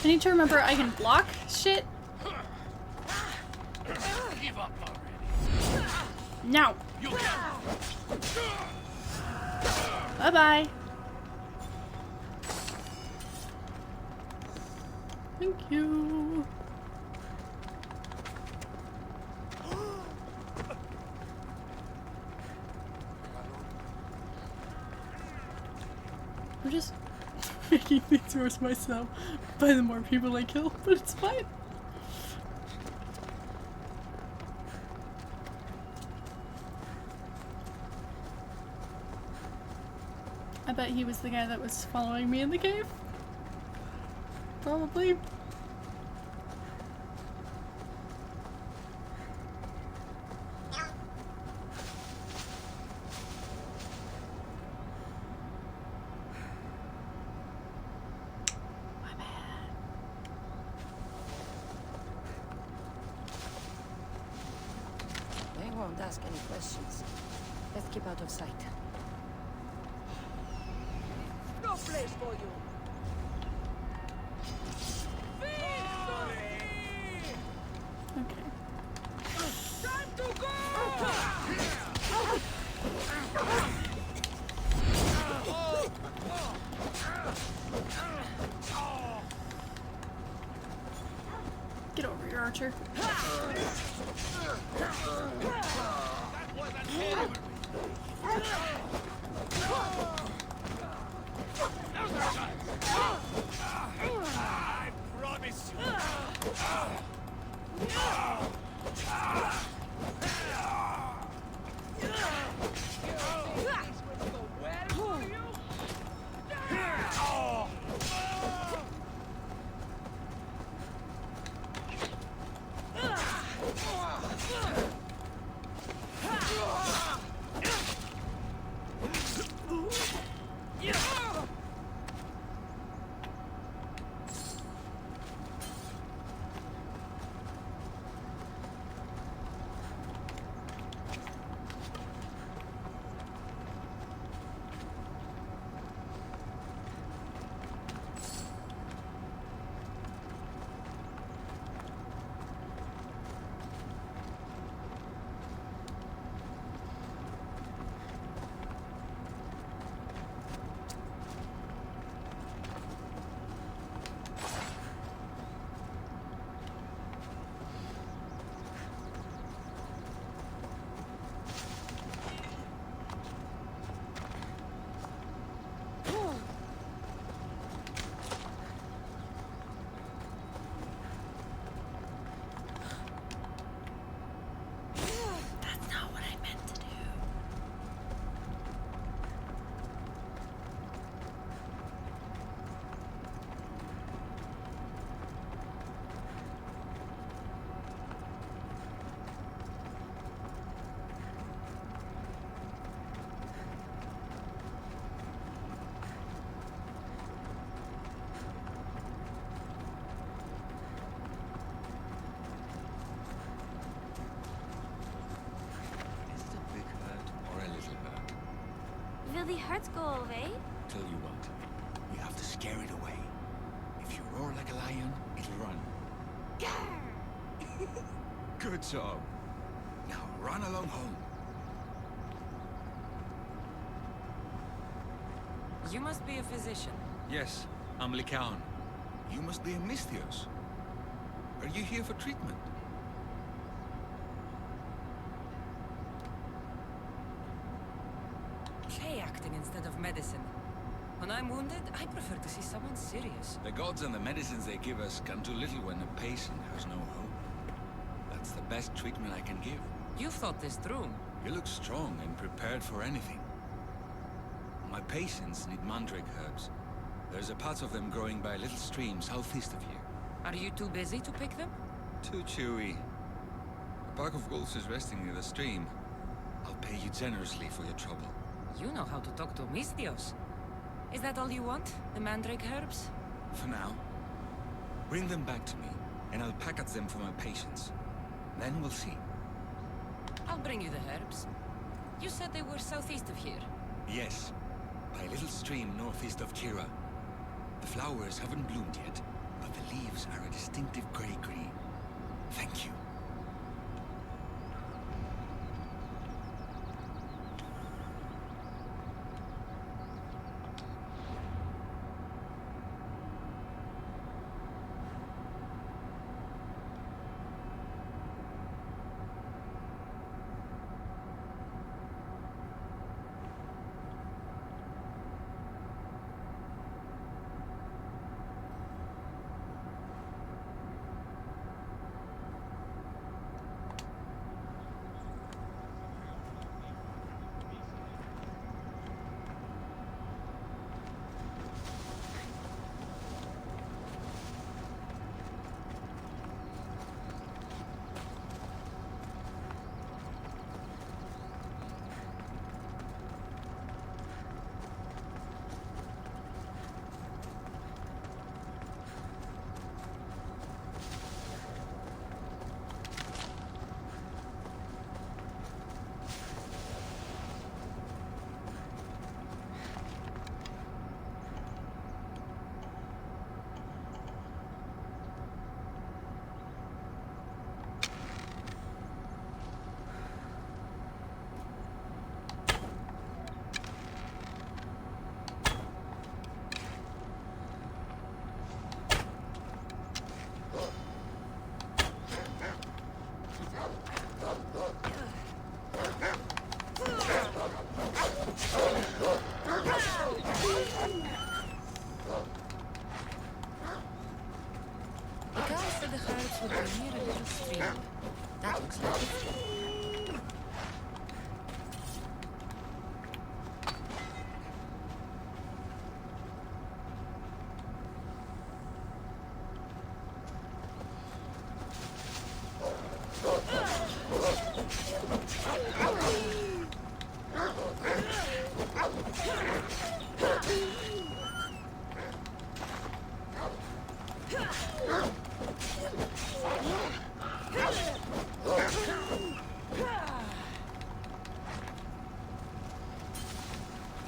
I need to remember I can block shit. Give up already. Now. You Bye-bye. Thank you. I'm just making things worse myself by the more people I kill, but it's fine. I bet he was the guy that was following me in the cave. Probably. They won't ask any questions. Let's keep out of sight. No place for you. Okay. Time to go! Get over here, Archer. I promise you. Will the hurts go away? Tell you what, we have to scare it away. If you roar like a lion, it'll run. Good job. Now run along home. You must be a physician. Yes, I'm Lycaon. You must be a Misthios. Are you here for treatment? Play acting instead of medicine. When I'm wounded, I prefer to see someone serious. The gods and the medicines they give us can do little when a patient has no hope. That's the best treatment I can give. You've thought this through. You look strong and prepared for anything. My patients need mandrake herbs. There's a patch of them growing by a little stream southeast of here. Are you too busy to pick them? Too chewy. A pack of wolves is resting near the stream. I'll pay you generously for your trouble. You know how to talk to Misthios. Is that all you want? The mandrake herbs? For now. Bring them back to me, and I'll package them for my patients. Then we'll see. I'll bring you the herbs. You said they were southeast of here. Yes, by a little stream northeast of Kira. The flowers haven't bloomed yet, but the leaves are a distinctive gray-green. Thank you.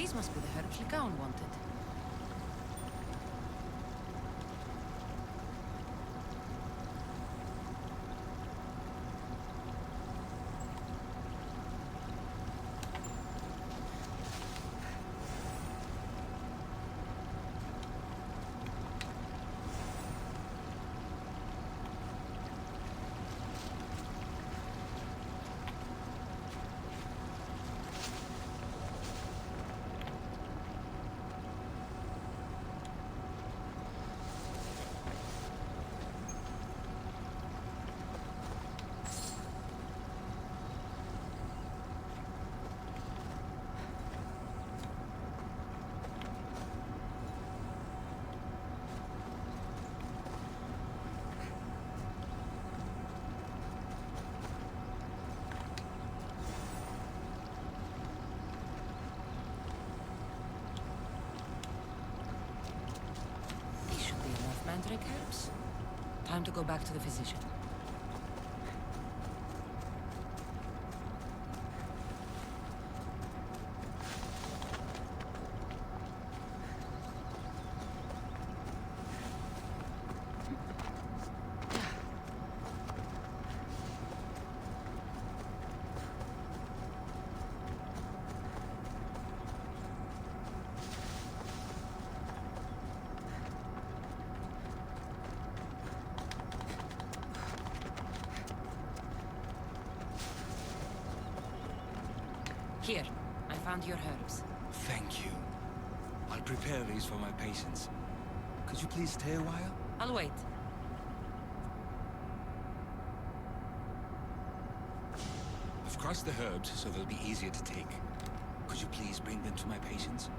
These must be the herbs Legaun wanted. Mandrake herbs. Time to go back to the physician. Here, I found your herbs. Thank you. I'll prepare these for my patients. Could you please stay a while? I'll wait. I've crushed the herbs so they'll be easier to take. Could you please bring them to my patients?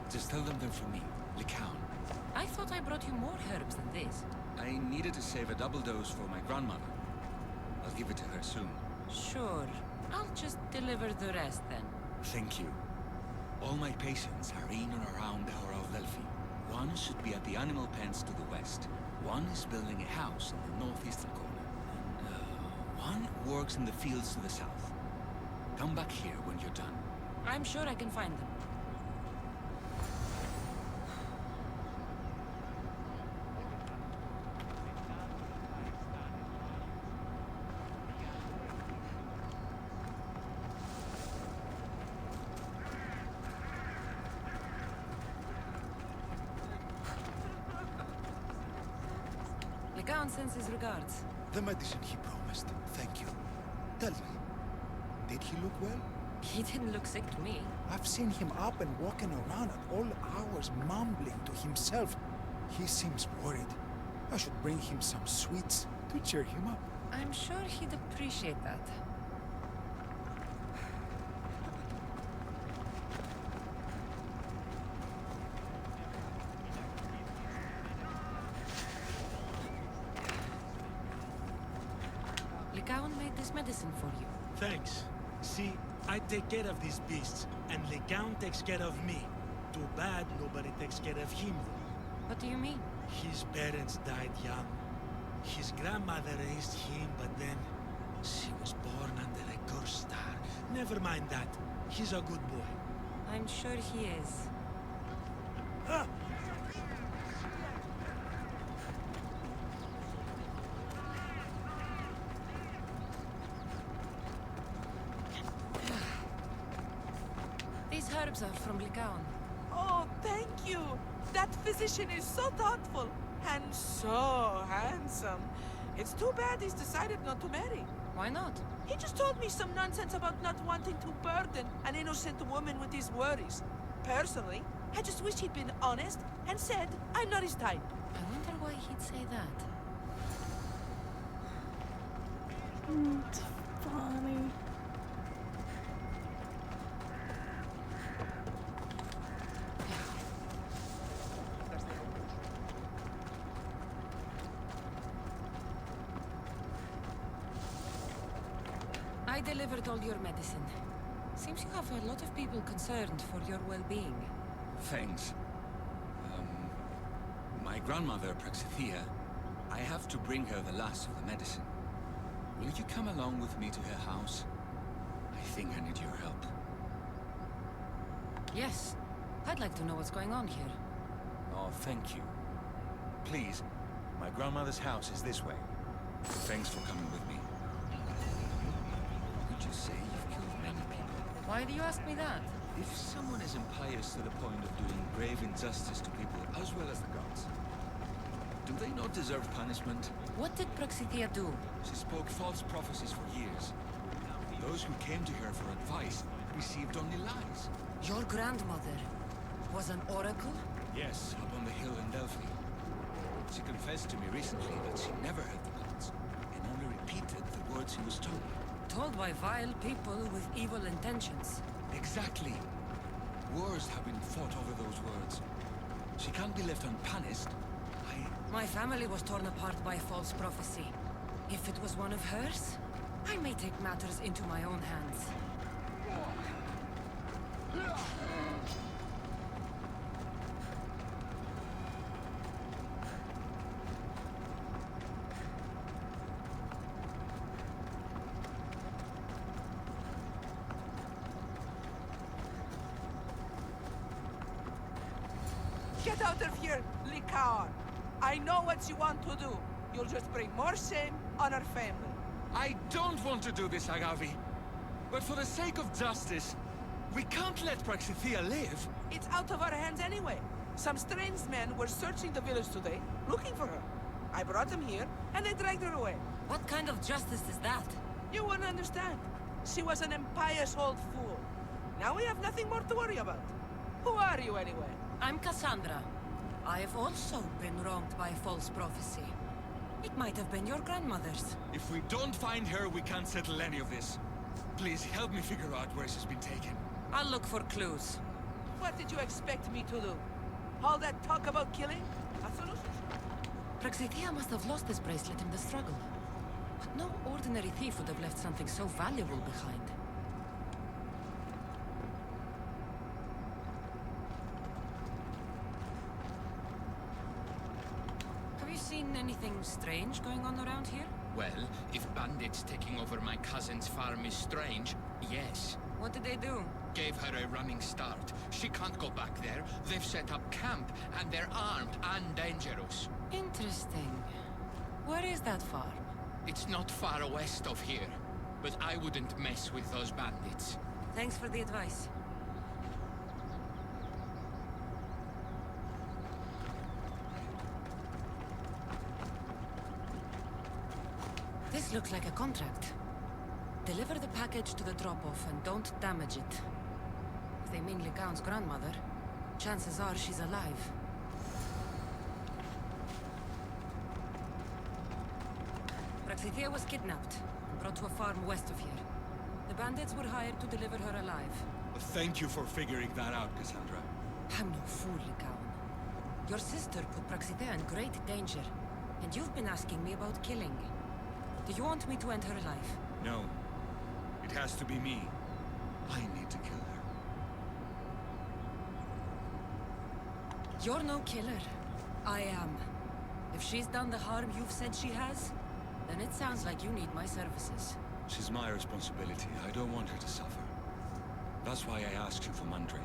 Just tell them they're from me, Legaun. I thought I brought you more herbs than this. I needed to save a double dose for my grandmother. I'll give it to her soon. Sure. I'll just deliver the rest then. Thank you. All my patients are in and around the Hora of Delphi. One should be at the animal pens to the west. One is building a house in the northeastern corner. And one works in the fields to the south. Come back here when you're done. I'm sure I can find them. Legaun sends his regards. The medicine he promised. Thank you. Tell me, did he look well? He didn't look sick to me. I've seen him up and walking around at all hours, mumbling to himself. He seems worried. I should bring him some sweets to cheer him up. I'm sure he'd appreciate that. Legaun made this medicine for you. Thanks. See, I take care of these beasts, and Legaun takes care of me. Too bad nobody takes care of him, though. What do you mean? His parents died young. His grandmother raised him, but then she was born under a cursed star. Never mind that. He's a good boy. I'm sure he is. Ah! These herbs are from Legaun. Oh, thank you. That physician is so thoughtful and so handsome. It's too bad he's decided not to marry. Why not? He just told me some nonsense about not wanting to burden an innocent woman with his worries. Personally, I just wish he'd been honest and said I'm not his type. I wonder why he'd say that. It's funny. I delivered all your medicine. Seems you have a lot of people concerned for your well-being. Thanks. My grandmother, Praxithea, I have to bring her the last of the medicine. Will you come along with me to her house? I think I need your help. Yes, I'd like to know what's going on here. Oh, thank you. Please, my grandmother's house is this way. Thanks for coming with me. Would you say you've killed many people? Why do you ask me that? If someone is impious to the point of doing grave injustice to people as well as the gods, do they not deserve punishment? What did Praxithea do? She spoke false prophecies for years. Those who came to her for advice received only lies. Your grandmother was an oracle? Yes, up on the hill in Delphi. She confessed to me recently that she never heard the gods, and only repeated the words she was told. Told by vile people with evil intentions. Exactly. Wars have been fought over those words. She can't be left unpunished. My family was torn apart by false prophecy. If it was one of hers, I may take matters into my own hands. Get out of here, Likar! I know what you want to do. You'll just bring more shame on our family. I don't want to do this, Agavi. But for the sake of justice, we can't let Praxithea live. It's out of our hands anyway. Some strange men were searching the village today, looking for her. I brought them here, and they dragged her away. What kind of justice is that? You wouldn't understand. She was an impious old fool. Now we have nothing more to worry about. Who are you, anyway? I'm Cassandra. I've also been wronged by false prophecy. It might have been your grandmother's. If we don't find her, we can't settle any of this. Please help me figure out where she's been taken. I'll look for clues. What did you expect me to do? All that talk about killing? A solution? Praxithea must have lost this bracelet in the struggle. But no ordinary thief would have left something so valuable behind. Have you seen anything strange going on around here? Well, if bandits taking over my cousin's farm is strange, yes. What did they do? Gave her a running start. She can't go back there. They've set up camp, and they're armed and dangerous. Interesting. Where is that farm? It's not far west of here, but I wouldn't mess with those bandits. Thanks for the advice. This looks like a contract. Deliver the package to the drop-off and don't damage it. If they mean Ligaun's grandmother, chances are she's alive. Praxithea was kidnapped and brought to a farm west of here. The bandits were hired to deliver her alive. Thank you for figuring that out, Cassandra. I'm no fool, Ligaun. Your sister put Praxithea in great danger, and you've been asking me about killing. Do you want me to end her alive? No. It has to be me. I need to kill her. You're no killer. I am. If she's done the harm you've said she has, then it sounds like you need my services. She's my responsibility. I don't want her to suffer. That's why I asked you for Mandrake.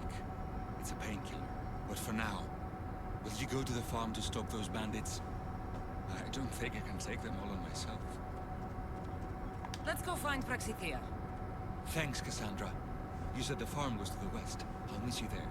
It's a painkiller. But for now, will you go to the farm to stop those bandits? I don't think I can take them all on myself. Let's go find Praxithea. Thanks, Cassandra. You said the farm was to the west. I'll meet you there.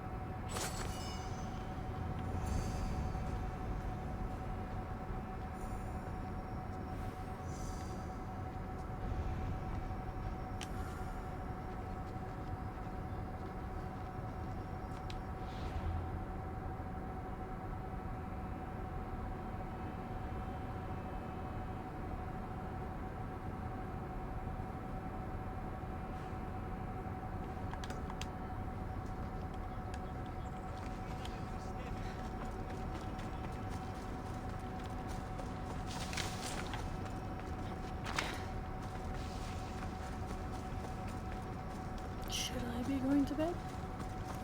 Should I be going to bed?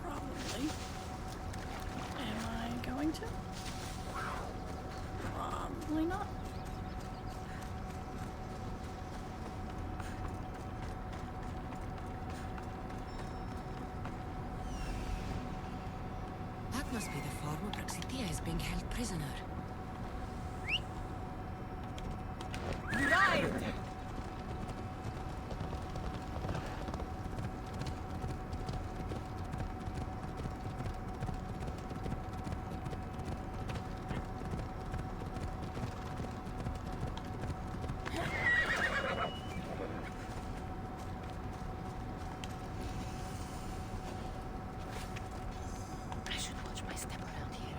Probably. Am I going to? Probably not. Must be the former Praxitia is being held prisoner. Right! I should watch my step around here.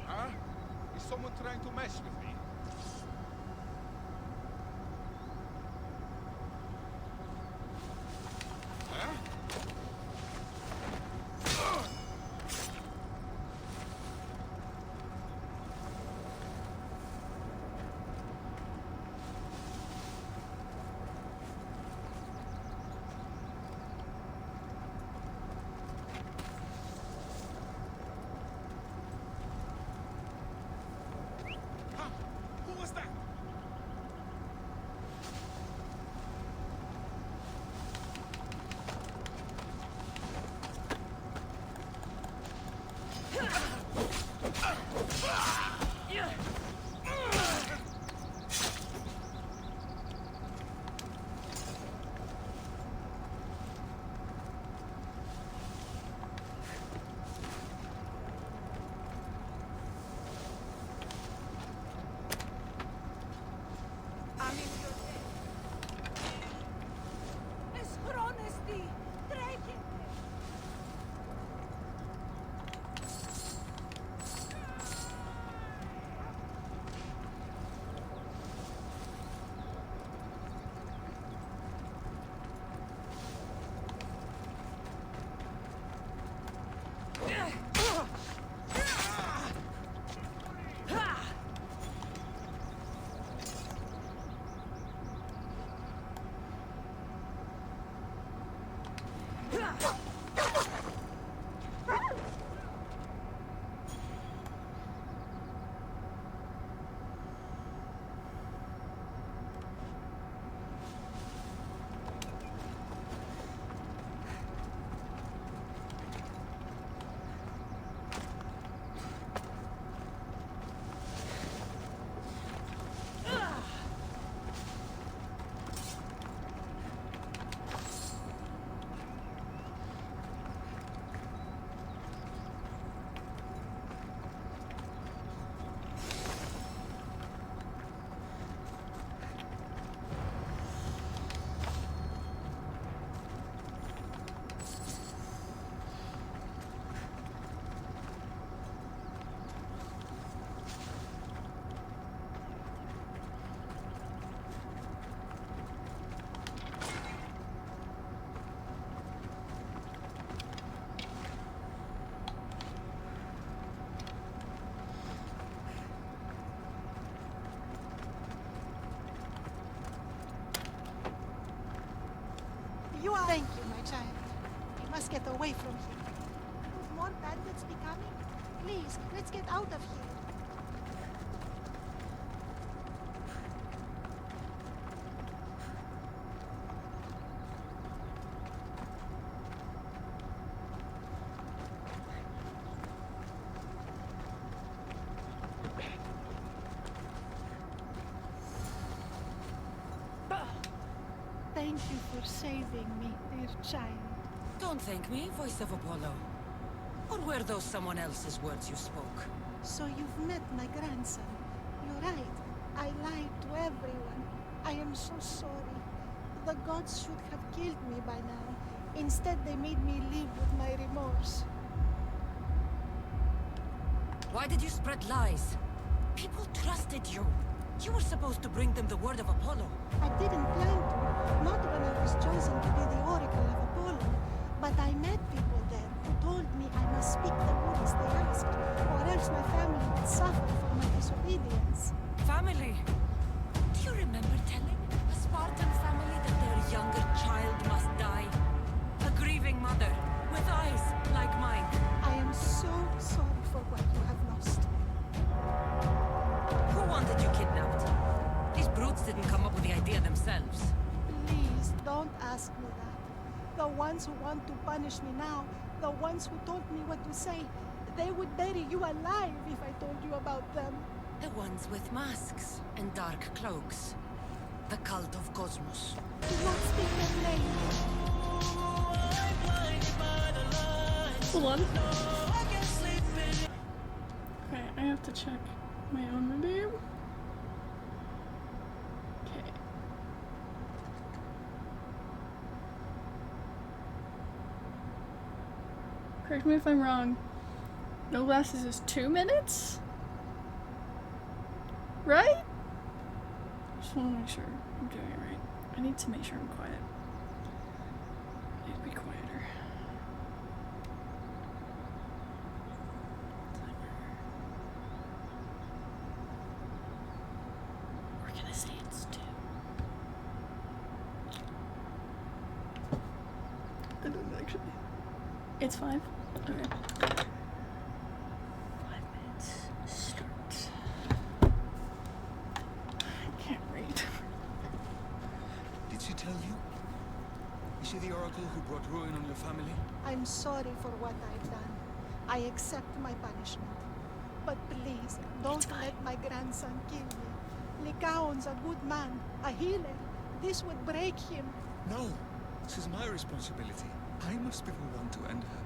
Huh? Is someone trying to mess with me? Huh? Who was that? I'm in your debt. Es for honesty. Draken. You are. Thank you, my child. We must get away from here. Could more bandits be coming? Please, let's get out of here. Thank you for saving me, dear child. Don't thank me, voice of Apollo. Or were those someone else's words you spoke? So you've met my grandson. You're right. I lied to everyone. I am so sorry. The gods should have killed me by now. Instead, they made me live with my remorse. Why did you spread lies? People trusted you. You were supposed to bring them the word of Apollo. I didn't plan to, not when I was chosen to be the oracle of Apollo. But I met people there who told me I must speak the words they asked, or else my family would suffer for my disobedience. Family? Do you remember telling a Spartan family that their younger child must die? A grieving mother, with eyes like mine. I am so sorry for what you have lost. Who wanted you kidnapped? These brutes didn't come up with the idea themselves. Please, don't ask me that. The ones who want to punish me now, the ones who told me what to say, they would bury you alive if I told you about them. The ones with masks and dark cloaks. The cult of Cosmos. Do not speak their name. Hold on. Okay, I have to check my own review. Okay. Correct me if I'm wrong. No glasses is 2 minutes? Right? Just want to make sure I'm doing it right. I need to make sure I'm quiet. I need to be quieter. We're gonna say it's 2. I didn't actually. It's 5? Okay. 5 minutes. Start. I can't read. Did she tell you? Is she the oracle who brought ruin on your family? I'm sorry for what I've done. I accept my punishment. But please, don't let my grandson kill me. Lycaon's a good man, a healer. This would break him. No, this is my responsibility. I must be the one to end her.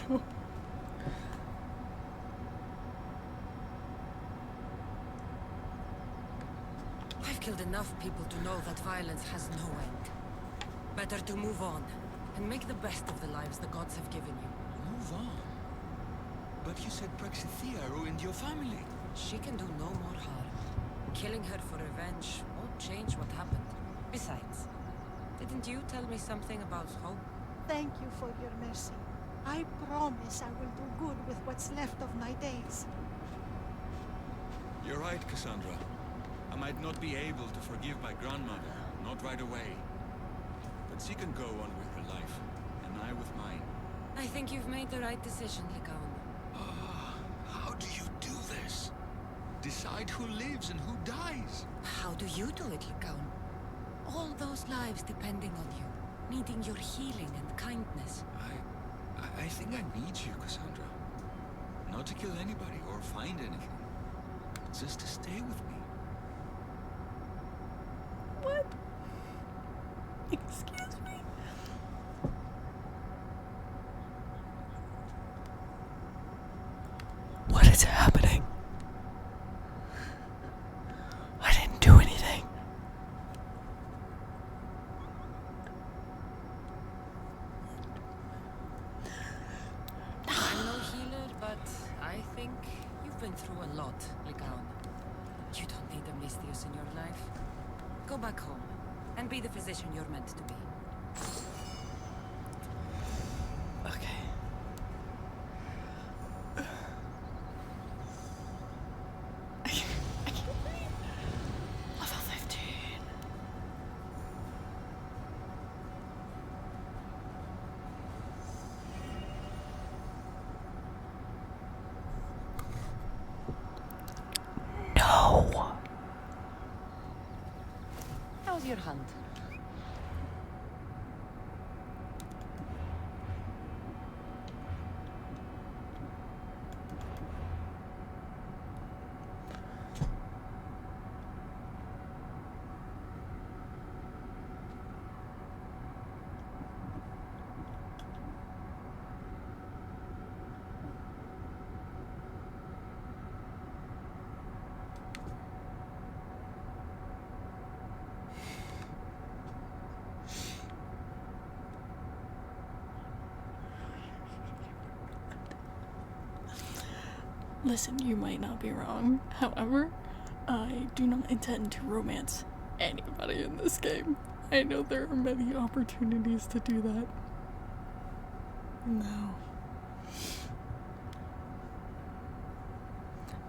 No. I've killed enough people to know that violence has no end. Better to move on, and make the best of the lives the gods have given you. Move on? But you said Praxithea ruined your family. She can do no more harm. Killing her for revenge won't change what happened. Besides, didn't you tell me something about hope? Thank you for your mercy. I promise I will do good with what's left of my days. You're right, Cassandra. I might not be able to forgive my grandmother, not right away. But she can go on with her life, and I with mine. I think you've made the right decision, Lycaon. How do you do this? Decide who lives and who dies? How do you do it, Lycaon? All those lives depending on you, needing your healing and kindness. I think I need you, Cassandra. Not to kill anybody or find anything. Just to stay with me. What? Excuse me? What is happening? I didn't do anything. I'm no healer, but I think you've been through a lot, Lycaon. You don't need a Misthios in your life. Go back home, and be the physician you're meant to be. Okay. I can't read. Level 15. No. How's your hunt? Listen, you might not be wrong. However, I do not intend to romance anybody in this game. I know there are many opportunities to do that. No.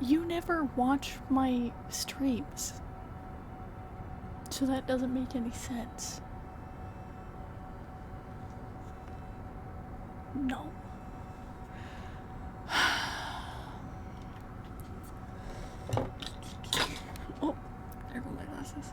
You never watch my streams, so that doesn't make any sense. No. Oh, there go my glasses.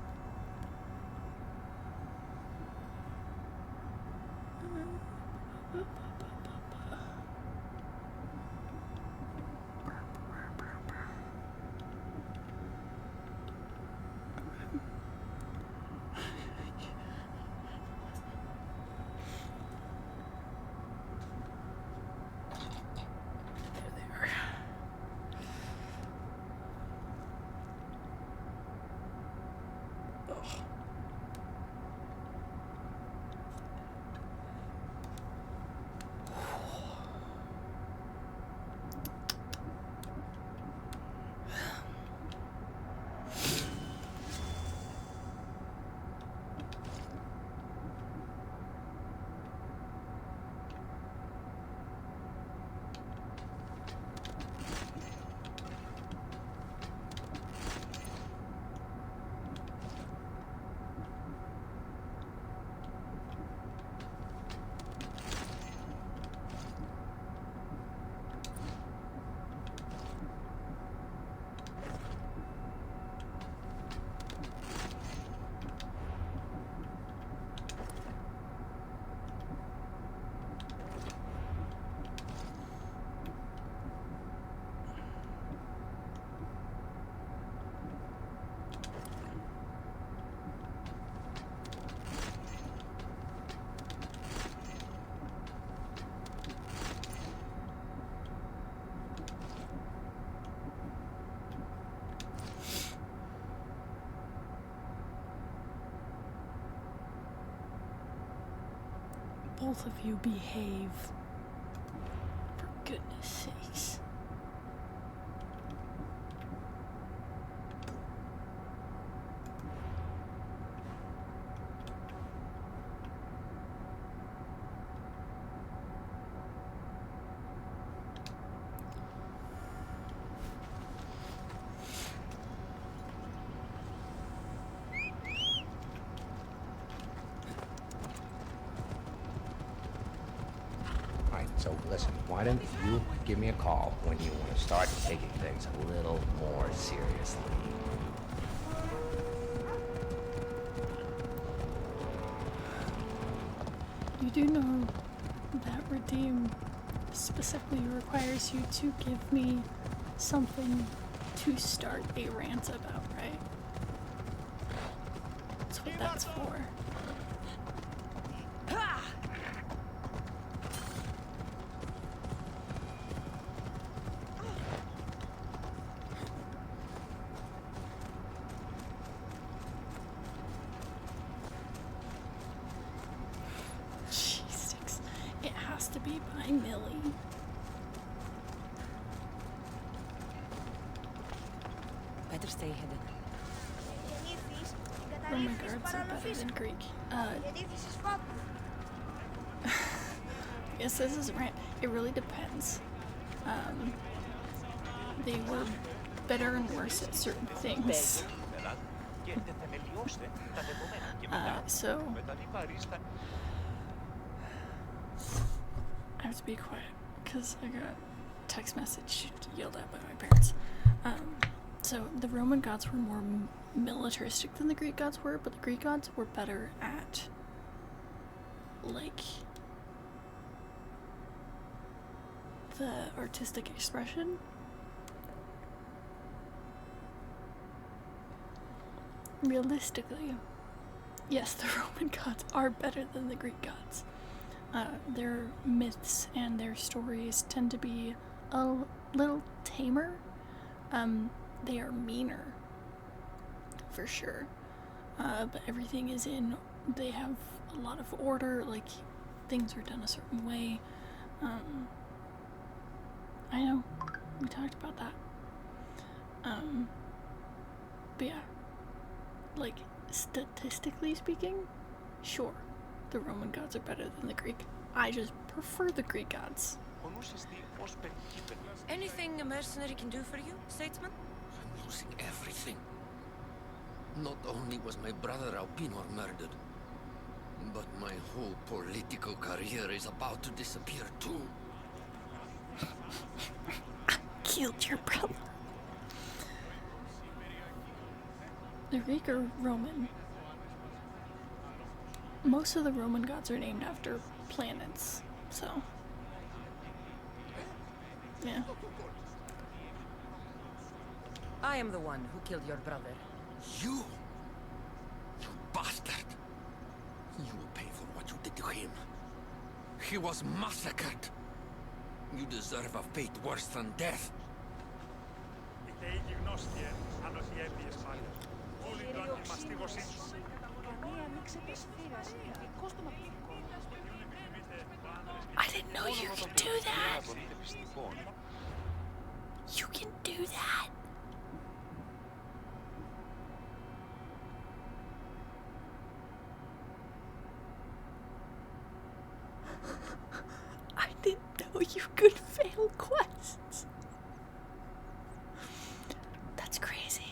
Both of you behave. For goodness sakes. So listen, why don't you give me a call when you want to start taking things a little more seriously? You do know that redeem specifically requires you to give me something to start a rant about, right? That's what that's for. To be by Millie. Better stay hidden. Oh my guards are better than Greek. I guess this is right. It really depends. They were better and worse at certain things. So I have to be quiet because I got text message yelled at by my parents. So the Roman gods were more militaristic than the Greek gods were, but the Greek gods were better at, like, the artistic expression. Realistically, yes, the Roman gods are better than the Greek gods. Their myths and their stories tend to be a little tamer. They are meaner, for sure. But everything is they have a lot of order, like, things are done a certain way. I know. We talked about that. But yeah, like, statistically speaking, sure, the Roman gods are better than the Greek. I just prefer the Greek gods. Anything a mercenary can do for you, statesman? I'm losing everything. Not only was my brother Albinor murdered, but my whole political career is about to disappear too. I killed your brother. The Greek or Roman? Most of the Roman gods are named after planets, so yeah. I am the one who killed your brother. You bastard! You will pay for what you did to him. He was massacred. You deserve a fate worse than death. I didn't know you could do that. You can do that. I didn't know you could fail quests. That's crazy.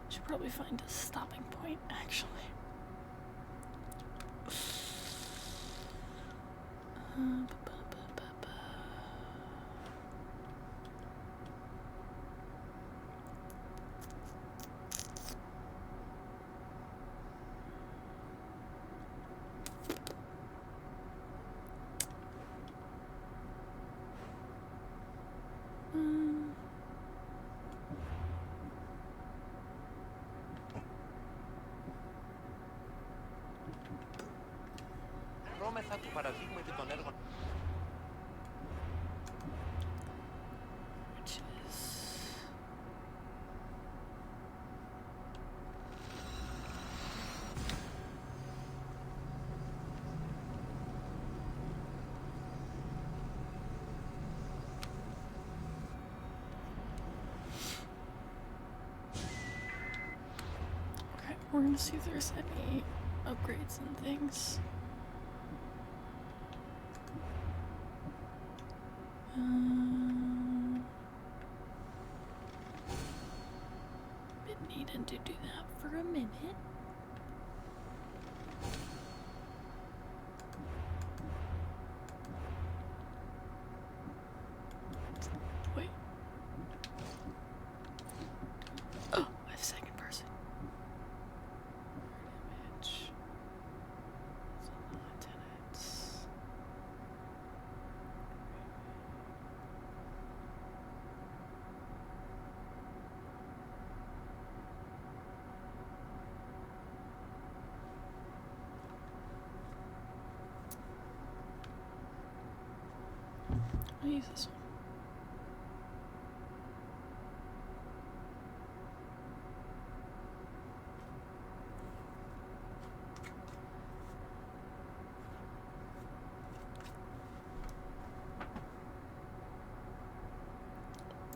Should probably find a stopping point, actually. Δρόμεθα του παραδείγματι των έργων. Okay, we're gonna see if there's any upgrades and things. Been needing to do that for a minute. Wait. Oh, I have second person. Image. Lieutenants. I'll use this one.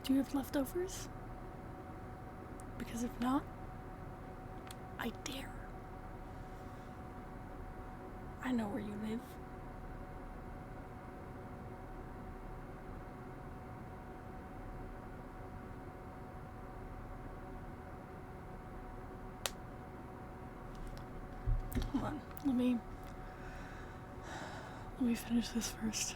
Do you have leftovers? Because if not, I dare. I know where you live. Hold on, let me finish this first.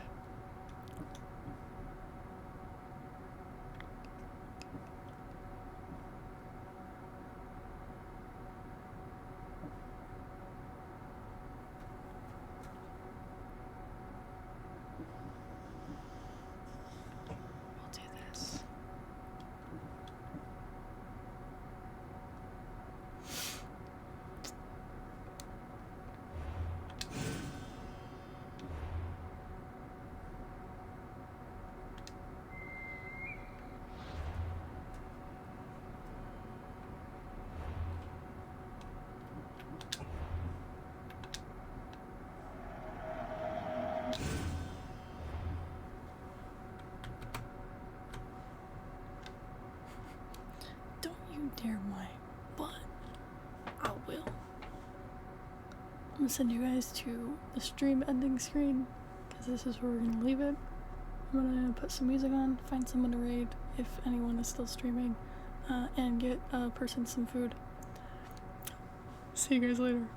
We'll do this. you dare my butt, I will. I'm gonna send you guys to the stream ending screen, because this is where we're gonna leave it. I'm gonna put some music on, find someone to raid if anyone is still streaming, and get a person some food. See you guys later.